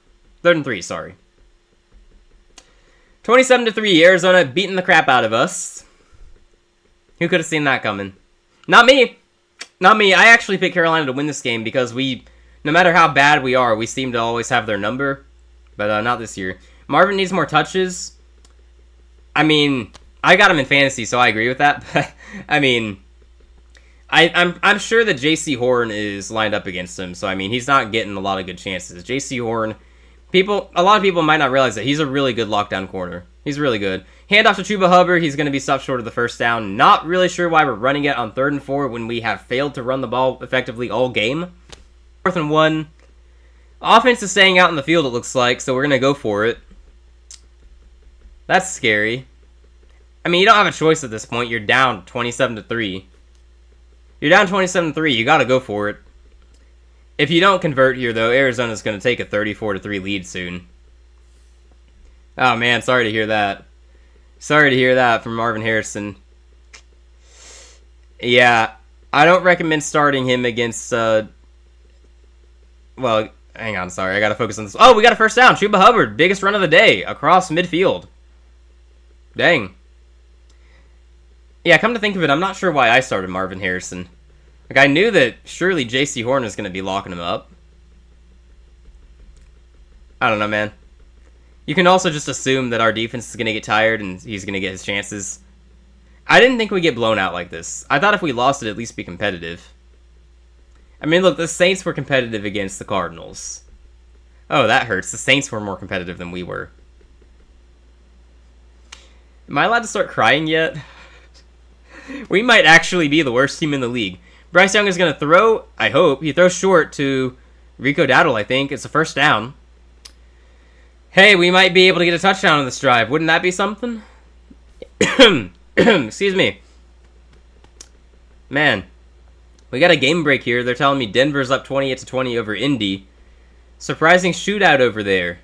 3rd and 3, sorry. 27-3, Arizona beating the crap out of us. Who could have seen that coming? Not me. Not me. I actually picked Carolina to win this game because no matter how bad we are, we seem to always have their number. But not this year. Marvin needs more touches. I mean, I got him in fantasy, so I agree with that. But I mean, I'm sure that J.C. Horn is lined up against him. So I mean, he's not getting a lot of good chances. J.C. Horn, a lot of people might not realize that he's a really good lockdown corner. He's really good. Handoff to Chuba Hubbard. He's going to be stopped short of the first down. Not really sure why we're running it on 3rd and 4 when we have failed to run the ball effectively all game. 4th and 1. Offense is staying out in the field, it looks like, so we're going to go for it. That's scary. I mean, you don't have a choice at this point. You're down 27-3. You're down 27-3. You got to go for it. If you don't convert here, though, Arizona's going to take a 34-3 lead soon. Oh, man, sorry to hear that. Sorry to hear that from Marvin Harrison. Yeah, I don't recommend starting him against, well, hang on, sorry, I gotta focus on this. Oh, we got a first down. Chuba Hubbard, biggest run of the day, across midfield. Dang. Yeah, come to think of it, I'm not sure why I started Marvin Harrison. Like, I knew that surely J.C. Horn is gonna be locking him up. I don't know, man. You can also just assume that our defense is going to get tired and he's going to get his chances. I didn't think we'd get blown out like this. I thought if we lost, it'd at least be competitive. I mean, look, the Saints were competitive against the Cardinals. Oh, that hurts. The Saints were more competitive than we were. Am I allowed to start crying yet? We might actually be the worst team in the league. Bryce Young is going to throw, I hope. He throws short to Rico Dowdle, I think. It's a first down. Hey, we might be able to get a touchdown on this drive. Wouldn't that be something? Excuse me. Man, we got a game break here. They're telling me Denver's up 28-20 over Indy. Surprising shootout over there.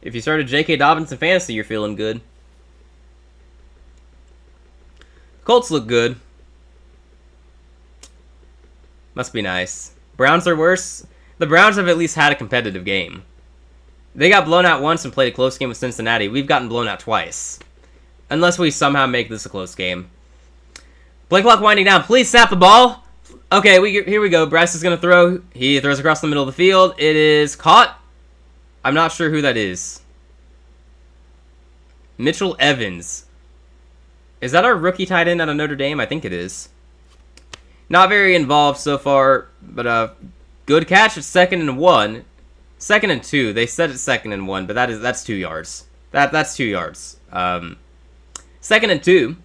If you started J.K. Dobbins in fantasy, you're feeling good. Colts look good. Must be nice. Browns are worse. The Browns have at least had a competitive game. They got blown out once and played a close game with Cincinnati. We've gotten blown out twice. Unless we somehow make this a close game. Play clock winding down. Please snap the ball. Okay, here we go. Bryce is going to throw. He throws across the middle of the field. It is caught. I'm not sure who that is. Mitchell Evans. Is that our rookie tight end out of Notre Dame? I think it is. Not very involved so far, but good catch at 2nd and 1. 2nd and 2. They said it's 2nd and 1, but that's 2 yards. That's 2 yards. 2nd and 2.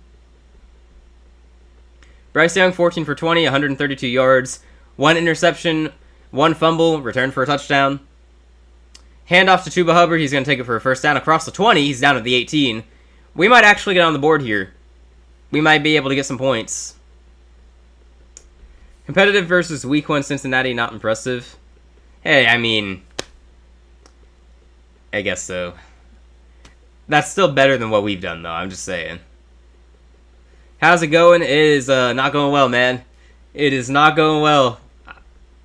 Bryce Young, 14 for 20, 132 yards, 1 interception, 1 fumble, return for a touchdown. Handoff to Chuba Hubbard. He's going to take it for a first down across the 20. He's down at the 18. We might actually get on the board here. We might be able to get some points. Competitive versus week 1 Cincinnati, not impressive. Hey, I mean, I guess so. That's still better than what we've done, though. I'm just saying. How's it going? It is not going well, man. It is not going well.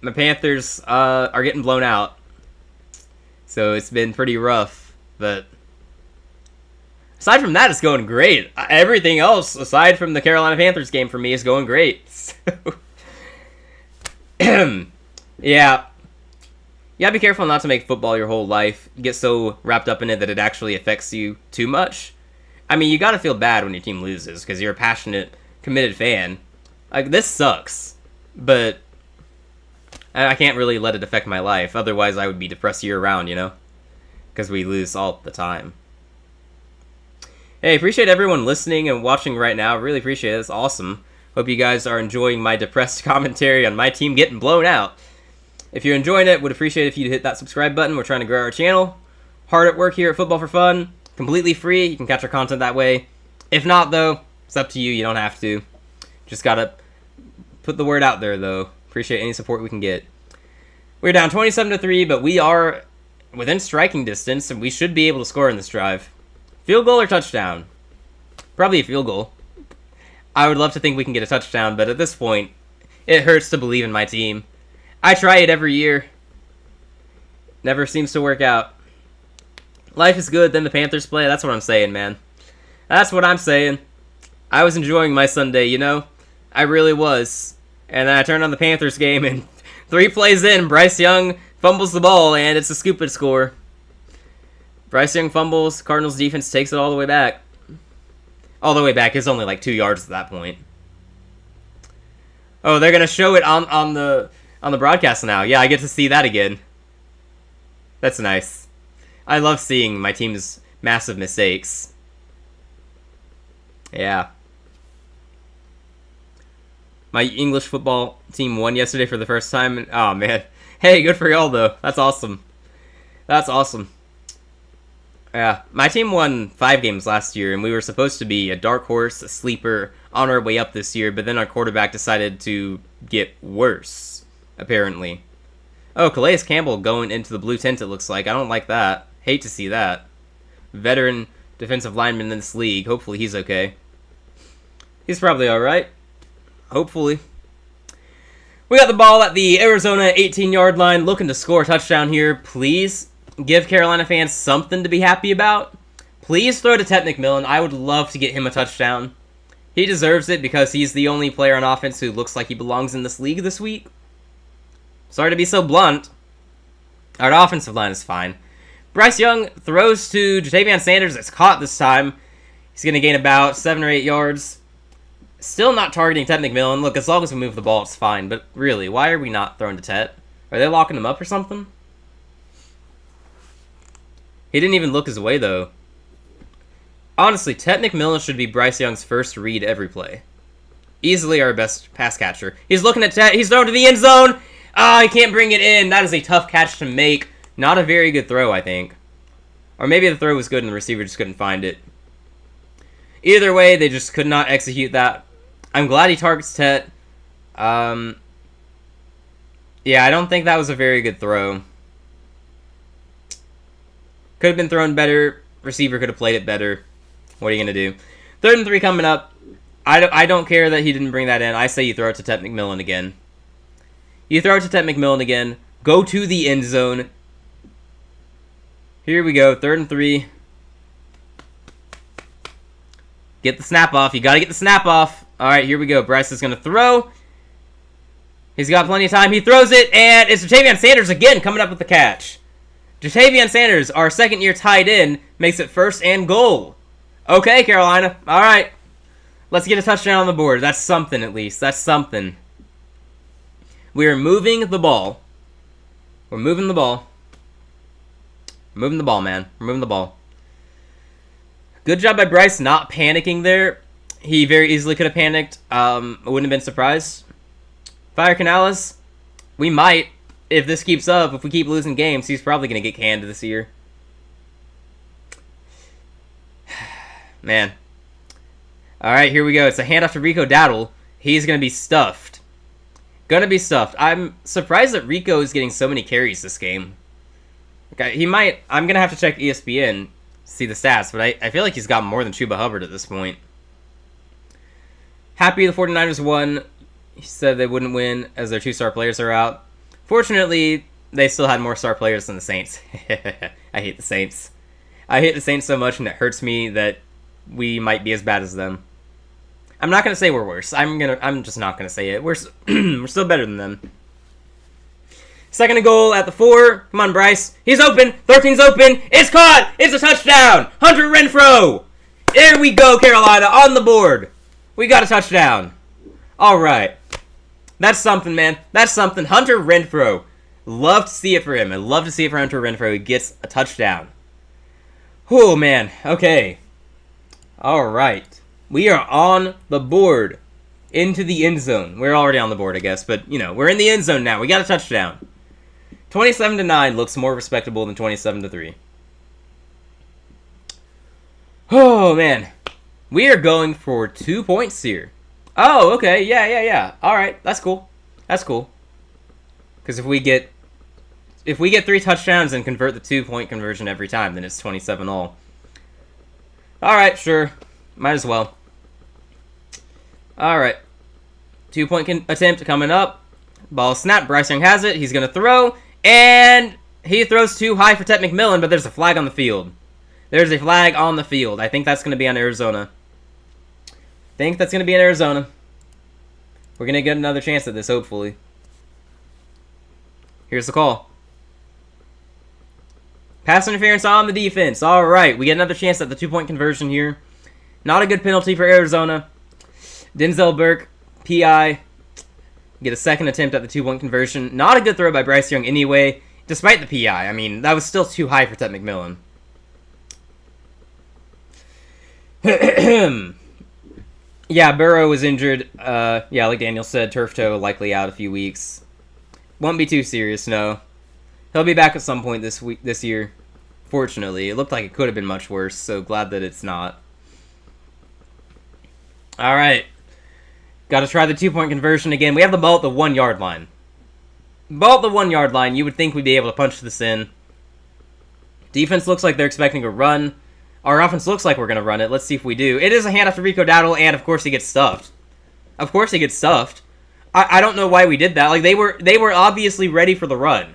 My Panthers are getting blown out. So it's been pretty rough. But aside from that, it's going great. Everything else, aside from the Carolina Panthers game for me, is going great. So yeah. You gotta be careful not to make football your whole life. You get so wrapped up in it that it actually affects you too much. I mean, you gotta feel bad when your team loses because you're a passionate, committed fan. Like, this sucks, but I can't really let it affect my life. Otherwise, I would be depressed year-round, you know? Because we lose all the time. Hey, appreciate everyone listening and watching right now. Really appreciate it. It's awesome. Hope you guys are enjoying my depressed commentary on my team getting blown out. If you're enjoying it, would appreciate if you'd hit that subscribe button. We're trying to grow our channel. Hard at work here at Football for Fun. Completely free. You can catch our content that way. If not, though, it's up to you. You don't have to. Just gotta put the word out there, though. Appreciate any support we can get. We're down 27-3, but we are within striking distance, and we should be able to score in this drive. Field goal or touchdown? Probably a field goal. I would love to think we can get a touchdown, but at this point, it hurts to believe in my team. I try it every year. Never seems to work out. Life is good, then the Panthers play. That's what I'm saying, man. That's what I'm saying. I was enjoying my Sunday, you know? I really was. And then I turned on the Panthers game, and 3 plays in, Bryce Young fumbles the ball, and it's a stupid score. Bryce Young fumbles. Cardinals defense takes it all the way back. All the way back is only like 2 yards at that point. Oh, they're gonna show it on the broadcast now. Yeah, I get to see that again. That's nice. I love seeing my team's massive mistakes. Yeah. My English football team won yesterday for the first time. Oh, man. Hey, good for y'all, though. That's awesome. That's awesome. Yeah, my team won 5 games last year, and we were supposed to be a dark horse, a sleeper, on our way up this year, but then our quarterback decided to get worse, apparently. Oh, Calais Campbell going into the blue tent, it looks like. I don't like that. Hate to see that. Veteran defensive lineman in this league. Hopefully he's okay. He's probably alright. Hopefully. We got the ball at the Arizona 18-yard line, looking to score a touchdown here. Please give Carolina fans something to be happy about. Please throw to Ted McMillan. I would love to get him a touchdown. He deserves it because he's the only player on offense who looks like he belongs in this league this week. Sorry to be so blunt. Our offensive line is fine. Bryce Young throws to Ja'Tavion Sanders. It's caught this time. He's going to gain about 7 or 8 yards. Still not targeting Ted McMillan. Look, as long as we move the ball, it's fine. But really, why are we not throwing to Ted? Are they locking him up or something? He didn't even look his way, though. Honestly, Ted McMillan should be Bryce Young's first read every play. Easily our best pass catcher. He's looking at Ted. He's thrown to the end zone. Ah, he can't bring it in. That is a tough catch to make. Not a very good throw, I think. Or maybe the throw was good and the receiver just couldn't find it. Either way, they just could not execute that. I'm glad he targets Ted. Yeah, I don't think that was a very good throw. Could have been thrown better. Receiver could have played it better. What are you going to do? 3rd and 3 coming up. I don't care that he didn't bring that in. I say you throw it to Ted McMillan again. You throw it to Ted McMillan again. Go to the end zone. Here we go. 3rd and 3. Get the snap off. You got to get the snap off. All right, here we go. Bryce is going to throw. He's got plenty of time. He throws it, and it's Ja'Tavion Sanders again coming up with the catch. Ja'Tavion Sanders, our second-year tight end, makes it 1st and goal. Okay, Carolina. All right. Let's get a touchdown on the board. That's something, at least. That's something. We're moving the ball. We're moving the ball. We're moving the ball, man. We're moving the ball. Good job by Bryce not panicking there. He very easily could have panicked. I wouldn't have been surprised. Fire Canales, we might. If this keeps up, if we keep losing games, he's probably going to get canned this year. Man. All right, here we go. It's a handoff to Rico Dowdle. He's going to be stuffed. Going to be stuffed. I'm surprised that Rico is getting so many carries this game. Okay, he might. I'm going to have to check ESPN, see the stats, but I feel like he's got more than Chuba Hubbard at this point. Happy the 49ers won. He said they wouldn't win as their 2 star players are out. Fortunately, they still had more star players than the Saints. I hate the Saints. I hate the Saints so much, and it hurts me that we might be as bad as them. I'm not gonna say we're worse. I'm just not gonna say it. We're still better than them. 2nd and goal at the 4. Come on, Bryce. He's open. 13's open. It's caught. It's a touchdown. Hunter Renfrow. There we go, Carolina on the board. We got a touchdown. All right. That's something, man. That's something. Hunter Renfrow. Love to see it for him. I love to see it for Hunter Renfrow. He gets a touchdown. Oh, man. Okay. All right. We are on the board. Into the end zone. We're already on the board, I guess. But, you know, we're in the end zone now. We got a touchdown. 27-9 looks more respectable than 27-3. Oh, man. We are going for 2 points here. Oh, okay. Yeah. All right. That's cool. That's cool. Because if we get 3 touchdowns and convert the 2-point conversion every time, then it's 27 all. All right, sure. Might as well. All right. 2-point attempt coming up. Ball snap. Bryce Young has it. He's going to throw. And he throws too high for Ted McMillan, but there's a flag on the field. There's a flag on the field. I think that's going to be on Arizona. We're going to get another chance at this, hopefully. Here's the call. Pass interference on the defense. All right, we get another chance at the 2-point conversion here. Not a good penalty for Arizona. Denzel Burke, PI. Get a second attempt at the 2-point conversion. Not a good throw by Bryce Young anyway, despite the PI. I mean, that was still too high for Ted McMillan. Yeah, Burrow was injured. Yeah, like Daniel said, turf toe, likely out a few weeks. Won't be too serious, no. He'll be back at some point this year. Fortunately, it looked like it could have been much worse, so glad that it's not. All right. Got to try the 2-point conversion again. We have the ball at the 1-yard line. Ball at the 1-yard line, you would think we'd be able to punch this in. Defense looks like they're expecting a run. Our offense looks like we're going to run it. Let's see if we do. It is a handoff to Rico Dowdle, and of course he gets stuffed. Of course he gets stuffed. I don't know why we did that. Like, they were obviously ready for the run.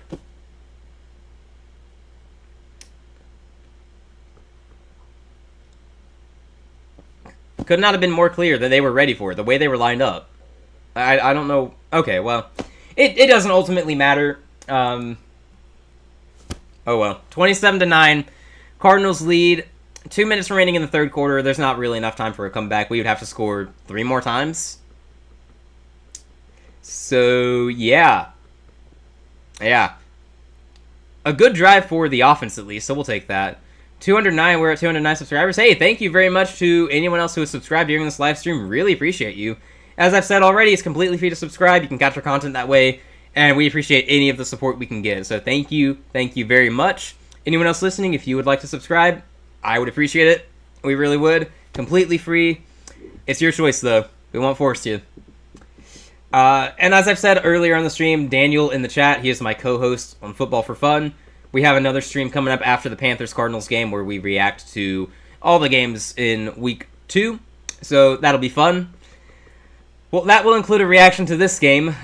Could not have been more clear that they were ready for it, the way they were lined up. I don't know. Okay, well, it doesn't ultimately matter. Oh well. 27-9. Cardinals lead. 2 minutes remaining in the third quarter. There's not really enough time for a comeback. We would have to score 3 more times. So, yeah. Yeah. A good drive for the offense, at least, so we'll take that. 209, we're at 209 subscribers. Hey, thank you very much to anyone else who has subscribed during this live stream. Really appreciate you. As I've said already, it's completely free to subscribe. You can catch our content that way, and we appreciate any of the support we can get. So thank you very much. Anyone else listening, if you would like to subscribe, I would appreciate it. We really would. Completely free. It's your choice, though. We won't force you. And as I've said earlier on the stream, Daniel in the chat, he is my co-host on Football for Fun. We have another stream coming up after the Panthers-Cardinals game where we react to all the games in Week 2. So that'll be fun. Well, that will include a reaction to this game.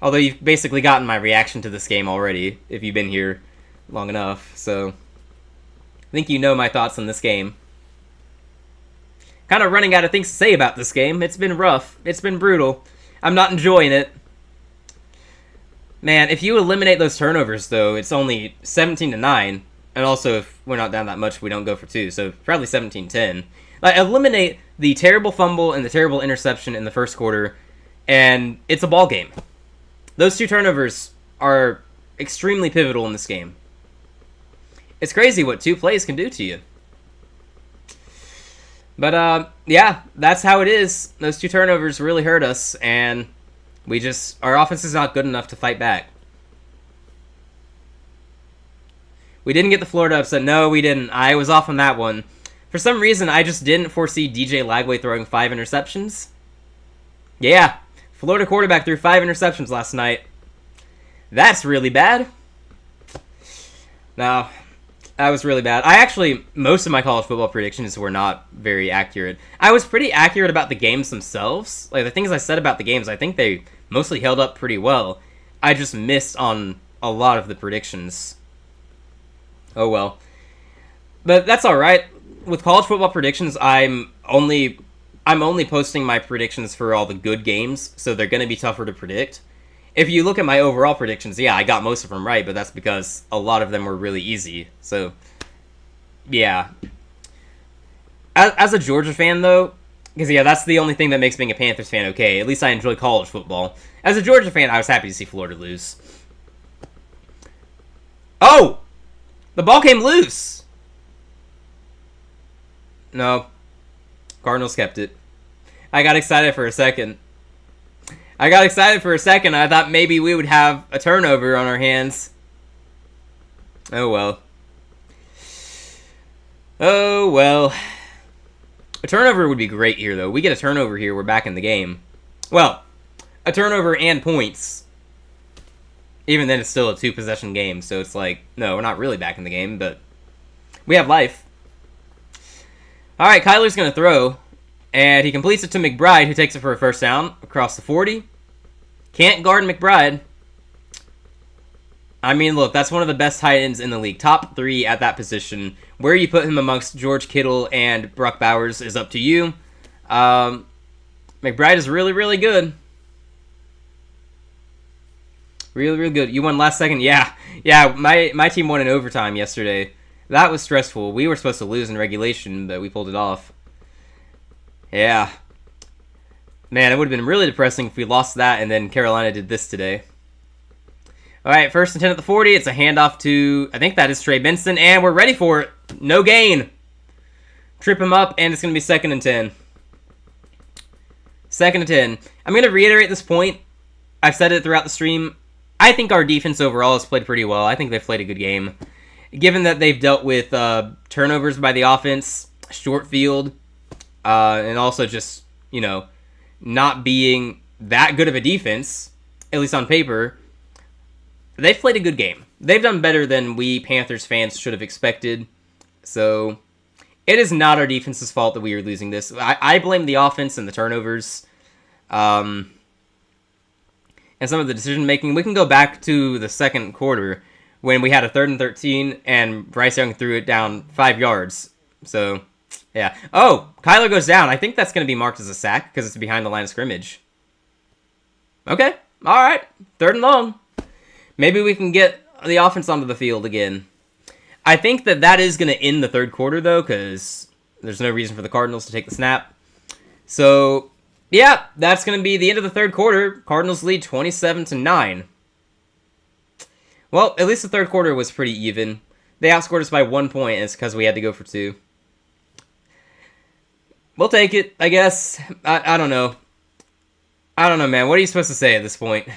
Although you've basically gotten my reaction to this game already, if you've been here long enough. So I think you know my thoughts on this game. Kind of running out of things to say about this game. It's been rough. It's been brutal. I'm not enjoying it. Man, if you eliminate those turnovers, though, it's only 17-9. And also, if we're not down that much, we don't go for 2. So probably 17-10. Like, eliminate the terrible fumble and the terrible interception in the first quarter, and it's a ball game. Those 2 turnovers are extremely pivotal in this game. It's crazy what 2 plays can do to you. But, yeah, that's how it is. Those 2 turnovers really hurt us, and our offense is not good enough to fight back. We didn't get the Florida upset. No, we didn't. I was off on that one. For some reason, I just didn't foresee DJ Lagway throwing 5 interceptions. Yeah, Florida quarterback threw 5 interceptions last night. That's really bad. No, that was really bad. Most of my college football predictions were not very accurate. I was pretty accurate about the games themselves. Like, the things I said about the games, I think they mostly held up pretty well. I just missed on a lot of the predictions. Oh well. But that's alright. With college football predictions, I'm only posting my predictions for all the good games, so they're going to be tougher to predict. If you look at my overall predictions, yeah, I got most of them right, but that's because a lot of them were really easy. So, yeah. As a Georgia fan, though, because, yeah, that's the only thing that makes being a Panthers fan okay. At least I enjoy college football. As a Georgia fan, I was happy to see Florida lose. Oh! The ball came loose! No. Cardinals kept it. I got excited for a second. I thought maybe we would have a turnover on our hands. Oh well. Oh well. A turnover would be great here, though. We get a turnover here, we're back in the game. Well, a turnover and points. Even then, it's still a 2-possession game, so it's like, no, we're not really back in the game, but we have life. Alright, Kyler's going to throw, and he completes it to McBride, who takes it for a first down across the 40. Can't guard McBride. I mean, look, that's one of the best tight ends in the league. Top 3 at that position. Where you put him amongst George Kittle and Brock Bowers is up to you. McBride is really, really good. Really, really good. You won last second? Yeah. Yeah, my team won in overtime yesterday. That was stressful. We were supposed to lose in regulation, but we pulled it off. Yeah. Man, it would have been really depressing if we lost that and then Carolina did this today. All right, 1st and 10 at the 40. It's a handoff to, I think that is Trey Benson, and we're ready for it. No gain. Trip him up, and it's going to be 2nd and 10. 2nd and 10. I'm going to reiterate this point. I've said it throughout the stream. I think our defense overall has played pretty well. I think they've played a good game. Given that they've dealt with turnovers by the offense, short field, and also just, you know, not being that good of a defense, at least on paper, they've played a good game. They've done better than we Panthers fans should have expected. So it is not our defense's fault that we are losing this. I blame the offense and the turnovers. And some of the decision making. We can go back to the second quarter when we had a 3rd and 13 and Bryce Young threw it down 5 yards. So, yeah. Oh, Kyler goes down. I think that's going to be marked as a sack because it's behind the line of scrimmage. Okay. All right. 3rd and long. Maybe we can get the offense onto the field again. I think that is going to end the 3rd quarter, though, because there's no reason for the Cardinals to take the snap. So, yeah, that's going to be the end of the 3rd quarter. Cardinals lead 27-9. Well, at least the 3rd quarter was pretty even. They outscored us by 1 point, and it's because we had to go for 2. We'll take it, I guess. I don't know. I don't know, man. What are you supposed to say at this point?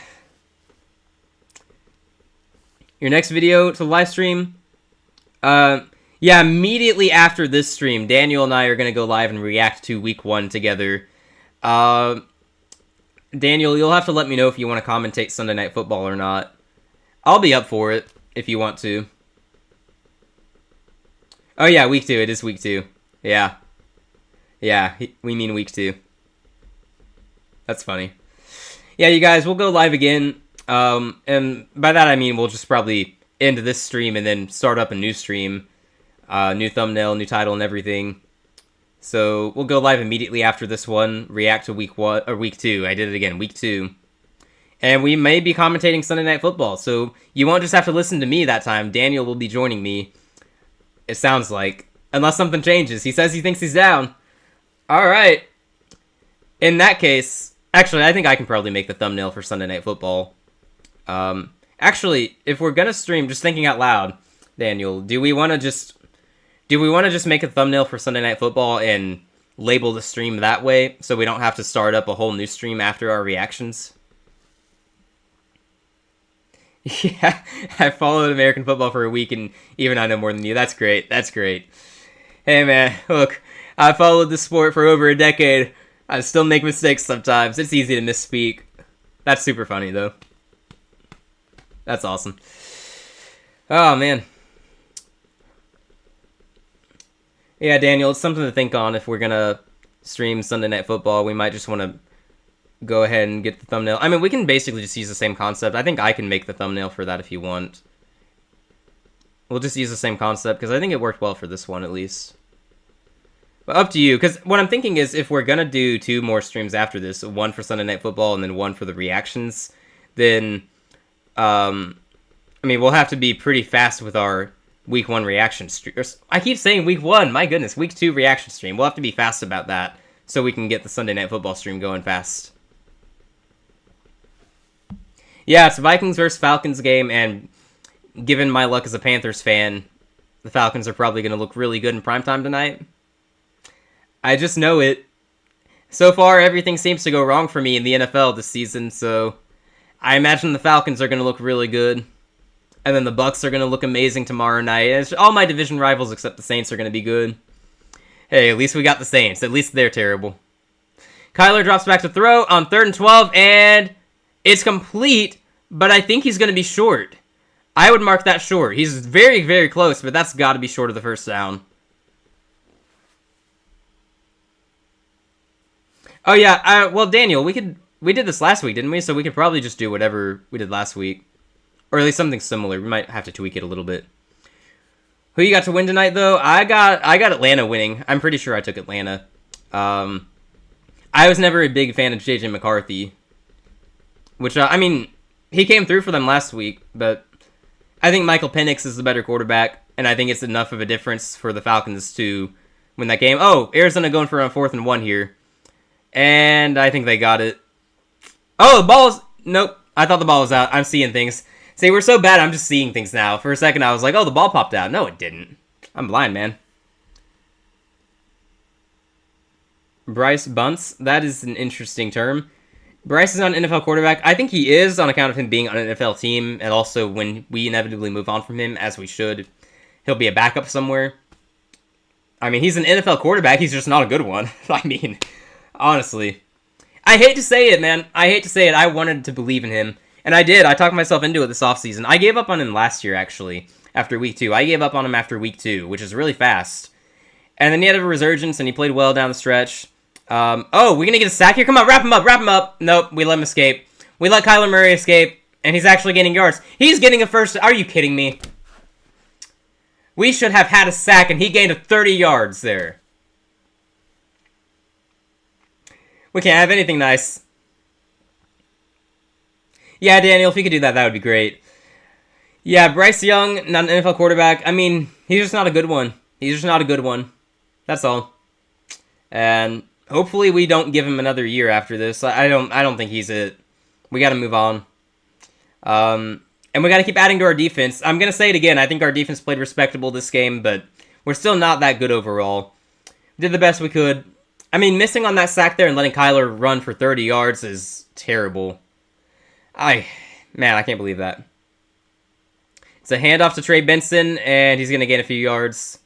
Your next video to live stream? Yeah, immediately after this stream, Daniel and I are going to go live and react to Week 1 together. Daniel, you'll have to let me know if you want to commentate Sunday Night Football or not. I'll be up for it, if you want to. Oh yeah, Week 2. It is Week 2. Yeah. Yeah, we mean Week 2. That's funny. Yeah, you guys, we'll go live again. And by that I mean we'll just probably end this stream and then start up a new stream. New thumbnail, new title, and everything. So we'll go live immediately after this one, react to Week 1 or Week 2. I did it again, Week 2. And we may be commentating Sunday Night Football, so you won't just have to listen to me that time. Daniel will be joining me. It sounds like. Unless something changes. He says he thinks he's down. Alright. In that case, actually, I think I can probably make the thumbnail for Sunday Night Football. Actually, if we're gonna stream, just thinking out loud, Daniel, do we want to just make a thumbnail for Sunday Night Football and label the stream that way, so we don't have to start up a whole new stream after our reactions? Yeah, I followed American football for a week, and even I know more than you. That's great. That's great. Hey, man, look, I followed the sport for over a decade. I still make mistakes sometimes. It's easy to misspeak. That's super funny, though. That's awesome. Oh, man. Yeah, Daniel, it's something to think on if we're going to stream Sunday Night Football. We might just want to go ahead and get the thumbnail. I mean, we can basically just use the same concept. I think I can make the thumbnail for that if you want. We'll just use the same concept, because I think it worked well for this one, at least. But up to you, because what I'm thinking is if we're going to do 2 more streams after this, one for Sunday Night Football and then one for the reactions, then, I mean, we'll have to be pretty fast with our Week 1 reaction stream. I keep saying Week 1, my goodness, Week 2 reaction stream. We'll have to be fast about that so we can get the Sunday Night Football stream going fast. Yeah, it's a Vikings versus Falcons game, and given my luck as a Panthers fan, the Falcons are probably going to look really good in primetime tonight. I just know it. So far, everything seems to go wrong for me in the NFL this season, so I imagine the Falcons are going to look really good. And then the Bucs are going to look amazing tomorrow night. All my division rivals except the Saints are going to be good. Hey, at least we got the Saints. At least they're terrible. Kyler drops back to throw on 3rd and 12, and it's complete, but I think he's going to be short. I would mark that short. He's very, very close, but that's got to be short of the first down. Oh, yeah. Well, Daniel, we did this last week, didn't we? So we could probably just do whatever we did last week. Or at least something similar. We might have to tweak it a little bit. Who you got to win tonight, though? I got Atlanta winning. I'm pretty sure I took Atlanta. I was never a big fan of J.J. McCarthy. Which, I mean, he came through for them last week, but I think Michael Penix is the better quarterback, and I think it's enough of a difference for the Falcons to win that game. Oh, Arizona going for a 4th and 1 here. And I think they got it. Oh, the ball's... Nope. I thought the ball was out. I'm seeing things. See, we're so bad, I'm just seeing things now. For a second, I was like, oh, the ball popped out. No, it didn't. I'm blind, man. Bryce Bunce. That is an interesting term. Bryce is not an NFL quarterback. I think he is on account of him being on an NFL team, and also when we inevitably move on from him, as we should, he'll be a backup somewhere. I mean, he's an NFL quarterback. He's just not a good one. I mean, honestly. I hate to say it, man. I hate to say it. I wanted to believe in him, and I did. I talked myself into it this offseason. I gave up on him last year, actually, after week 2. I gave up on him after week 2, which is really fast. And then he had a resurgence, and he played well down the stretch. Oh, we're going to get a sack here? Come on, wrap him up, wrap him up. Nope, we let him escape. We let Kyler Murray escape, and he's actually getting yards. He's getting a first... Are you kidding me? We should have had a sack, and he gained 30 yards there. We can't have anything nice. Yeah, Daniel, if you could do that, that would be great. Yeah, Bryce Young, not an NFL quarterback. I mean, he's just not a good one. He's just not a good one. That's all. And hopefully we don't give him another year after this. I don't think he's it. We got to move on. And we got to keep adding to our defense. I'm going to say it again. I think our defense played respectable this game, but we're still not that good overall. We did the best we could. I mean, missing on that sack there and letting Kyler run for 30 yards is terrible. Man, I can't believe that. It's a handoff to Trey Benson, and he's going to gain a few yards.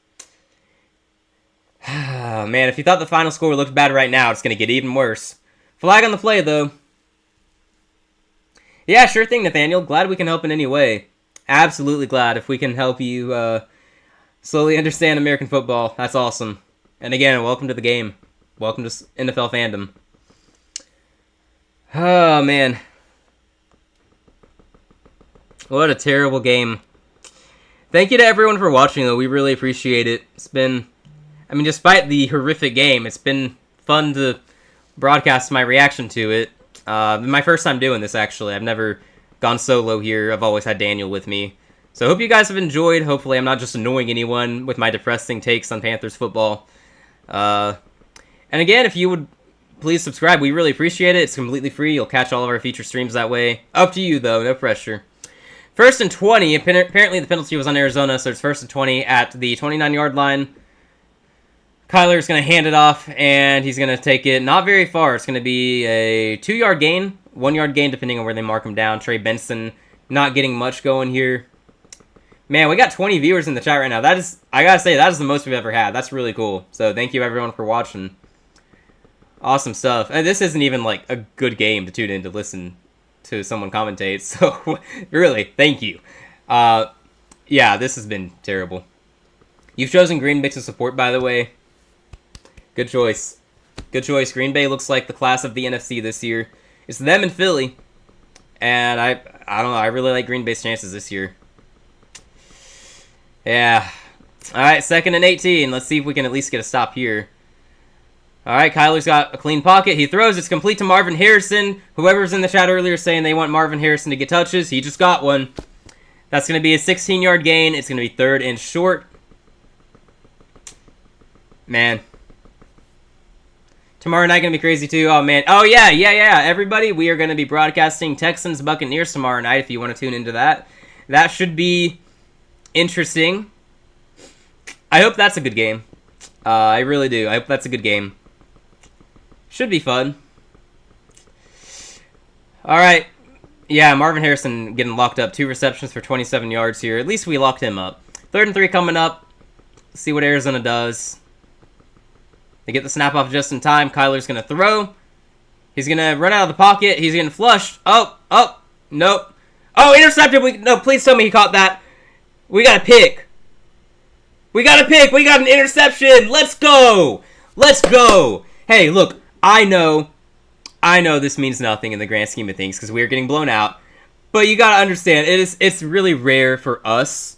Man, if you thought the final score looked bad right now, it's going to get even worse. Flag on the play, though. Yeah, sure thing, Nathaniel. Glad we can help in any way. Absolutely glad if we can help you slowly understand American football. That's awesome. And again, welcome to the game. Welcome to NFL fandom. Oh, man. What a terrible game. Thank you to everyone for watching, though. We really appreciate it. It's been... I mean, despite the horrific game, it's been fun to broadcast my reaction to it. My first time doing this, actually. I've never gone solo here. I've always had Daniel with me. So I hope you guys have enjoyed. Hopefully I'm not just annoying anyone with my depressing takes on Panthers football. And again, if you would please subscribe, we really appreciate it. It's completely free. You'll catch all of our feature streams that way. Up to you, though. No pressure. 1st and 20. Apparently the penalty was on Arizona, so it's 1st and 20 at the 29-yard line. Kyler's going to hand it off, and he's going to take it not very far. It's going to be a 2-yard gain, 1-yard gain, depending on where they mark him down. Trey Benson not getting much going here. Man, we got 20 viewers in the chat right now. That is, I got to say, that is the most we've ever had. That's really cool. So thank you, everyone, for watching. Awesome stuff. And this isn't even, like, a good game to tune in to listen to someone commentate. So, really, thank you. Yeah, this has been terrible. You've chosen Green Bay to support, by the way. Good choice. Good choice. Green Bay looks like the class of the NFC this year. It's them and Philly. And I don't know. I really like Green Bay's chances this year. Yeah. All right, 2nd and 18. Let's see if we can at least get a stop here. All right, Kyler's got a clean pocket. He throws. It's complete to Marvin Harrison. Whoever's in the chat earlier saying they want Marvin Harrison to get touches, he just got one. That's going to be a 16-yard gain. It's going to be 3rd and short. Man. Tomorrow night going to be crazy too. Oh, man. Oh, yeah. Everybody, we are going to be broadcasting Texans Buccaneers tomorrow night if you want to tune into that. That should be interesting. I hope that's a good game. I really do. I hope that's a good game. Should be fun. All right. Yeah, Marvin Harrison getting locked up. 2 receptions for 27 yards here. At least we locked him up. 3rd and 3 coming up. Let's see what Arizona does. They get the snap off just in time. Kyler's going to throw. He's going to run out of the pocket. He's getting flushed. Oh, nope. Oh, intercepted. No, please tell me he caught that. We got a pick. We got an interception. Let's go. Hey, look, I know this means nothing in the grand scheme of things because we're getting blown out. But you got to understand, it's really rare for us.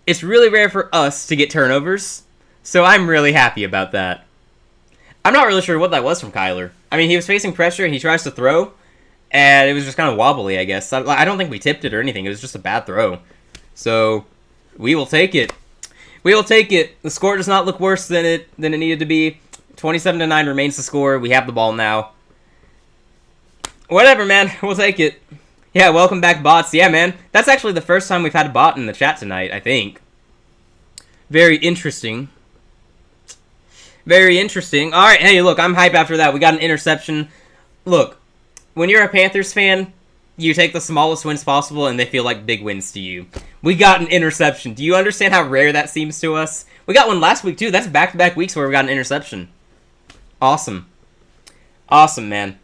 It's really rare for us to get turnovers. So I'm really happy about that. I'm not really sure what that was from Kyler. I mean, he was facing pressure and he tries to throw. and it was just kind of wobbly, I guess. I don't think we tipped it or anything. It was just a bad throw. So we will take it. We will take it. The score does not look worse than it needed to be. 27-9 remains the score. We have the ball now. Whatever, man. We'll take it. Yeah, welcome back, bots. Yeah, man. That's actually the first time we've had a bot in the chat tonight, I think. Very interesting. Very interesting. All right, hey, look, I'm hype after that. We got an interception. Look, when you're a Panthers fan, you take the smallest wins possible, and they feel like big wins to you. We got an interception. Do you understand how rare that seems to us? We got one last week, too. That's back-to-back weeks where we got an interception. Awesome. Awesome, man.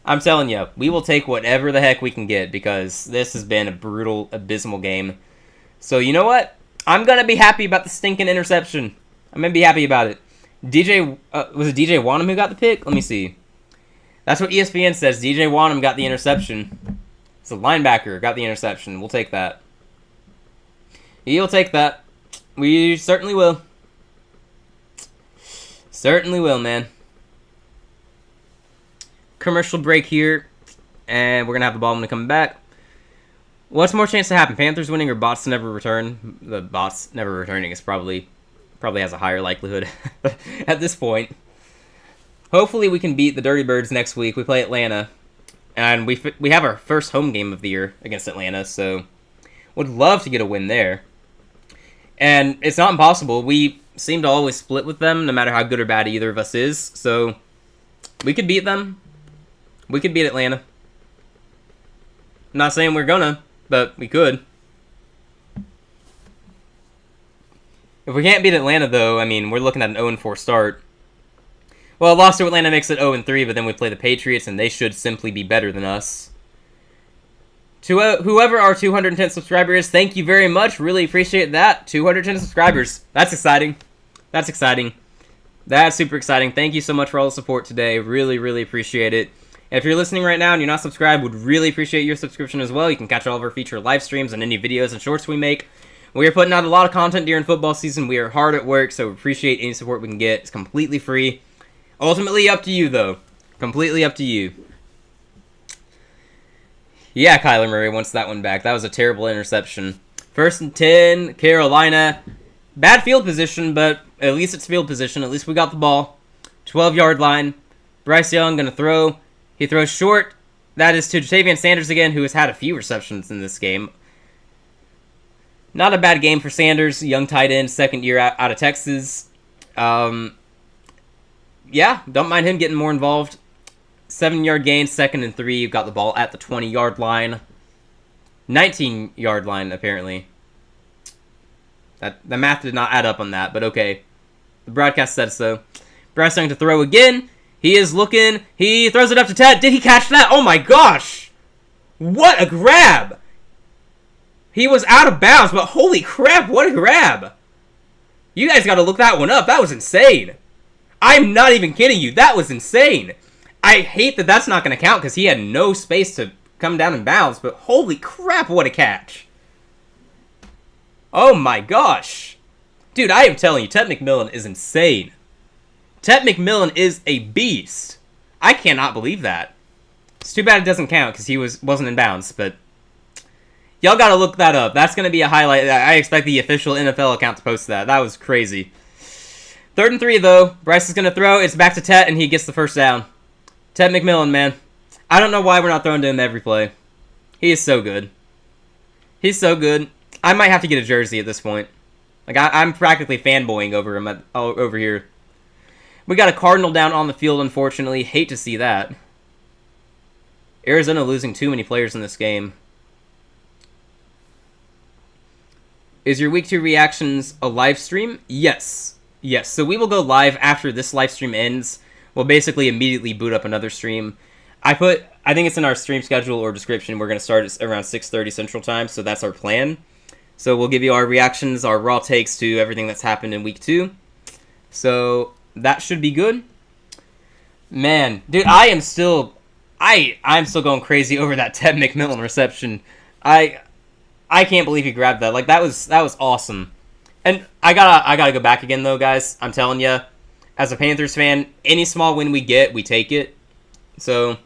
I'm telling you, we will take whatever the heck we can get, because this has been a brutal, abysmal game. So, you know what? I'm going to be happy about the stinking interception. I'm going to be happy about it. Was it DJ Wanham who got the pick? Let me see. That's what ESPN says. DJ Wanham got the interception. It's a linebacker got the interception. We'll take that. He'll take that. We certainly will. Certainly will, man. Commercial break here, and we're going to have the ball when we come back. What's more chance to happen? Panthers winning or bots never return? The bots never returning is probably has a higher likelihood at this point. Hopefully we can beat the Dirty Birds next week. We play Atlanta, and we have our first home game of the year against Atlanta, so would love to get a win there. And it's not impossible. We seem to always split with them, no matter how good or bad either of us is, so we could beat them. We could beat Atlanta. I'm not saying we're gonna, but we could. If we can't beat Atlanta, though, I mean, we're looking at an 0-4 start. Well, a loss to Atlanta makes it 0-3, but then we play the Patriots, and they should simply be better than us. To whoever our 210 subscriber is, thank you very much. Really appreciate that. 210 subscribers. That's exciting. That's exciting. That's super exciting. Thank you so much for all the support today. Really, really appreciate it. If you're listening right now and you're not subscribed, would really appreciate your subscription as well. You can catch all of our feature live streams and any videos and shorts we make. We are putting out a lot of content during football season. We are hard at work, so appreciate any support we can get. It's completely free. Ultimately up to you, though. Completely up to you. Yeah, Kyler Murray wants that one back. That was a terrible interception. 1st and 10, Carolina. Bad field position, but at least it's field position. At least we got the ball. 12-yard line. Bryce Young going to throw. He throws short. That is to Jatavian Sanders again, who has had a few receptions in this game. Not a bad game for Sanders, young tight end, second year out of Texas. Yeah, don't mind him getting more involved. 7-yard gain, 2nd and 3. You've got the ball at the 20-yard line. 19-yard line, apparently. The math did not add up on that, but okay. The broadcast said so. Bryce Young to throw again. He is looking. He throws it up to Ted. Did he catch that? Oh my gosh! What a grab! He was out of bounds, but holy crap, what a grab! You guys gotta look that one up. That was insane. I'm not even kidding you. That was insane. I hate that that's not going to count because he had no space to come down and bounce, but holy crap, what a catch. Oh my gosh. Dude, I am telling you, Ted McMillan is insane. Ted McMillan is a beast. I cannot believe that. It's too bad it doesn't count because he wasn't in bounds, but y'all got to look that up. That's going to be a highlight. I expect the official NFL account to post that. That was crazy. 3rd and 3, though. Bryce is going to throw. It's back to Ted, and he gets the first down. Ted McMillan, man. I don't know why we're not throwing to him every play. He is so good. He's so good. I might have to get a jersey at this point. Like, I'm practically fanboying over him over here. We got a Cardinal down on the field, unfortunately. Hate to see that. Arizona losing too many players in this game. Is your Week 2 reactions a live stream? Yes. Yes, so we will go live after this live stream ends. We'll basically immediately boot up another stream. I think it's in our stream schedule or description. We're going to start at around 6:30 Central Time, so that's our plan. So we'll give you our reactions, our raw takes to everything that's happened in Week 2. So that should be good. Man, dude, I'm still going crazy over that Ted McMillan reception. I can't believe he grabbed that. Like, that was awesome. And I gotta go back again, though, guys. I'm telling you, as a Panthers fan, any small win we get, we take it. So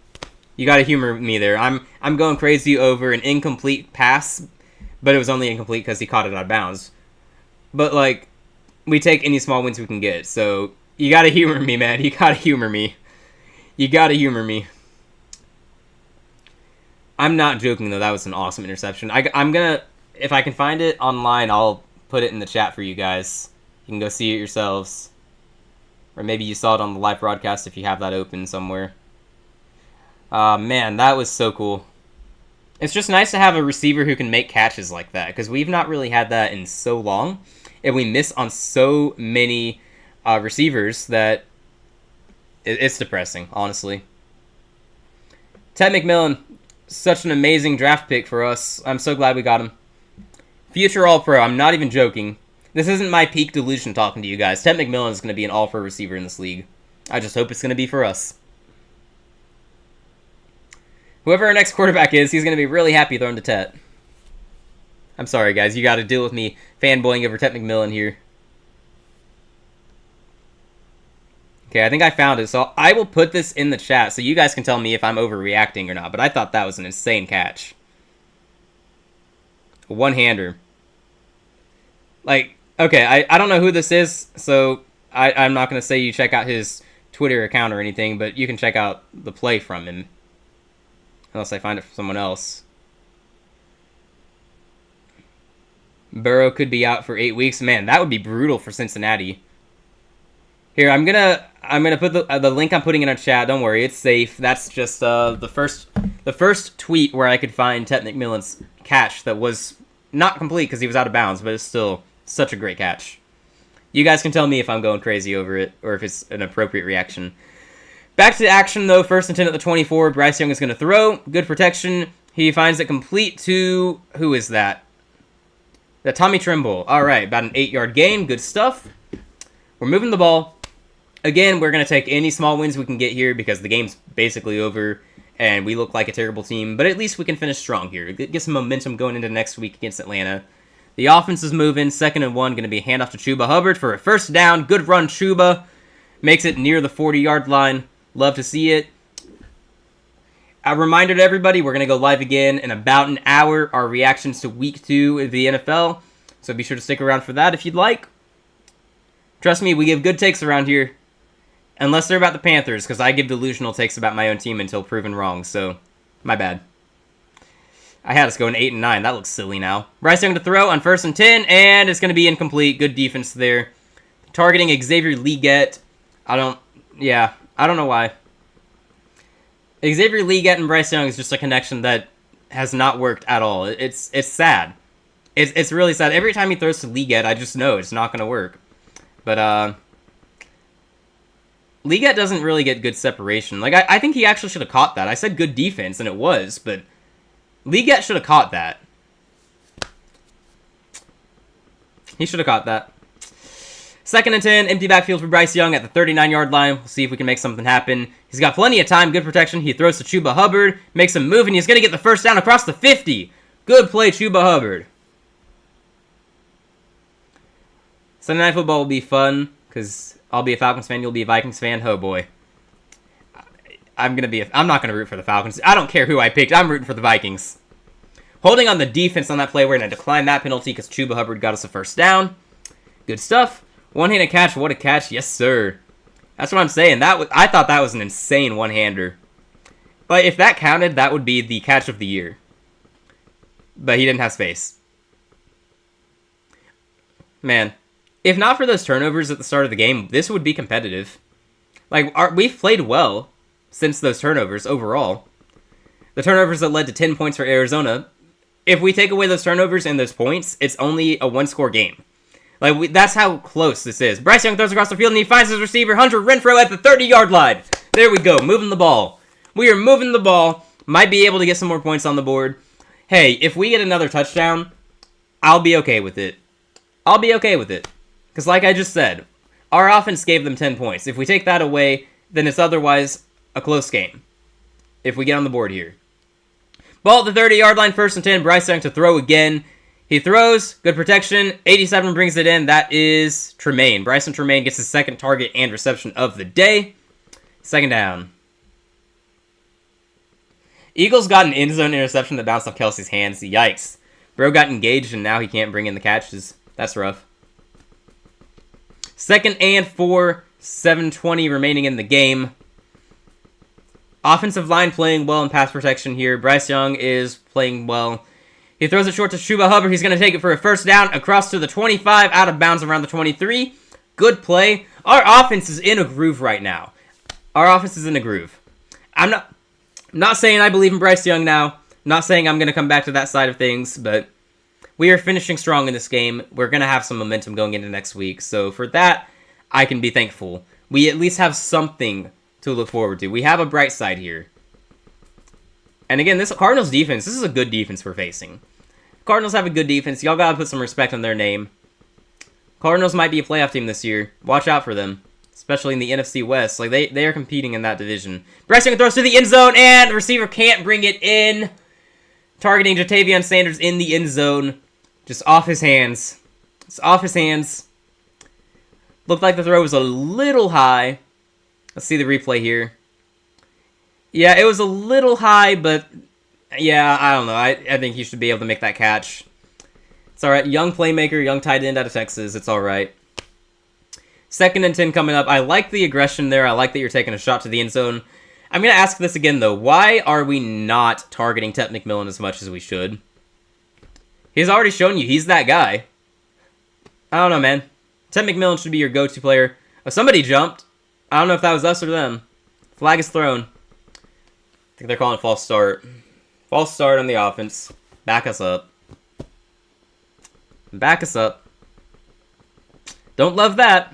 You gotta humor me there. I'm going crazy over an incomplete pass, but it was only incomplete because he caught it out of bounds. But, like, we take any small wins we can get. So, you gotta humor me, man. You gotta humor me. You gotta humor me. I'm not joking, though. That was an awesome interception. I'm gonna... If I can find it online, I'll put it in the chat for you guys. You can go see it yourselves. Or maybe you saw it on the live broadcast if you have that open somewhere. Man, that was so cool. It's just nice to have a receiver who can make catches like that, because we've not really had that in so long, and we miss on so many receivers that it's depressing, honestly. Ted McMillan, such an amazing draft pick for us. I'm so glad we got him. Future All-Pro, I'm not even joking. This isn't my peak delusion talking to you guys. Ted McMillan is going to be an All-Pro receiver in this league. I just hope it's going to be for us. Whoever our next quarterback is, he's going to be really happy throwing to Tet. I'm sorry, guys. You got to deal with me fanboying over Tet McMillan here. Okay, I think I found it. So I will put this in the chat so you guys can tell me if I'm overreacting or not. But I thought that was an insane catch. A one-hander. Like, okay, I don't know who this is, so I'm not going to say you check out his Twitter account or anything, but you can check out the play from him. Unless I find it from someone else. Burrow could be out for 8 weeks. Man, that would be brutal for Cincinnati. Here, I'm gonna put the link I'm putting in our chat. Don't worry, it's safe. That's just the first tweet where I could find Tet McMillan's catch that was not complete because he was out of bounds, but it's still such a great catch. You guys can tell me if I'm going crazy over it or if it's an appropriate reaction. Back to the action, though. First and 10 at the 24. Bryce Young is going to throw. Good protection. He finds it complete to... Who is that? That Tommy Trimble. All right, about an 8-yard gain. Good stuff. We're moving the ball. Again, we're going to take any small wins we can get here because the game's basically over and we look like a terrible team. But at least we can finish strong here. Get some momentum going into next week against Atlanta. The offense is moving. 2nd and 1. Going to be a handoff to Chuba Hubbard for a first down. Good run, Chuba. Makes it near the 40-yard line. Love to see it. A reminder to everybody, we're going to go live again in about an hour. Our reactions to Week 2 of the NFL. So be sure to stick around for that if you'd like. Trust me, we give good takes around here. Unless they're about the Panthers, because I give delusional takes about my own team until proven wrong. So, my bad. I had us going 8 and 9. That looks silly now. Bryce Young to throw on 1st and 10, and it's going to be incomplete. Good defense there. Targeting Xavier Legette. I don't know why. Xavier Legette and Bryce Young is just a connection that has not worked at all. It's sad. It's really sad. Every time he throws to Legette, I just know it's not going to work. But, Legette doesn't really get good separation. Like, I think he actually should have caught that. I said good defense, and it was, but Legette should have caught that. He should have caught that. 2nd and 10, empty backfield for Bryce Young at the 39-yard line. We'll see if we can make something happen. He's got plenty of time, good protection. He throws to Chuba Hubbard, makes him move, and he's going to get the first down across the 50. Good play, Chuba Hubbard. Sunday Night Football will be fun, because I'll be a Falcons fan, you'll be a Vikings fan. Oh, boy. I'm not going to root for the Falcons. I don't care who I picked. I'm rooting for the Vikings. Holding on the defense on that play, we're going to decline that penalty because Chuba Hubbard got us a first down. Good stuff. One-handed catch. What a catch. Yes, sir. That's what I'm saying. I thought that was an insane one-hander. But if that counted, that would be the catch of the year. But he didn't have space. Man, if not for those turnovers at the start of the game, this would be competitive. Like, we've played well since those turnovers overall. The turnovers that led to 10 points for Arizona. If we take away those turnovers and those points, it's only a one-score game. Like, that's how close this is. Bryce Young throws across the field, and he finds his receiver, Hunter Renfrow, at the 30-yard line. There we go, moving the ball. We are moving the ball. Might be able to get some more points on the board. Hey, if we get another touchdown, I'll be okay with it. I'll be okay with it. Because like I just said, our offense gave them 10 points. If we take that away, then it's otherwise a close game. If we get on the board here. Ball at the 30-yard line, 1st and 10. Bryce Young to throw again. He throws. Good protection. 87 brings it in. That is Tremaine. Bryson Tremaine gets his second target and reception of the day. 2nd down. Eagles got an end zone interception that bounced off Kelsey's hands. Yikes. Bro got engaged, and now he can't bring in the catches. That's rough. 2nd and 4, 7:20 remaining in the game. Offensive line playing well in pass protection here. Bryce Young is playing well. He throws it short to Chuba Hubbard. He's going to take it for a first down across to the 25, out of bounds around the 23. Good play. Our offense is in a groove right now. Our offense is in a groove. I'm not saying I believe in Bryce Young now. Not saying I'm going to come back to that side of things, but we are finishing strong in this game. We're going to have some momentum going into next week. So for that, I can be thankful. We at least have something to look forward to. We have a bright side here. And again, this Cardinals defense, this is a good defense we're facing. Cardinals have a good defense. Y'all got to put some respect on their name. Cardinals might be a playoff team this year. Watch out for them, especially in the NFC West. Like they are competing in that division. Bryce Young throws to the end zone, and the receiver can't bring it in. Targeting Ja'Tavion Sanders in the end zone. Just off his hands. It's off his hands. Looked like the throw was a little high. Let's see the replay here. Yeah, it was a little high, but yeah, I don't know. I think he should be able to make that catch. It's all right. Young playmaker, young tight end out of Texas. It's all right. 2nd and 10 coming up. I like the aggression there. I like that you're taking a shot to the end zone. I'm going to ask this again, though. Why are we not targeting Ted McMillan as much as we should? He's already shown you he's that guy. I don't know, man. Ted McMillan should be your go-to player. Oh, somebody jumped. I don't know if that was us or them. Flag is thrown. I think they're calling false start. False start on the offense. Back us up. Back us up. Don't love that.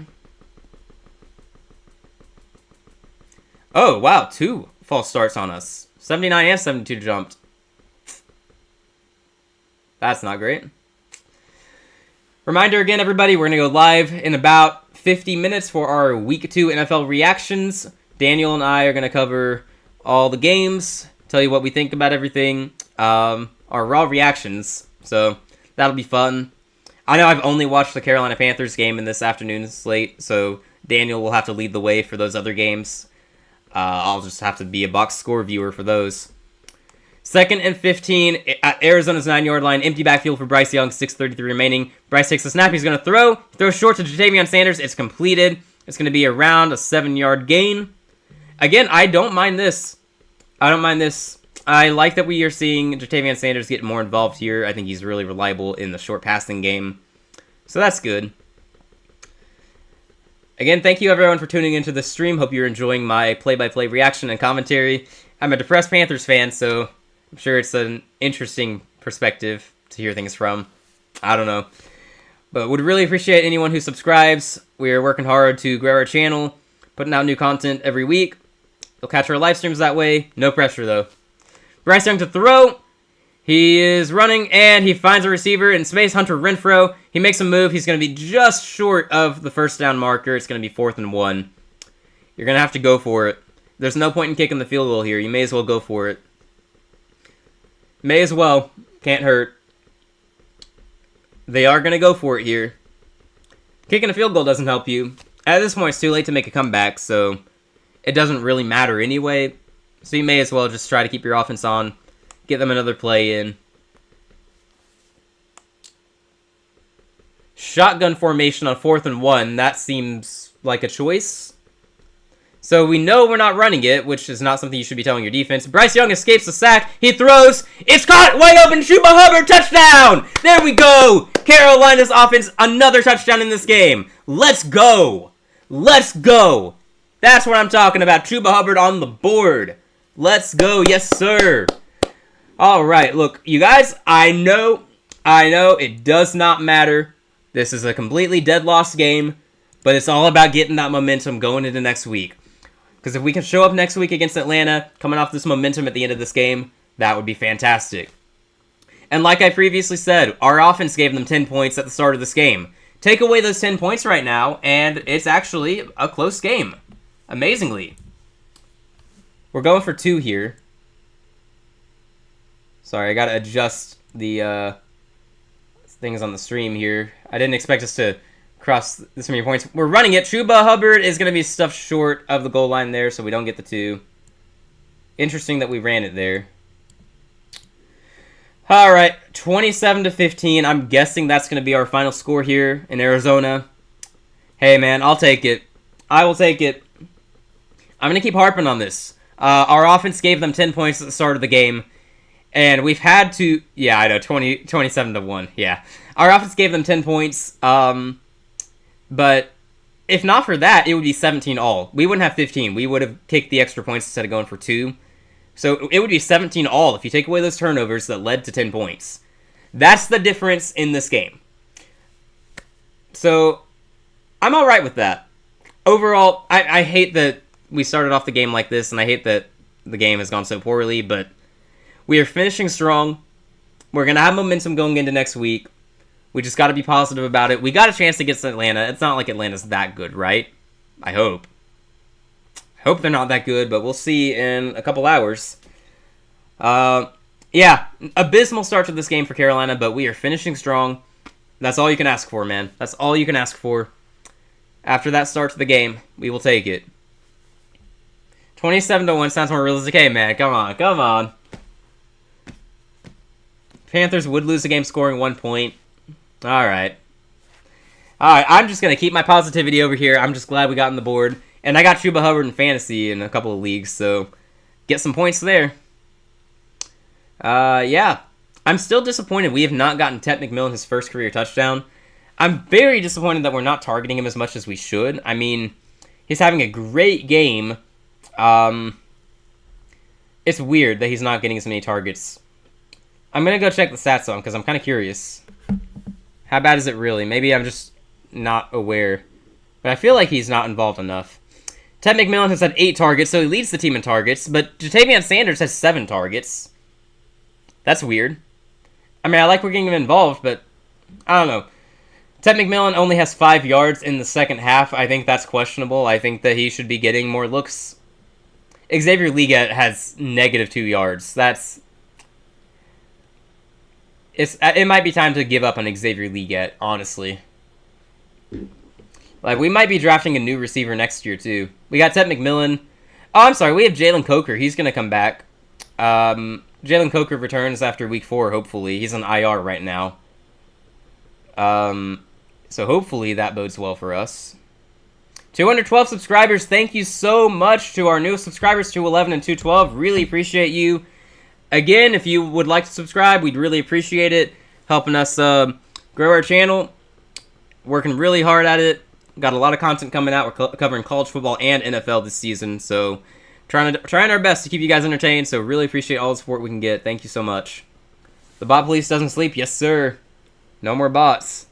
Oh, wow. 2 false starts on us. 79 and 72 jumped. That's not great. Reminder again, everybody, we're going to go live in about 50 minutes for our Week 2 NFL reactions. Daniel and I are going to cover all the games, tell you what we think about everything, our raw reactions. So that'll be fun. I know I've only watched the Carolina Panthers game in this afternoon slate, so Daniel will have to lead the way for those other games. I'll just have to be a box score viewer for those. 2nd and 15 at Arizona's 9-yard line. Empty backfield for Bryce Young. 6:33 remaining. Bryce takes the snap. He's going to throw. Throws short to Ja'Tavion Sanders. It's completed. It's going to be around a 7-yard gain. Again, I don't mind this. I don't mind this. I like that we are seeing Ja'Tavion Sanders get more involved here. I think he's really reliable in the short passing game. So that's good. Again, thank you everyone for tuning into this stream. Hope you're enjoying my play-by-play reaction and commentary. I'm a depressed Panthers fan, so I'm sure it's an interesting perspective to hear things from. I don't know. But would really appreciate anyone who subscribes. We're working hard to grow our channel, putting out new content every week. You'll catch our live streams that way. No pressure, though. Bryce Young to throw. He is running, and he finds a receiver in space, Hunter Renfrow. He makes a move. He's going to be just short of the first down marker. It's going to be 4th and 1. You're going to have to go for it. There's no point in kicking the field goal here. You may as well go for it. May as well. Can't hurt. They are going to go for it here. Kicking a field goal doesn't help you. At this point, it's too late to make a comeback, so it doesn't really matter anyway. So you may as well just try to keep your offense on. Get them another play in. Shotgun formation on 4th and 1. That seems like a choice. So we know we're not running it, which is not something you should be telling your defense. Bryce Young escapes the sack. He throws. It's caught. Wide open. Chuba Hubbard. Touchdown. There we go. Carolina's offense. Another touchdown in this game. Let's go. Let's go. That's what I'm talking about. Chuba Hubbard on the board. Let's go. Yes, sir. All right, look, you guys, I know, it does not matter. This is a completely dead loss game, but it's all about getting that momentum going into next week. Because if we can show up next week against Atlanta, coming off this momentum at the end of this game, that would be fantastic. And like I previously said, our offense gave them 10 points at the start of this game. Take away those 10 points right now, and it's actually a close game. Amazingly. We're going for 2 here. Sorry, I gotta adjust the things on the stream here. I didn't expect us to cross this many points. We're running it. Chuba Hubbard is going to be stuffed short of the goal line there, so we don't get the 2. Interesting that we ran it there. All right, 27-15. I'm guessing that's going to be our final score here in Arizona. Hey, man, I'll take it. I will take it. I'm going to keep harping on this. Our offense gave them 10 points at the start of the game, and we've had to... Yeah, I know, 27-1. Yeah. Our offense gave them 10 points, but if not for that, it would be 17 all. We wouldn't have 15. We would have kicked the extra points instead of going for 2. So it would be 17 all if you take away those turnovers that led to 10 points. That's the difference in this game. So I'm all right with that. Overall, I hate that we started off the game like this, and I hate that the game has gone so poorly, but we are finishing strong. We're going to have momentum going into next week. We just got to be positive about it. We got a chance against Atlanta. It's not like Atlanta's that good, right? I hope. Hope they're not that good, but we'll see in a couple hours. Yeah, abysmal start to this game for Carolina, but we are finishing strong. That's all you can ask for, man. That's all you can ask for. After that start to the game, we will take it. 27-1 sounds more realistic. Hey, man, come on, come on. Panthers would lose the game scoring 1 point. All right. All right, I'm just going to keep my positivity over here. I'm just glad we got on the board. And I got Chuba Hubbard in fantasy in a couple of leagues, so get some points there. Yeah. I'm still disappointed we have not gotten Ted McMillan his first career touchdown. I'm very disappointed that we're not targeting him as much as we should. I mean, he's having a great game. It's weird that he's not getting as many targets. I'm going to go check the stats on him because I'm kind of curious. How bad is it really? Maybe I'm just not aware. But I feel like he's not involved enough. Ted McMillan has had 8 targets, so he leads the team in targets. But Jatavion Sanders has 7 targets. That's weird. I mean, I like we're getting him involved, but I don't know. Ted McMillan only has 5 yards in the second half. I think that's questionable. I think that he should be getting more looks. Xavier Liga has negative 2 yards. It might be time to give up on Xavier Liga, honestly. Like, we might be drafting a new receiver next year, too. We got Ted McMillan. Oh, I'm sorry. We have Jalen Coker. He's going to come back. Jalen Coker returns after week 4, hopefully. He's on IR right now. So hopefully that bodes well for us. 212 subscribers. Thank you so much to our newest subscribers, 211 and 212. Really appreciate you. Again, if you would like to subscribe, we'd really appreciate it. Helping us grow our channel. Working really hard at it. Got a lot of content coming out. We're covering college football and NFL this season. So trying our best to keep you guys entertained. So really appreciate all the support we can get. Thank you so much. The bot police doesn't sleep. Yes, sir. No more bots.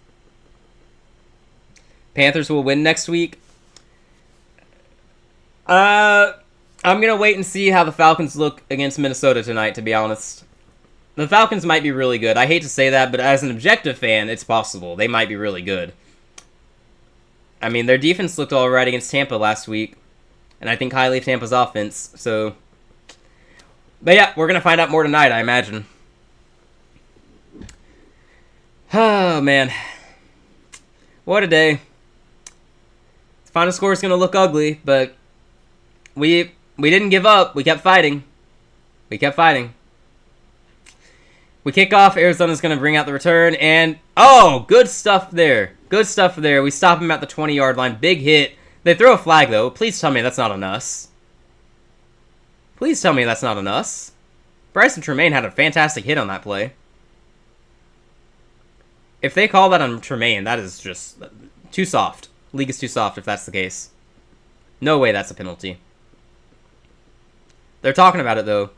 Panthers will win next week. I'm going to wait and see how the Falcons look against Minnesota tonight, to be honest. The Falcons might be really good. I hate to say that, but as an objective fan, it's possible. They might be really good. I mean, their defense looked all right against Tampa last week. And I think highly of Tampa's offense. So, but yeah, we're going to find out more tonight, I imagine. Oh, man. What a day. The final score is going to look ugly, but we didn't give up. We kept fighting. We kept fighting. We kick off. Arizona's going to bring out the return. And, oh, good stuff there. Good stuff there. We stop him at the 20-yard line. Big hit. They throw a flag, though. Please tell me that's not on us. Please tell me that's not on us. Bryson Tremaine had a fantastic hit on that play. If they call that on Tremaine, that is just too soft. League is too soft if that's the case. No way that's a penalty. They're talking about it, though.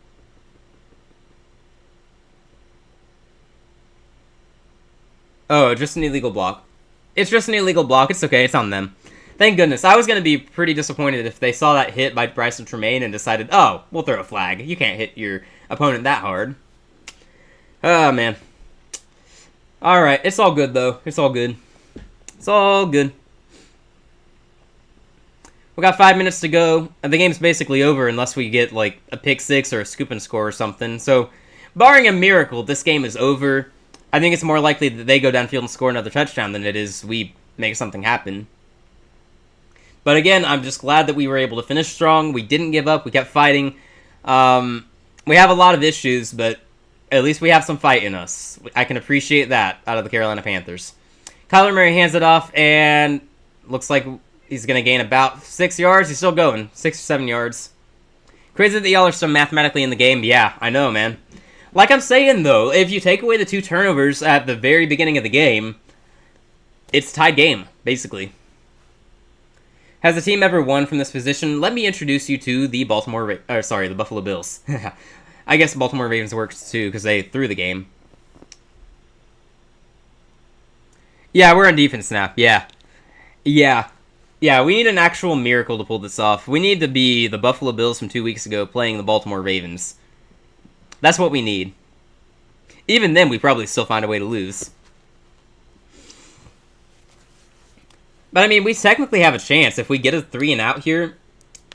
Oh, just an illegal block. It's just an illegal block. It's okay. It's on them. Thank goodness. I was going to be pretty disappointed if they saw that hit by Bryson Tremaine and decided, oh, we'll throw a flag. You can't hit your opponent that hard. Oh, man. All right. It's all good, though. It's all good. It's all good. We got 5 minutes to go, and the game's basically over unless we get, like, a pick six or a scoop and score or something. So, barring a miracle, this game is over. I think it's more likely that they go downfield and score another touchdown than it is we make something happen. But again, I'm just glad that we were able to finish strong. We didn't give up. We kept fighting. We have a lot of issues, but At least we have some fight in us. I can appreciate that out of the Carolina Panthers. Kyler Murray hands it off, and looks like he's going to gain about 6 yards. He's still going. 6 or 7 yards. Crazy that y'all are so mathematically in the game. Yeah, I know, man. Like I'm saying, though, if you take away the 2 turnovers at the very beginning of the game, it's tied game, basically. Has the team ever won from this position? Let me introduce you to the the Buffalo Bills. I guess Baltimore Ravens works too, because they threw the game. Yeah, we're on defense now. Yeah, we need an actual miracle to pull this off. We need to be the Buffalo Bills from 2 weeks ago playing the Baltimore Ravens. That's what we need. Even then, we probably still find a way to lose. But, I mean, we technically have a chance. If we get a 3 and out here,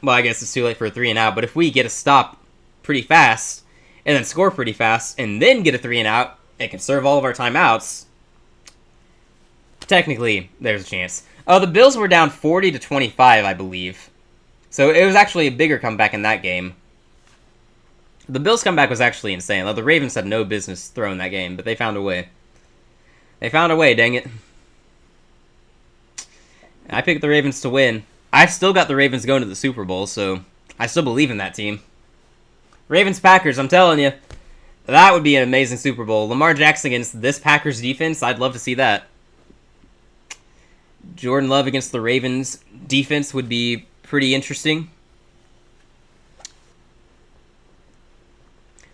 well, I guess it's too late for a 3 and out, but if we get a stop pretty fast, and then score pretty fast, and then get a 3 and out, and can serve all of our timeouts, technically, there's a chance. Oh, the Bills were down 40-25, I believe. So it was actually a bigger comeback in that game. The Bills' comeback was actually insane. Though the Ravens had no business throwing that game, but they found a way. They found a way, dang it. I picked the Ravens to win. I've still got the Ravens going to the Super Bowl, so I still believe in that team. Ravens-Packers, I'm telling you. That would be an amazing Super Bowl. Lamar Jackson against this Packers defense, I'd love to see that. Jordan Love against the Ravens defense would be pretty interesting.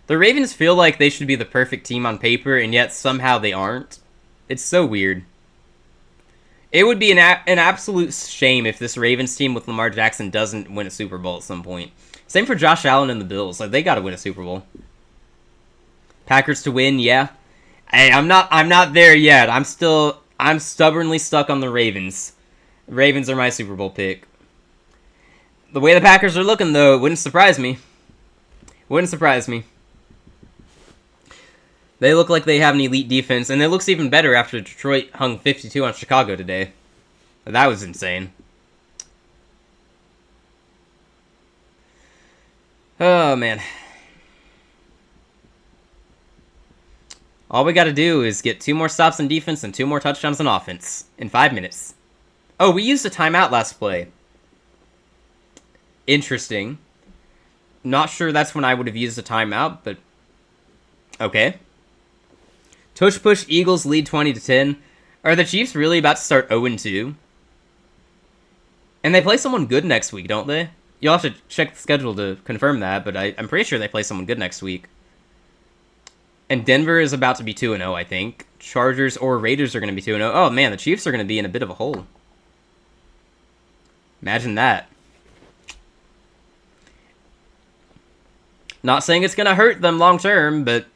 The Ravens feel like they should be the perfect team on paper, and yet somehow they aren't. It's so weird. It would be an absolute shame if this Ravens team with Lamar Jackson doesn't win a Super Bowl at some point. Same for Josh Allen and the Bills. Like, they got to win a Super Bowl. Packers to win, yeah. Hey, I'm not there yet. I'm stubbornly stuck on the Ravens. Ravens are my Super Bowl pick. The way the Packers are looking, though, it wouldn't surprise me. Wouldn't surprise me. They look like they have an elite defense, and it looks even better after Detroit hung 52 on Chicago today. That was insane. Oh, man. All we got to do is get 2 more stops in defense and 2 more touchdowns on offense in 5 minutes. Oh, we used a timeout last play. Interesting. Not sure that's when I would have used a timeout, but okay. Tush push, Eagles lead 20-10. Are the Chiefs really about to start 0-2? And they play someone good next week, don't they? You'll have to check the schedule to confirm that, but I'm pretty sure they play someone good next week. And Denver is about to be 2-0, I think. Chargers or Raiders are going to be 2-0. Oh, man, the Chiefs are going to be in a bit of a hole. Imagine that. Not saying it's going to hurt them long term, but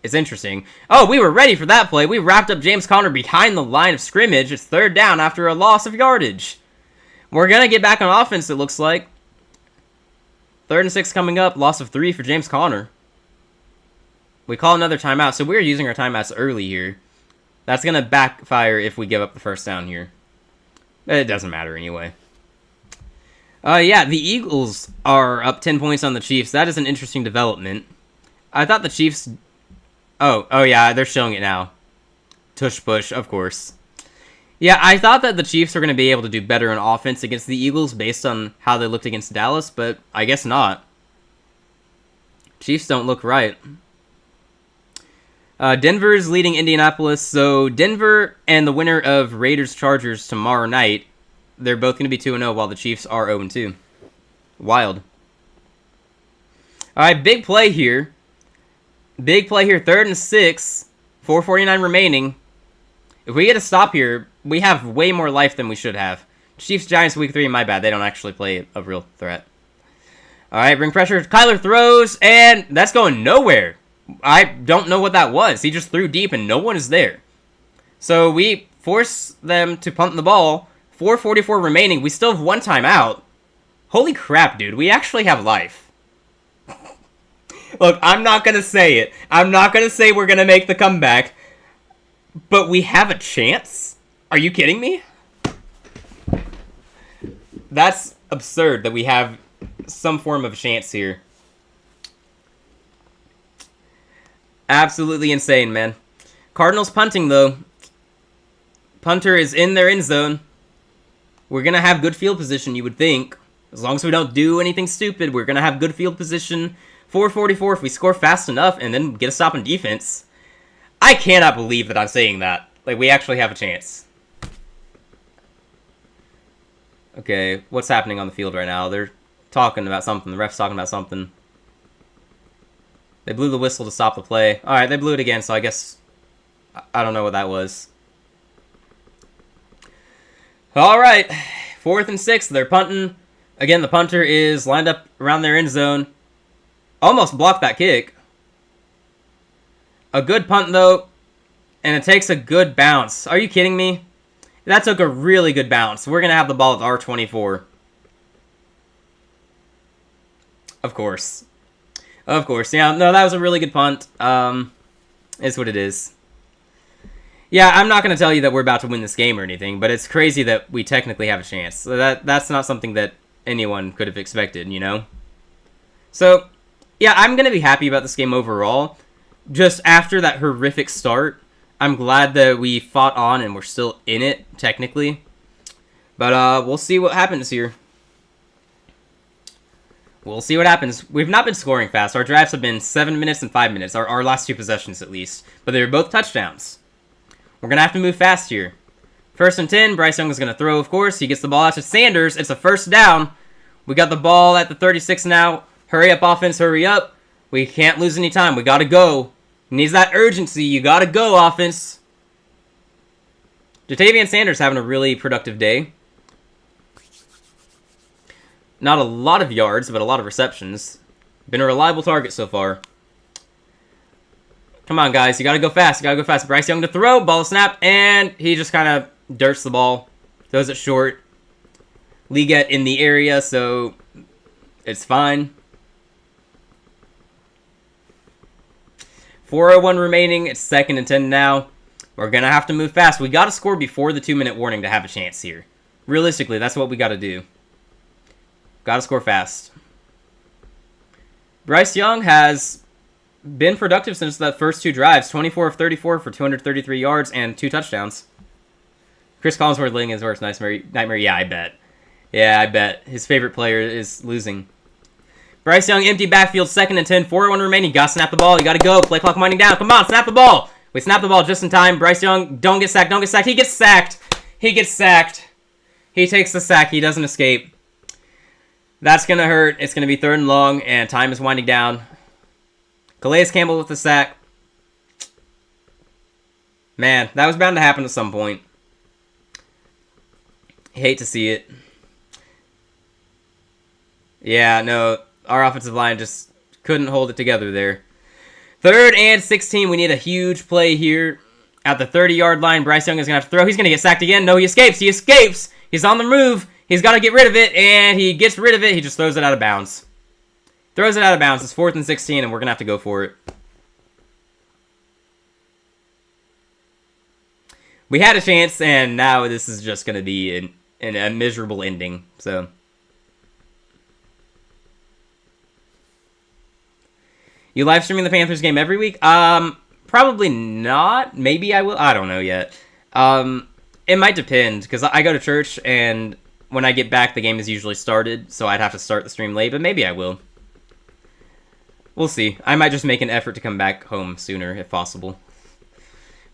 it's interesting. Oh, we were ready for that play. We wrapped up James Conner behind the line of scrimmage. It's 3rd down after a loss of yardage. We're going to get back on offense, it looks like. 3rd and 6 coming up. Loss of 3 for James Conner. We call another timeout, so we're using our timeouts early here. That's going to backfire if we give up the 1st down here. It doesn't matter anyway. Yeah, the Eagles are up 10 points on the Chiefs. That is an interesting development. I thought the Chiefs... Oh yeah, they're showing it now. Tush push, of course. Yeah, I thought that the Chiefs were going to be able to do better on offense against the Eagles based on how they looked against Dallas, but I guess not. Chiefs don't look right. Denver's leading Indianapolis, so Denver and the winner of Raiders-Chargers tomorrow night, they're both going to be 2-0 while the Chiefs are 0-2. Wild. Alright, big play here. Big play here, 3rd and 6, 4:49 remaining. If we get a stop here, we have way more life than we should have. Chiefs-Giants week 3, my bad. They don't actually play a real threat. Alright, bring pressure. Kyler throws, and that's going nowhere. I don't know what that was. He just threw deep, and no one is there. So we force them to punt the ball. 4:44 remaining. We still have 1 timeout. Holy crap, dude. We actually have life. Look, I'm not going to say it. I'm not going to say we're going to make the comeback. But we have a chance? Are you kidding me? That's absurd that we have some form of chance here. Absolutely insane, man. Cardinals punting, though. Punter is in their end zone. We're going to have good field position, you would think. As long as we don't do anything stupid, we're going to have good field position. 444 if we score fast enough and then get a stop in defense. I cannot believe that I'm saying that. Like, we actually have a chance. Okay, what's happening on the field right now? They're talking about something. The ref's talking about something. They blew the whistle to stop the play. Alright, they blew it again, so I guess... I don't know what that was. Alright, 4th and 6. They're punting. Again, the punter is lined up around their end zone. Almost blocked that kick. A good punt, though. And it takes a good bounce. Are you kidding me? That took a really good bounce. We're going to have the ball at R24. Of course. Of course. Yeah, no, that was a really good punt. It's what it is. Yeah, I'm not going to tell you that we're about to win this game or anything, but it's crazy that we technically have a chance. So that's not something that anyone could have expected, you know? So, yeah, I'm going to be happy about this game overall. Just after that horrific start, I'm glad that we fought on and we're still in it, technically. But we'll see what happens here. We'll see what happens. We've not been scoring fast. Our drives have been 7 minutes and 5 minutes. Our last 2 possessions, at least. But they were both touchdowns. We're going to have to move fast here. 1st and 10. Bryce Young is going to throw, of course. He gets the ball out to Sanders. It's a 1st down. We got the ball at the 36 now. Hurry up, offense. Hurry up. We can't lose any time. We got to go. Needs that urgency. You got to go, offense. Jatavian Sanders having a really productive day. Not a lot of yards, but a lot of receptions. Been a reliable target so far. Come on, guys. You got to go fast. You got to go fast. Bryce Young to throw. Ball snap. And he just kind of dirts the ball. Throws it short. Liget in the area, so it's fine. 4:01 remaining. It's 2nd and 10 now. We're going to have to move fast. We got to score before the 2-minute warning to have a chance here. Realistically, that's what we got to do. Got to score fast. Bryce Young has been productive since the first 2 drives. 24 of 34 for 233 yards and 2 touchdowns. Chris Collinsworth living his worst nightmare. Yeah, I bet. Yeah, I bet. His favorite player is losing. Bryce Young, empty backfield, 2nd and 10. 4:01 remaining. You got to snap the ball. You got to go. Play clock winding down. Come on, snap the ball. We snap the ball just in time. Bryce Young, don't get sacked. Don't get sacked. He gets sacked. He gets sacked. He takes the sack. He doesn't escape. That's going to hurt. It's going to be 3rd and long, and time is winding down. Calais Campbell with the sack. Man, that was bound to happen at some point. Hate to see it. Yeah, no, our offensive line just couldn't hold it together there. 3rd and 16. We need a huge play here. At the 30-yard line, Bryce Young is going to have to throw. He's going to get sacked again. No, he escapes. He escapes. He's on the move. He's got to get rid of it, and he gets rid of it. He just throws it out of bounds. Throws it out of bounds. It's 4th and 16, and we're going to have to go for it. We had a chance, and now this is just going to be a miserable ending. So, you live streaming the Panthers game every week? Probably not. Maybe I will. I don't know yet. It might depend, because I go to church, and when I get back, the game is usually started, so I'd have to start the stream late, but maybe I will. We'll see. I might just make an effort to come back home sooner, if possible.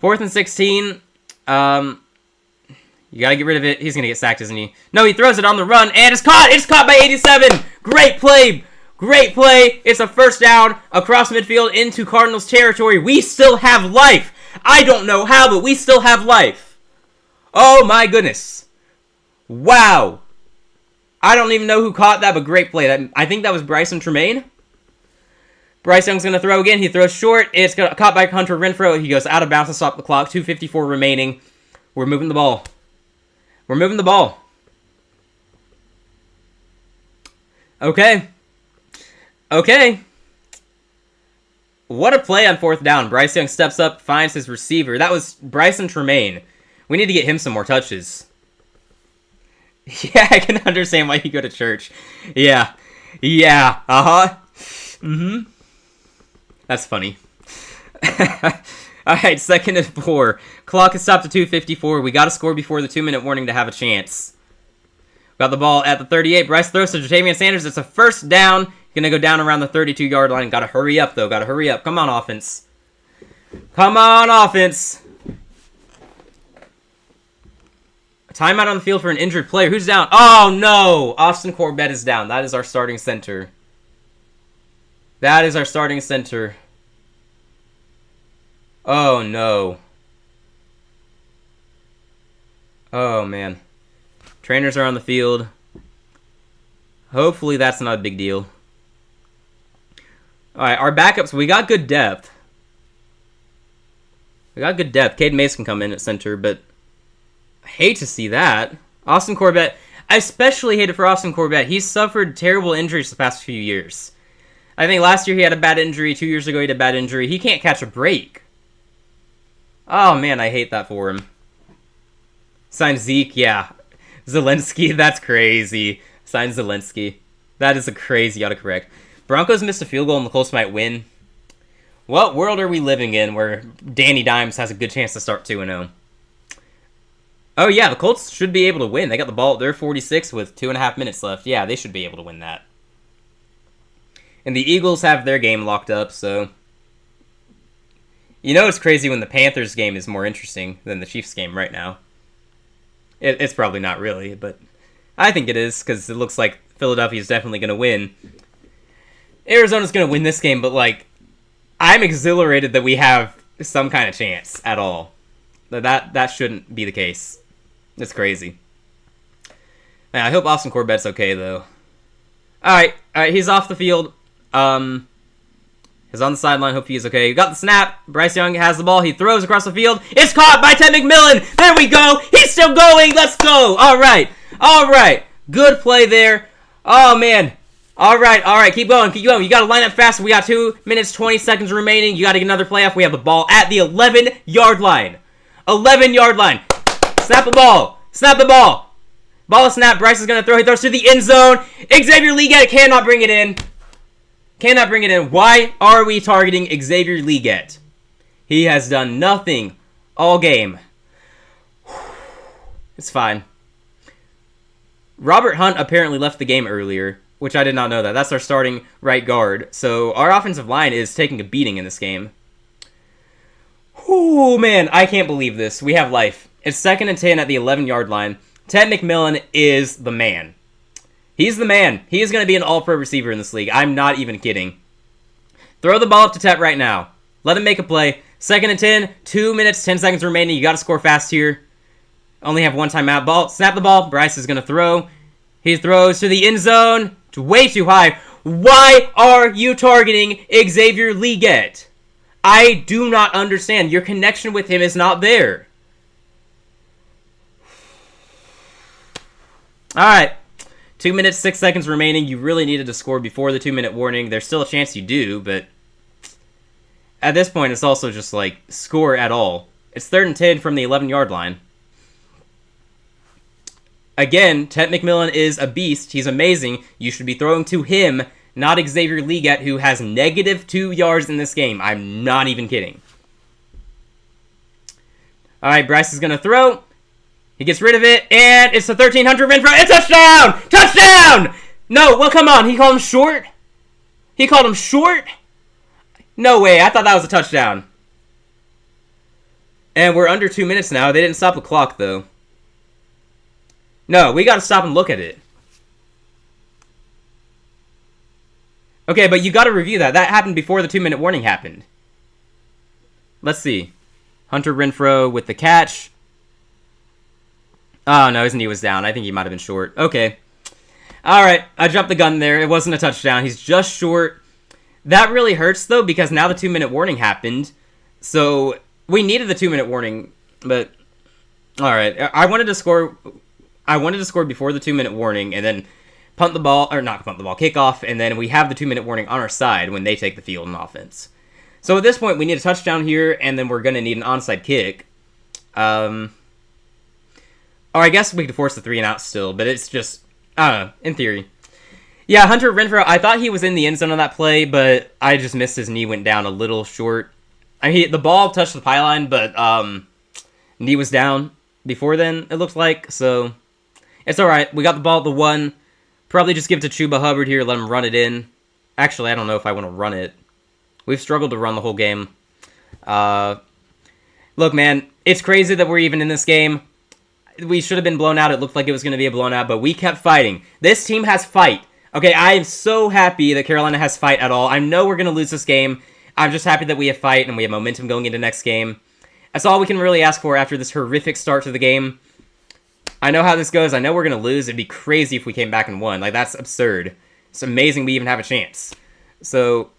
4th and 16. You gotta get rid of it. He's gonna get sacked, isn't he? No, he throws it on the run, and it's caught! It's caught by 87! Great play! Great play! It's a 1st down across midfield into Cardinals territory. We still have life! I don't know how, but we still have life. Oh my goodness. Wow. I don't even know who caught that, but great play. I think that was Bryson Tremaine. Bryce Young's going to throw again. He throws short. It's caught by Hunter Renfrow. He goes out of bounds to stop the clock. 2:54 remaining. We're moving the ball. We're moving the ball. Okay. Okay. What a play on 4th down. Bryce Young steps up, finds his receiver. That was Bryson Tremaine. We need to get him some more touches. Yeah, I can understand why you go to church. Yeah. Yeah. Uh-huh. Mm-hmm. That's funny. Alright, 2nd and 4. Clock is stopped at 2:54. We got to score before the 2-minute warning to have a chance. Got the ball at the 38. Bryce throws to Jatavian Sanders. It's a first down. Gonna go down around the 32-yard line. Gotta hurry up, though. Gotta hurry up. Come on, offense. Come on, offense. Timeout on the field for an injured player. Who's down? Oh, no. Austin Corbett is down. That is our starting center. That is our starting center. Oh, no. Oh, man. Trainers are on the field. Hopefully that's not a big deal. Alright, our backups, we got good depth. Cade Mace can come in at center, but I hate to see that. Austin Corbett, I especially hate it for Austin Corbett. He's suffered terrible injuries the past few years. I think last year he had a bad injury. 2 years ago he had a bad injury. He can't catch a break. Oh, man, I hate that for him. Signed Zeke, yeah. Zelensky, that's crazy. Signed Zelensky. That is a crazy autocorrect. Broncos missed a field goal and the Colts might win. What world are we living in where Danny Dimes has a good chance to start 2-0? Oh, yeah, the Colts should be able to win. They got the ball at their 46 with 2.5 minutes left. Yeah, they should be able to win that. And the Eagles have their game locked up, so... You know it's crazy when the Panthers game is more interesting than the Chiefs game right now. It's probably not really, but I think it is, because it looks like Philadelphia is definitely going to win. Arizona's going to win this game, but, like, I'm exhilarated that we have some kind of chance at all. That shouldn't be the case. It's crazy. Man, I hope Austin Corbett's okay, though. Alright, he's off the field. He's on the sideline. Hope he's okay. We got the snap. Bryce Young has the ball. He throws across the field. It's caught by Ted McMillan. There we go. He's still going. Let's go. All right. Good play there. Oh, man. All right. Keep going. You got to line up fast. We got 2 minutes, 20 seconds remaining. You got to get another play off. We have the ball at the 11-yard line. 11-yard line. Snap the ball. Ball is snapped. Bryce is going to throw. He throws to the end zone. Xavier Legette cannot bring it in. Why are we targeting Xavier Legette? He has done nothing all game. It's fine. Robert Hunt apparently left the game earlier, which I did not know that. That's our starting right guard. So our offensive line is taking a beating in this game. Oh, man, I can't believe this. We have life. It's 2nd and 10 at the 11-yard line. Ted McMillan is the man. He's the man. He is going to be an all-pro receiver in this league. I'm not even kidding. Throw the ball up to Ted right now. Let him make a play. 2nd and 10, 2 minutes, 10 seconds remaining. You got to score fast here. Only have one timeout. Snap the ball. Bryce is going to throw. He throws to the end zone. It's way too high. Why are you targeting Xavier Legette? I do not understand. Your connection with him is not there. All right. 2 minutes, 6 seconds remaining. You really needed to score before the 2-minute warning. There's still a chance you do, but at this point, it's also just like, score at all. It's 3rd and 10 from the 11-yard line. Again, Ted McMillan is a beast. He's amazing. You should be throwing to him, not Xavier Legette, who has -2 yards in this game. I'm not even kidding. All right, Bryce is going to throw. He gets rid of it, and it's a 1,300 Renfro. It's a touchdown! Touchdown! No, well, come on. He called him short? No way. I thought that was a touchdown. And we're under 2 minutes now. They didn't stop the clock, though. No, we got to stop and look at it. Okay, but you got to review that. That happened before the 2-minute warning happened. Let's see. Hunter Renfro with the catch. Oh, no, his knee was down. I think he might have been short. Okay. All right, I jumped the gun there. It wasn't a touchdown. He's just short. That really hurts, though, because now the 2-minute warning happened. So we needed the 2-minute warning, but all right. I wanted to score before the 2-minute warning and then kick off, and then we have the 2-minute warning on our side when they take the field in offense. So at this point, we need a touchdown here, and then we're going to need an onside kick. Or I guess we could force the 3-and-out still, but it's just, I don't know, in theory. Yeah, Hunter Renfro, I thought he was in the end zone on that play, but I just missed his knee, went down a little short. I mean, the ball touched the pylon, but knee was down before then, it looked like. So it's all right. We got the ball at the 1. Probably just give it to Chuba Hubbard here, let him run it in. Actually, I don't know if I want to run it. We've struggled to run the whole game. Look, man, it's crazy that we're even in this game. We should have been blown out. It looked like it was going to be a blown out, but we kept fighting. This team has fight. Okay, I am so happy that Carolina has fight at all. I know we're going to lose this game. I'm just happy that we have fight and we have momentum going into next game. That's all we can really ask for after this horrific start to the game. I know how this goes. I know we're going to lose. It'd be crazy if we came back and won. Like, that's absurd. It's amazing we even have a chance. So,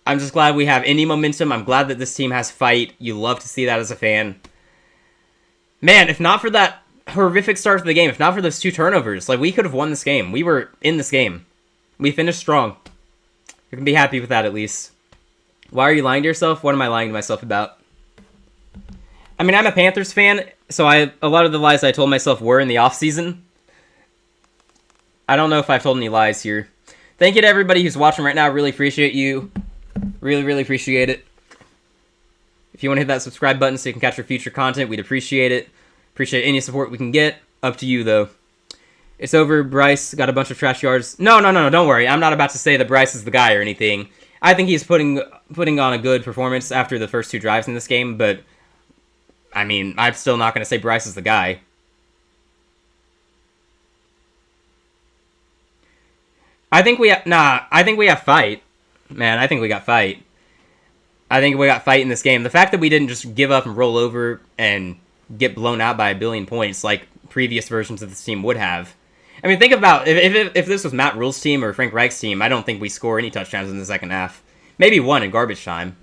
I'm just glad we have any momentum. I'm glad that this team has fight. You love to see that as a fan. Man, if not for that horrific start to the game, if not for those 2 turnovers, like, we could have won this game. We were in this game. We finished strong. You can be happy with that at least. Why are you lying to yourself? What am I lying to myself about? I mean, I'm a Panthers fan, so a lot of the lies I told myself were in the offseason. I don't know if I've told any lies here. Thank you to everybody who's watching right now. Really appreciate you. Really, really appreciate it. If you want to hit that subscribe button so you can catch our future content, we'd appreciate it. Appreciate any support we can get. Up to you, though. It's over. Bryce got a bunch of trash yards. No, don't worry. I'm not about to say that Bryce is the guy or anything. I think he's putting on a good performance after the first 2 drives in this game, but I mean, I'm still not going to say Bryce is the guy. I think we have fight. Man, I think we got fight. I think we got fight in this game. The fact that we didn't just give up and roll over and get blown out by 1 billion points like previous versions of this team would have. I mean, think about, if this was Matt Rule's team or Frank Reich's team, I don't think we score any touchdowns in the second half. Maybe 1 in garbage time.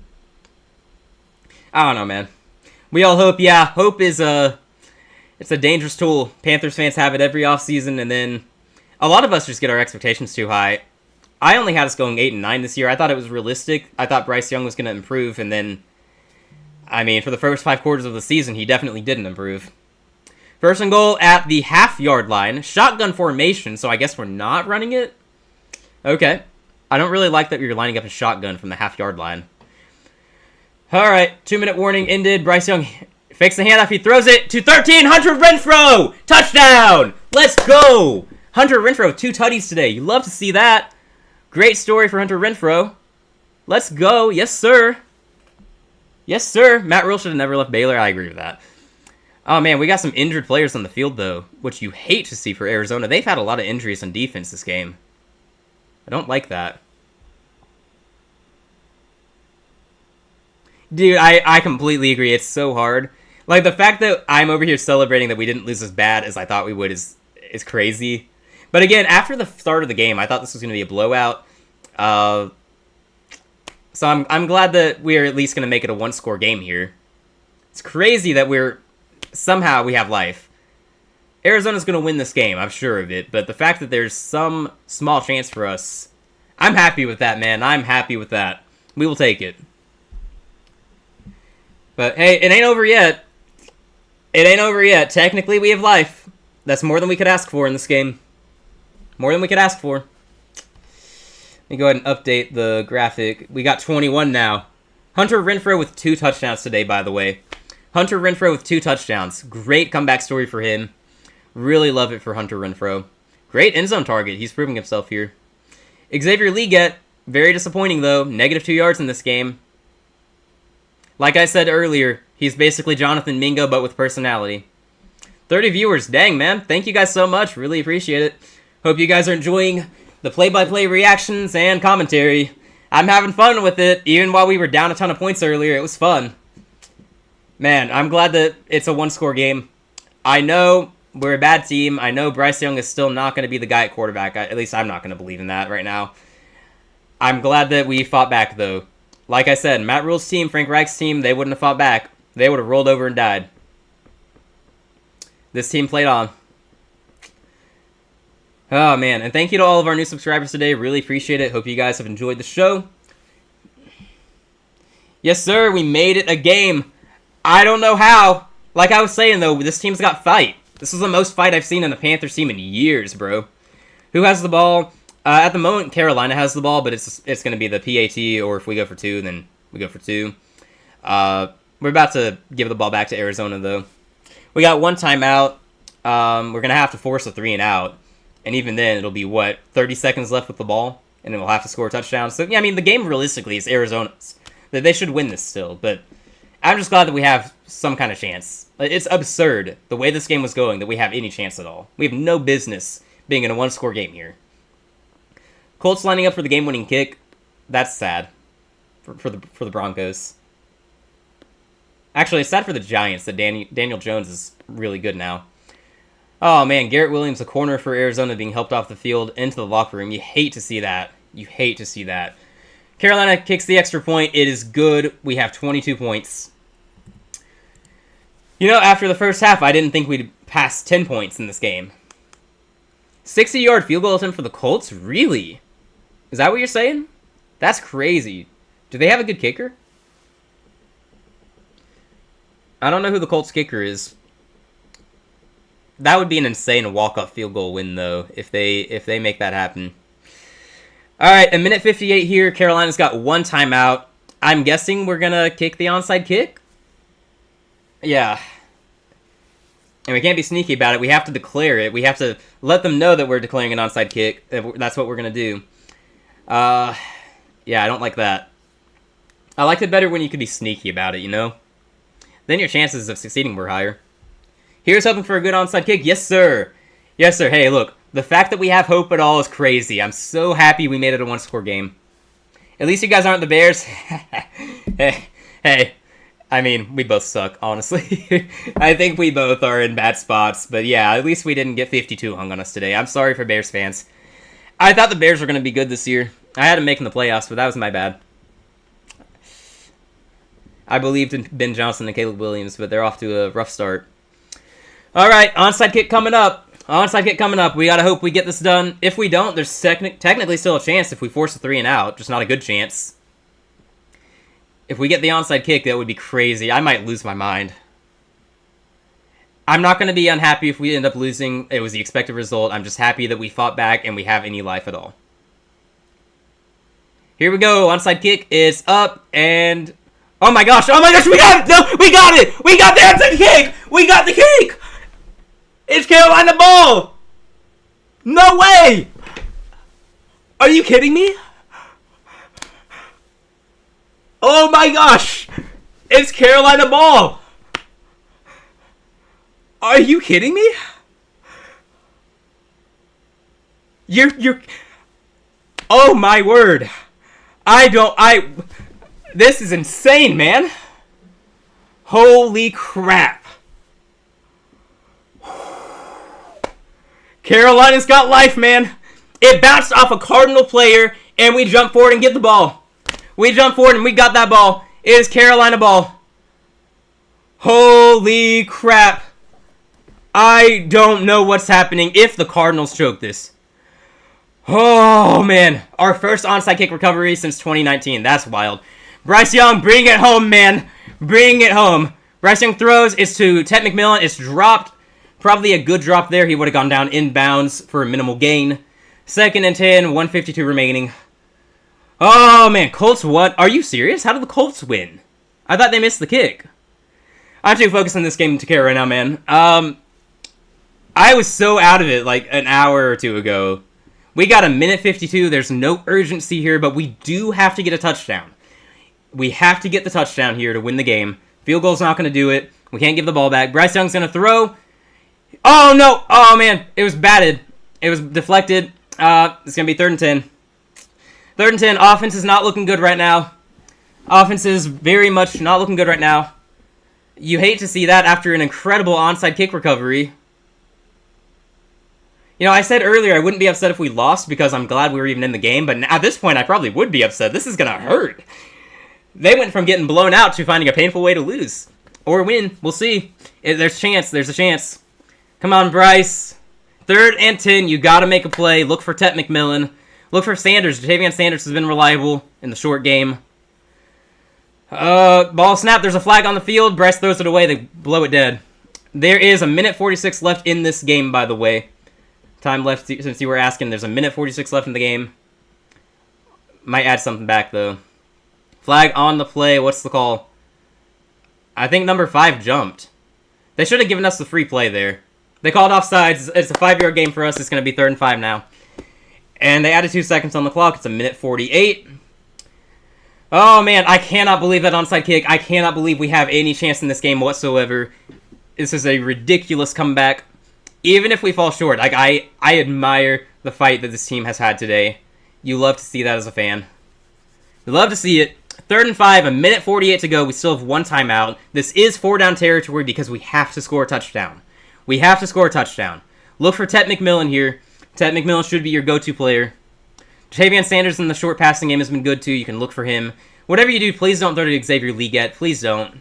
I don't know, man. We all hope, yeah, hope is it's a dangerous tool. Panthers fans have it every offseason, and then a lot of us just get our expectations too high. I only had us going 8-9 this year. I thought it was realistic. I thought Bryce Young was going to improve, and then, I mean, for the first 5 quarters of the season, he definitely didn't improve. First and goal at the half-yard line. Shotgun formation, so I guess we're not running it? Okay. I don't really like that you're lining up a shotgun from the half-yard line. Alright, 2-minute warning ended. Bryce Young fakes the handoff. He throws it to 13. Hunter Renfrow! Touchdown! Let's go! Hunter Renfrow, 2 tutties today. You love to see that. Great story for Hunter Renfrow. Let's go. Yes, sir. Yes, sir. Matt Rule should have never left Baylor. I agree with that. Oh, man, we got some injured players on the field, though, which you hate to see for Arizona. They've had a lot of injuries on defense this game. I don't like that. Dude, I completely agree. It's so hard. Like, the fact that I'm over here celebrating that we didn't lose as bad as I thought we would is crazy. But again, after the start of the game, I thought this was going to be a blowout. So I'm glad that we're at least going to make it a 1-score game here. It's crazy that somehow we have life. Arizona's going to win this game, I'm sure of it. But the fact that there's some small chance for us, I'm happy with that, man. I'm happy with that. We will take it. But hey, it ain't over yet. It ain't over yet. Technically, we have life. That's more than we could ask for in this game. More than we could ask for. Let me go ahead and update the graphic. We got 21 now. Hunter Renfrow with 2 touchdowns today, by the way. Hunter Renfrow with 2 touchdowns. Great comeback story for him. Really love it for Hunter Renfrow. Great end zone target. He's proving himself here. Xavier Leggett, very disappointing though. -2 yards in this game. Like I said earlier, he's basically Jonathan Mingo, but with personality. 30 viewers. Dang, man. Thank you guys so much. Really appreciate it. Hope you guys are enjoying the play-by-play reactions and commentary. I'm having fun with it, even while we were down a ton of points earlier. It was fun. Man, I'm glad that it's a 1-score game. I know we're a bad team. I know Bryce Young is still not going to be the guy at quarterback. At least I'm not going to believe in that right now. I'm glad that we fought back, though. Like I said, Matt Rule's team, Frank Reich's team, they wouldn't have fought back. They would have rolled over and died. This team played on. Oh, man. And thank you to all of our new subscribers today. Really appreciate it. Hope you guys have enjoyed the show. Yes, sir. We made it a game. I don't know how. Like I was saying, though, this team's got fight. This is the most fight I've seen in a Panthers team in years, bro. Who has the ball? At the moment, Carolina has the ball, but it's going to be the PAT, or if we go for 2, then we go for 2. We're about to give the ball back to Arizona, though. We got one timeout. We're going to have to force a 3-and-out. And even then, it'll be, 30 seconds left with the ball? And then we'll have to score a touchdown. So, yeah, I mean, the game realistically is Arizona's. They should win this still, but I'm just glad that we have some kind of chance. It's absurd, the way this game was going, that we have any chance at all. We have no business being in a one-score game here. Colts lining up for the game-winning kick. That's sad for the Broncos. Actually, it's sad for the Giants that Daniel Jones is really good now. Oh, man, Garrett Williams, a corner for Arizona, being helped off the field into the locker room. You hate to see that. You hate to see that. Carolina kicks the extra point. It is good. We have 22 points. You know, after the first half, I didn't think we'd pass 10 points in this game. 60-yard field goal attempt for the Colts? Really? Is that what you're saying? That's crazy. Do they have a good kicker? I don't know who the Colts kicker is. That would be an insane walk-off field goal win, though, if they make that happen. All right, a minute 58 here. Carolina's got one timeout. I'm guessing we're going to kick the onside kick? Yeah. And we can't be sneaky about it. We have to declare it. We have to let them know that we're declaring an onside kick. That's what we're going to do. Yeah, I don't like that. I liked it better when you could be sneaky about it, you know? Then your chances of succeeding were higher. Here's hoping for a good onside kick. Yes, sir. Yes, sir. Hey, look. The fact that we have hope at all is crazy. I'm so happy we made it a one-score game. At least you guys aren't the Bears. Hey. I mean, we both suck, honestly. I think we both are in bad spots. But yeah, at least we didn't get 52 hung on us today. I'm sorry for Bears fans. I thought the Bears were going to be good this year. I had them making the playoffs, but that was my bad. I believed in Ben Johnson and Caleb Williams, but they're off to a rough start. All right, onside kick coming up. Onside kick coming up. We got to hope we get this done. If we don't, there's technically still a chance if we force a 3-and-out, just not a good chance. If we get the onside kick, that would be crazy. I might lose my mind. I'm not going to be unhappy if we end up losing. It was the expected result. I'm just happy that we fought back and we have any life at all. Here we go. Onside kick is up and... Oh my gosh, we got it! No, we got it! We got the onside kick! We got the kick! It's Carolina ball! No way! Are you kidding me? Oh my gosh! It's Carolina ball! Are you kidding me? You're... Oh my word! This is insane, man! Holy crap! Carolina's got life, man! It bounced off a Cardinal player, and we jump forward and get the ball. We jump forward, and we got that ball. It is Carolina ball. Holy crap! I don't know what's happening if the Cardinals choke this. Oh, man. Our first onside kick recovery since 2019. That's wild. Bryce Young, bring it home, man. Bring it home. Bryce Young throws. It's to Ted McMillan. It's dropped. Probably a good drop there. He would have gone down inbounds for a minimal gain. 2nd and 10, 152 remaining. Oh, man. Colts what? Are you serious? How did the Colts win? I thought they missed the kick. I'm too focused on this game to care right now, man. I was so out of it like an hour or two ago. We got a minute 52. There's no urgency here, but we do have to get a touchdown. We have to get the touchdown here to win the game. Field goal's not going to do it. We can't give the ball back. Bryce Young's going to throw. Oh, no. Oh, man. It was batted. It was deflected. It's going to be 3rd and 10. 3rd and 10. Offense is not looking good right now. Offense is very much not looking good right now. You hate to see that after an incredible onside kick recovery. You know, I said earlier I wouldn't be upset if we lost because I'm glad we were even in the game, but at this point I probably would be upset. This is going to hurt. They went from getting blown out to finding a painful way to lose. Or win. We'll see. There's a chance. There's a chance. Come on, Bryce. 3rd and 10. You got to make a play. Look for Ted McMillan. Look for Sanders. Jatavian Sanders has been reliable in the short game. Ball snap. There's a flag on the field. Bryce throws it away. They blow it dead. There is a minute 46 left in this game, by the way. Time left, since you were asking. There's a minute 46 left in the game. Might add something back, though. Flag on the play. What's the call? I think number 5 jumped. They should have given us the free play there. They called offsides. It's a 5-yard game for us. It's going to be 3rd and 5 now. And they added 2 seconds on the clock. It's a minute 48. Oh, man, I cannot believe that onside kick. I cannot believe we have any chance in this game whatsoever. This is a ridiculous comeback. Even if we fall short, like I admire the fight that this team has had today. You love to see that as a fan. You love to see it. 3rd and 5, a minute 48 to go. We still have 1 timeout. This is 4-down territory because we have to score a touchdown. We have to score a touchdown. Look for Ted McMillan here. Ted McMillan should be your go-to player. Ja'Tavion Sanders in the short passing game has been good too. You can look for him. Whatever you do, please don't throw to Xavier Legette. Please don't.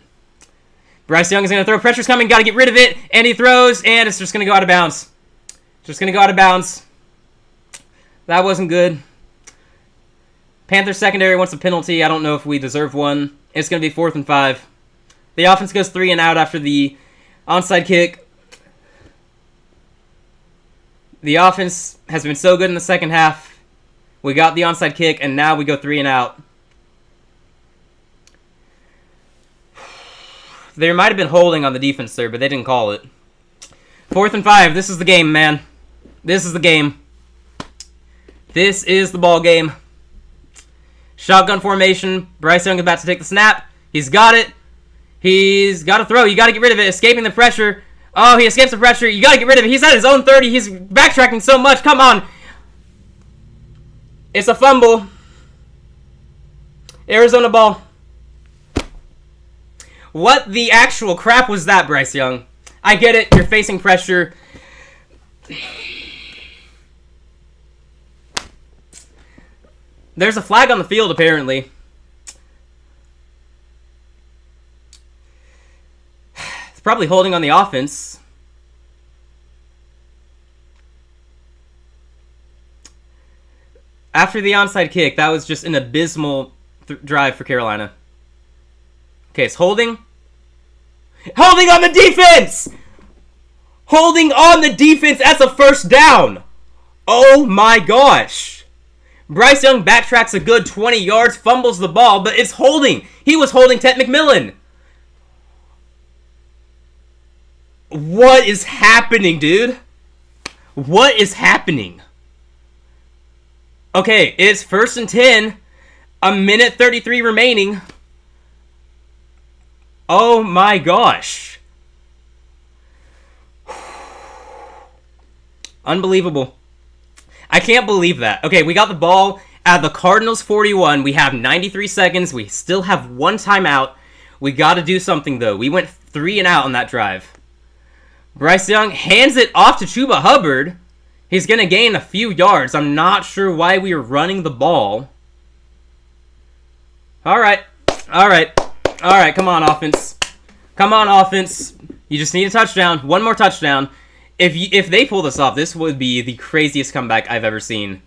Bryce Young is going to throw. Pressure's coming. Got to get rid of it. And he throws, and it's just going to go out of bounds. Just going to go out of bounds. That wasn't good. Panthers secondary wants a penalty. I don't know if we deserve one. It's going to be 4th and 5. The offense goes 3 and out after the onside kick. The offense has been so good in the second half. We got the onside kick, and now we go 3 and out. There might have been holding on the defense there, but they didn't call it. 4th and 5. This is the game, man. This is the game. This is the ball game. Shotgun formation. Bryce Young about to take the snap. He's got it. He's got to throw. You got to get rid of it. Escaping the pressure. Oh, he escapes the pressure. You got to get rid of it. He's at his own 30. He's backtracking so much. Come on. It's a fumble. Arizona ball. What the actual crap was that, Bryce Young? I get it. You're facing pressure. There's a flag on the field, apparently. It's probably holding on the offense. After the onside kick, that was just an abysmal drive for Carolina. Okay, it's holding. Holding on the defense! Holding on the defense. That's a 1st down. Oh my gosh. Bryce Young backtracks a good 20 yards, fumbles the ball, but it's holding. He was holding Ted McMillan. What is happening, dude? What is happening? Okay, it's 1st and 10. A minute 33 remaining. Oh my gosh. Unbelievable. I can't believe that. Okay, we got the ball at the Cardinals 41. We have 93 seconds. We still have 1 timeout. We got to do something, though. We went 3 and out on that drive. Bryce Young hands it off to Chuba Hubbard. He's going to gain a few yards. I'm not sure why we were running the ball. All right. Come on, offense. Come on, offense. You just need a touchdown. 1 more touchdown. If they pull this off, this would be the craziest comeback I've ever seen.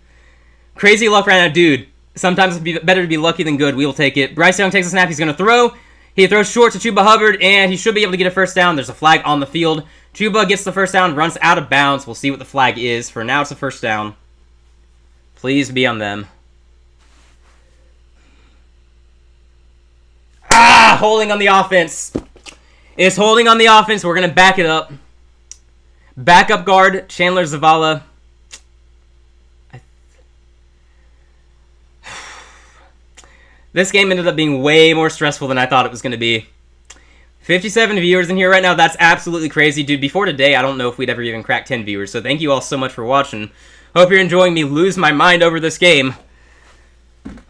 Crazy luck right now, dude. Sometimes it's better to be lucky than good. We will take it. Bryce Young takes a snap. He's going to throw. He throws short to Chuba Hubbard, and he should be able to get a 1st down. There's a flag on the field. Chuba gets the 1st down, runs out of bounds. We'll see what the flag is. For now, it's a 1st down. Please be on them. Holding on the offense. It's holding on the offense. We're going to back it up. Backup guard, Chandler Zavala. This game ended up being way more stressful than I thought it was going to be. 57 viewers in here right now. That's absolutely crazy. Dude, before today, I don't know if we'd ever even crack 10 viewers. So thank you all so much for watching. Hope you're enjoying me lose my mind over this game.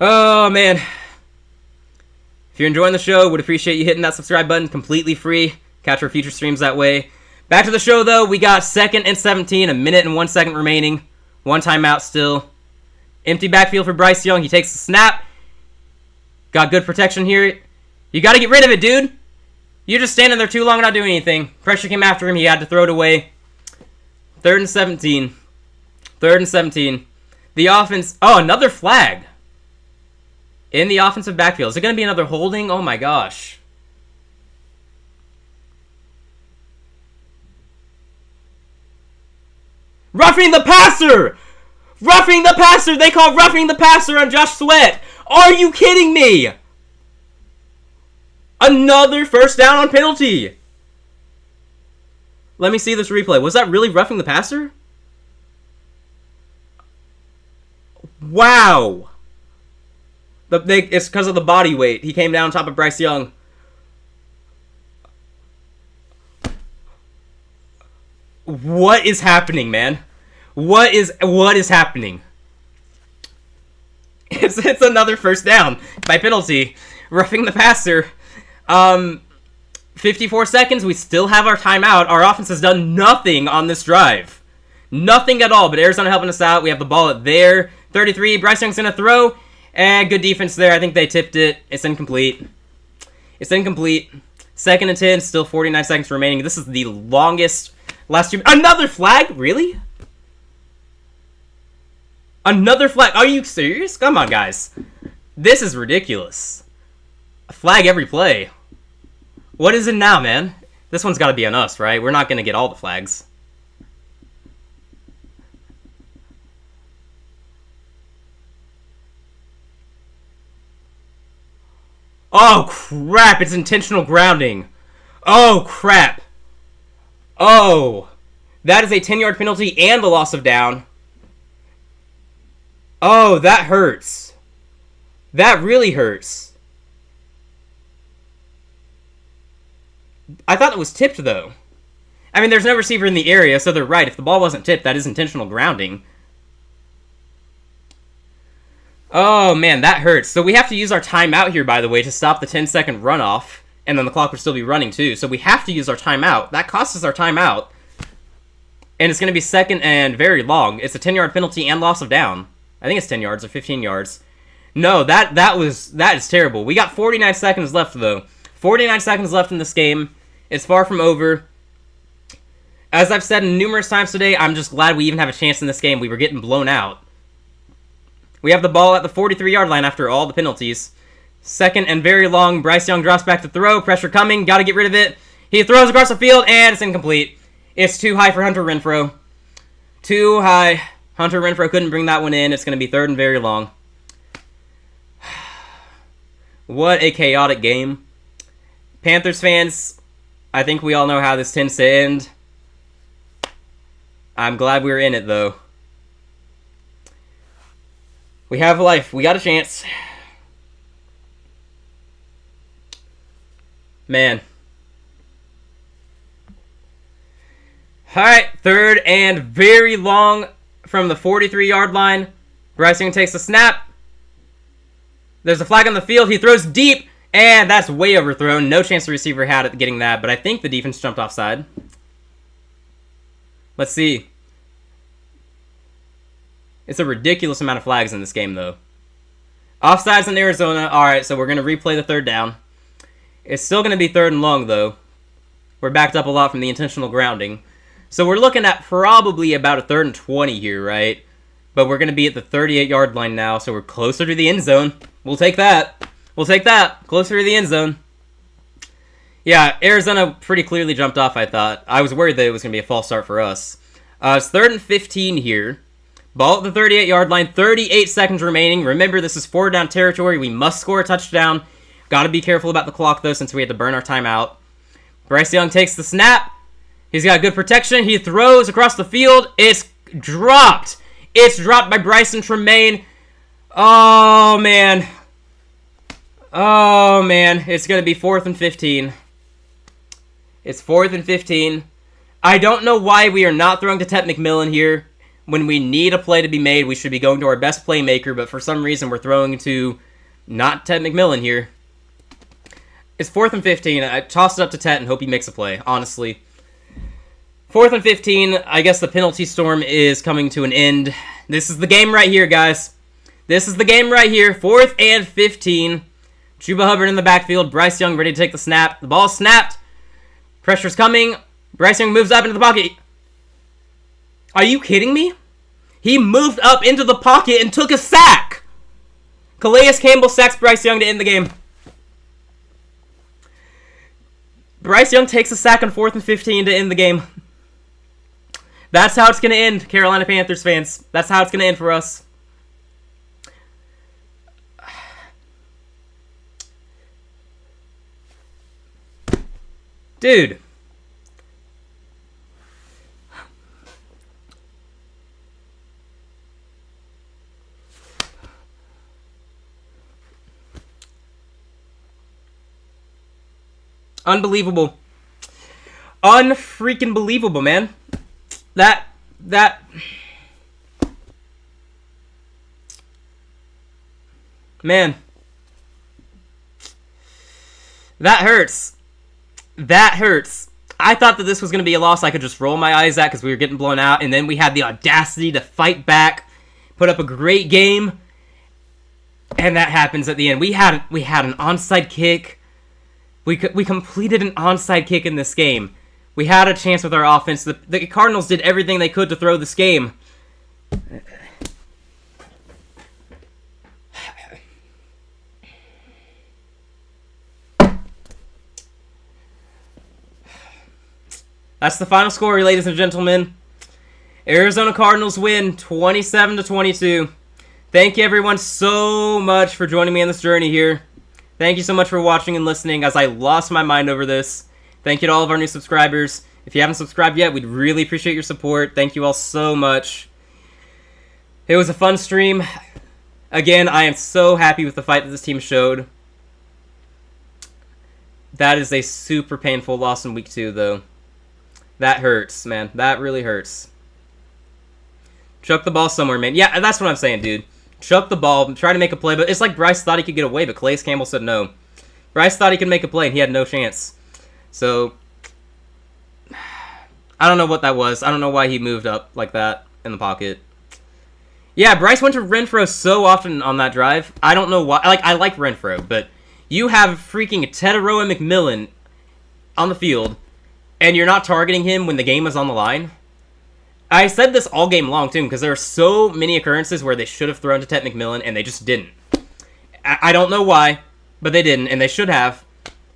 Oh, man. If you're enjoying the show, would appreciate you hitting that subscribe button. Completely free. Catch our future streams that way. Back to the show, though. We got 2nd and 17. A minute and 1 second remaining. 1 timeout still. Empty backfield for Bryce Young. He takes the snap. Got good protection here. You got to get rid of it, dude. You're just standing there too long and not doing anything. Pressure came after him. He had to throw it away. 3rd and 17. 3rd and 17. The offense... Oh, another flag. In the offensive backfield. Is it going to be another holding? Oh, my gosh. Roughing the passer! Roughing the passer! They call roughing the passer on Josh Sweat. Are you kidding me? Another first down on penalty. Let me see this replay. Was that really roughing the passer? Wow. It's because of the body weight. He came down on top of Bryce Young. What is happening, man? What is happening? It's another first down by penalty. Roughing the passer. 54 seconds. We still have our timeout. Our offense has done nothing on this drive. Nothing at all, but Arizona helping us out. We have the ball at their 33. Bryce Young's going to throw. And good defense there. I think they tipped it. It's incomplete. It's incomplete. 2nd and 10. Still 49 seconds remaining. This is the longest last 2... Another flag? Really? Another flag? Are you serious? Come on, guys. This is ridiculous. A flag every play. What is it now, man? This one's got to be on us, right? We're not going to get all the flags. Oh, crap. It's intentional grounding. Oh, crap. Oh. That is a 10-yard penalty and the loss of down. Oh, that hurts. That really hurts. I thought it was tipped, though. I mean, there's no receiver in the area, so they're right. If the ball wasn't tipped, that is intentional grounding. Oh, man, that hurts. So we have to use our timeout here, by the way, to stop the 10-second runoff. And then the clock would still be running, too. So we have to use our timeout. That costs us our timeout. And it's going to be 2nd and very long. It's a 10-yard penalty and loss of down. I think it's 10 yards or 15 yards. No, that is terrible. We got 49 seconds left, though. 49 seconds left in this game. It's far from over. As I've said numerous times today, I'm just glad we even have a chance in this game. We were getting blown out. We have the ball at the 43-yard line after all the penalties. 2nd and very long. Bryce Young drops back to throw. Pressure coming. Got to get rid of it. He throws across the field, and it's incomplete. It's too high for Hunter Renfrow. Too high. Hunter Renfrow couldn't bring that one in. It's going to be 3rd and very long. What a chaotic game. Panthers fans, I think we all know how this tends to end. I'm glad we were in it, though. We have life. We got a chance. Man. Alright, 3rd and very long from the 43-yard line. Bryce Young takes a snap. There's a flag on the field. He throws deep, and that's way overthrown. No chance the receiver had at getting that, but I think the defense jumped offside. Let's see. It's a ridiculous amount of flags in this game, though. Offsides in Arizona. Alright, so we're going to replay the 3rd down. It's still going to be 3rd and long, though. We're backed up a lot from the intentional grounding. So we're looking at probably about a 3rd and 20 here, right? But we're going to be at the 38-yard line now, so we're closer to the end zone. We'll take that. We'll take that. Closer to the end zone. Yeah, Arizona pretty clearly jumped off, I thought. I was worried that it was going to be a false start for us. It's 3rd and 15 here. Ball at the 38-yard line. 38 seconds remaining. Remember, this is 4-down territory. We must score a touchdown. Got to be careful about the clock, though, since we had to burn our timeout. Bryce Young takes the snap. He's got good protection. He throws across the field. It's dropped. It's dropped by Bryson Tremaine. Oh, man. Oh, man. It's going to be 4th and 15. It's 4th and 15. I don't know why we are not throwing to Ted McMillan here. When we need a play to be made, we should be going to our best playmaker, but for some reason we're throwing to not Ted McMillan here. It's 4th and 15. I toss it up to Ted and hope he makes a play, honestly. 4th and 15. I guess the penalty storm is coming to an end. This is the game right here, guys. This is the game right here. 4th and 15. Chuba Hubbard in the backfield. Bryce Young ready to take the snap. The ball snapped. Pressure's coming. Bryce Young moves up into the pocket. Are you kidding me? He moved up into the pocket and took a sack. Calais Campbell sacks Bryce Young to end the game. Bryce Young takes a sack on 4th and 15 to end the game. That's how it's going to end, Carolina Panthers fans. That's how it's going to end for us. Dude. Unbelievable. Unfreaking believable, man. That... Man. That hurts. That hurts. I thought that this was going to be a loss I could just roll my eyes at because we were getting blown out, and then we had the audacity to fight back, put up a great game, and that happens at the end. We had an onside kick. We completed an onside kick in this game. We had a chance with our offense. The Cardinals did everything they could to throw this game. That's the final score, ladies and gentlemen. Arizona Cardinals win 27-22. Thank you everyone so much for joining me on this journey here. Thank you so much for watching and listening as I lost my mind over this. Thank you to all of our new subscribers. If you haven't subscribed yet, we'd really appreciate your support. Thank you all so much. It was a fun stream. Again, I am so happy with the fight that this team showed. That is a super painful loss in week 2, though. That hurts, man. That really hurts. Chuck the ball somewhere, man. Yeah, that's what I'm saying, dude. Chuck the ball, try to make a play, but it's like Bryce thought he could get away, but Calais Campbell said no. Bryce thought he could make a play, and he had no chance. So, I don't know what that was. I don't know why he moved up like that in the pocket. Yeah, Bryce went to Renfrow so often on that drive. I don't know why. I like Renfrow, but you have freaking Teteroa McMillan on the field, and you're not targeting him when the game is on the line. I said this all game long, too, because there are so many occurrences where they should have thrown to Tet McMillan, and they just didn't. I don't know why, but they didn't, and they should have.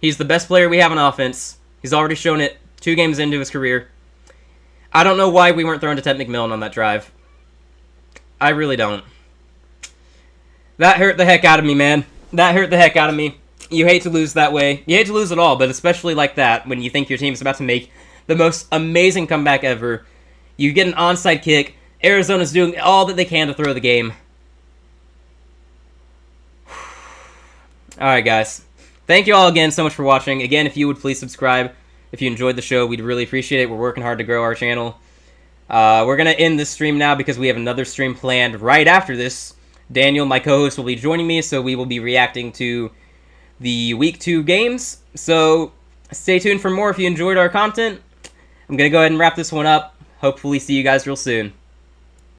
He's the best player we have on offense. He's already shown it 2 games into his career. I don't know why we weren't thrown to Tet McMillan on that drive. I really don't. That hurt the heck out of me, man. That hurt the heck out of me. You hate to lose that way. You hate to lose at all, but especially like that, when you think your team's about to make the most amazing comeback ever. You get an onside kick. Arizona's doing all that they can to throw the game. Alright, guys. Thank you all again so much for watching. Again, if you would please subscribe. If you enjoyed the show, we'd really appreciate it. We're working hard to grow our channel. We're going to end this stream now because we have another stream planned right after this. Daniel, my co-host, will be joining me, so we will be reacting to the Week 2 games. So, stay tuned for more if you enjoyed our content. I'm going to go ahead and wrap this one up. Hopefully see you guys real soon.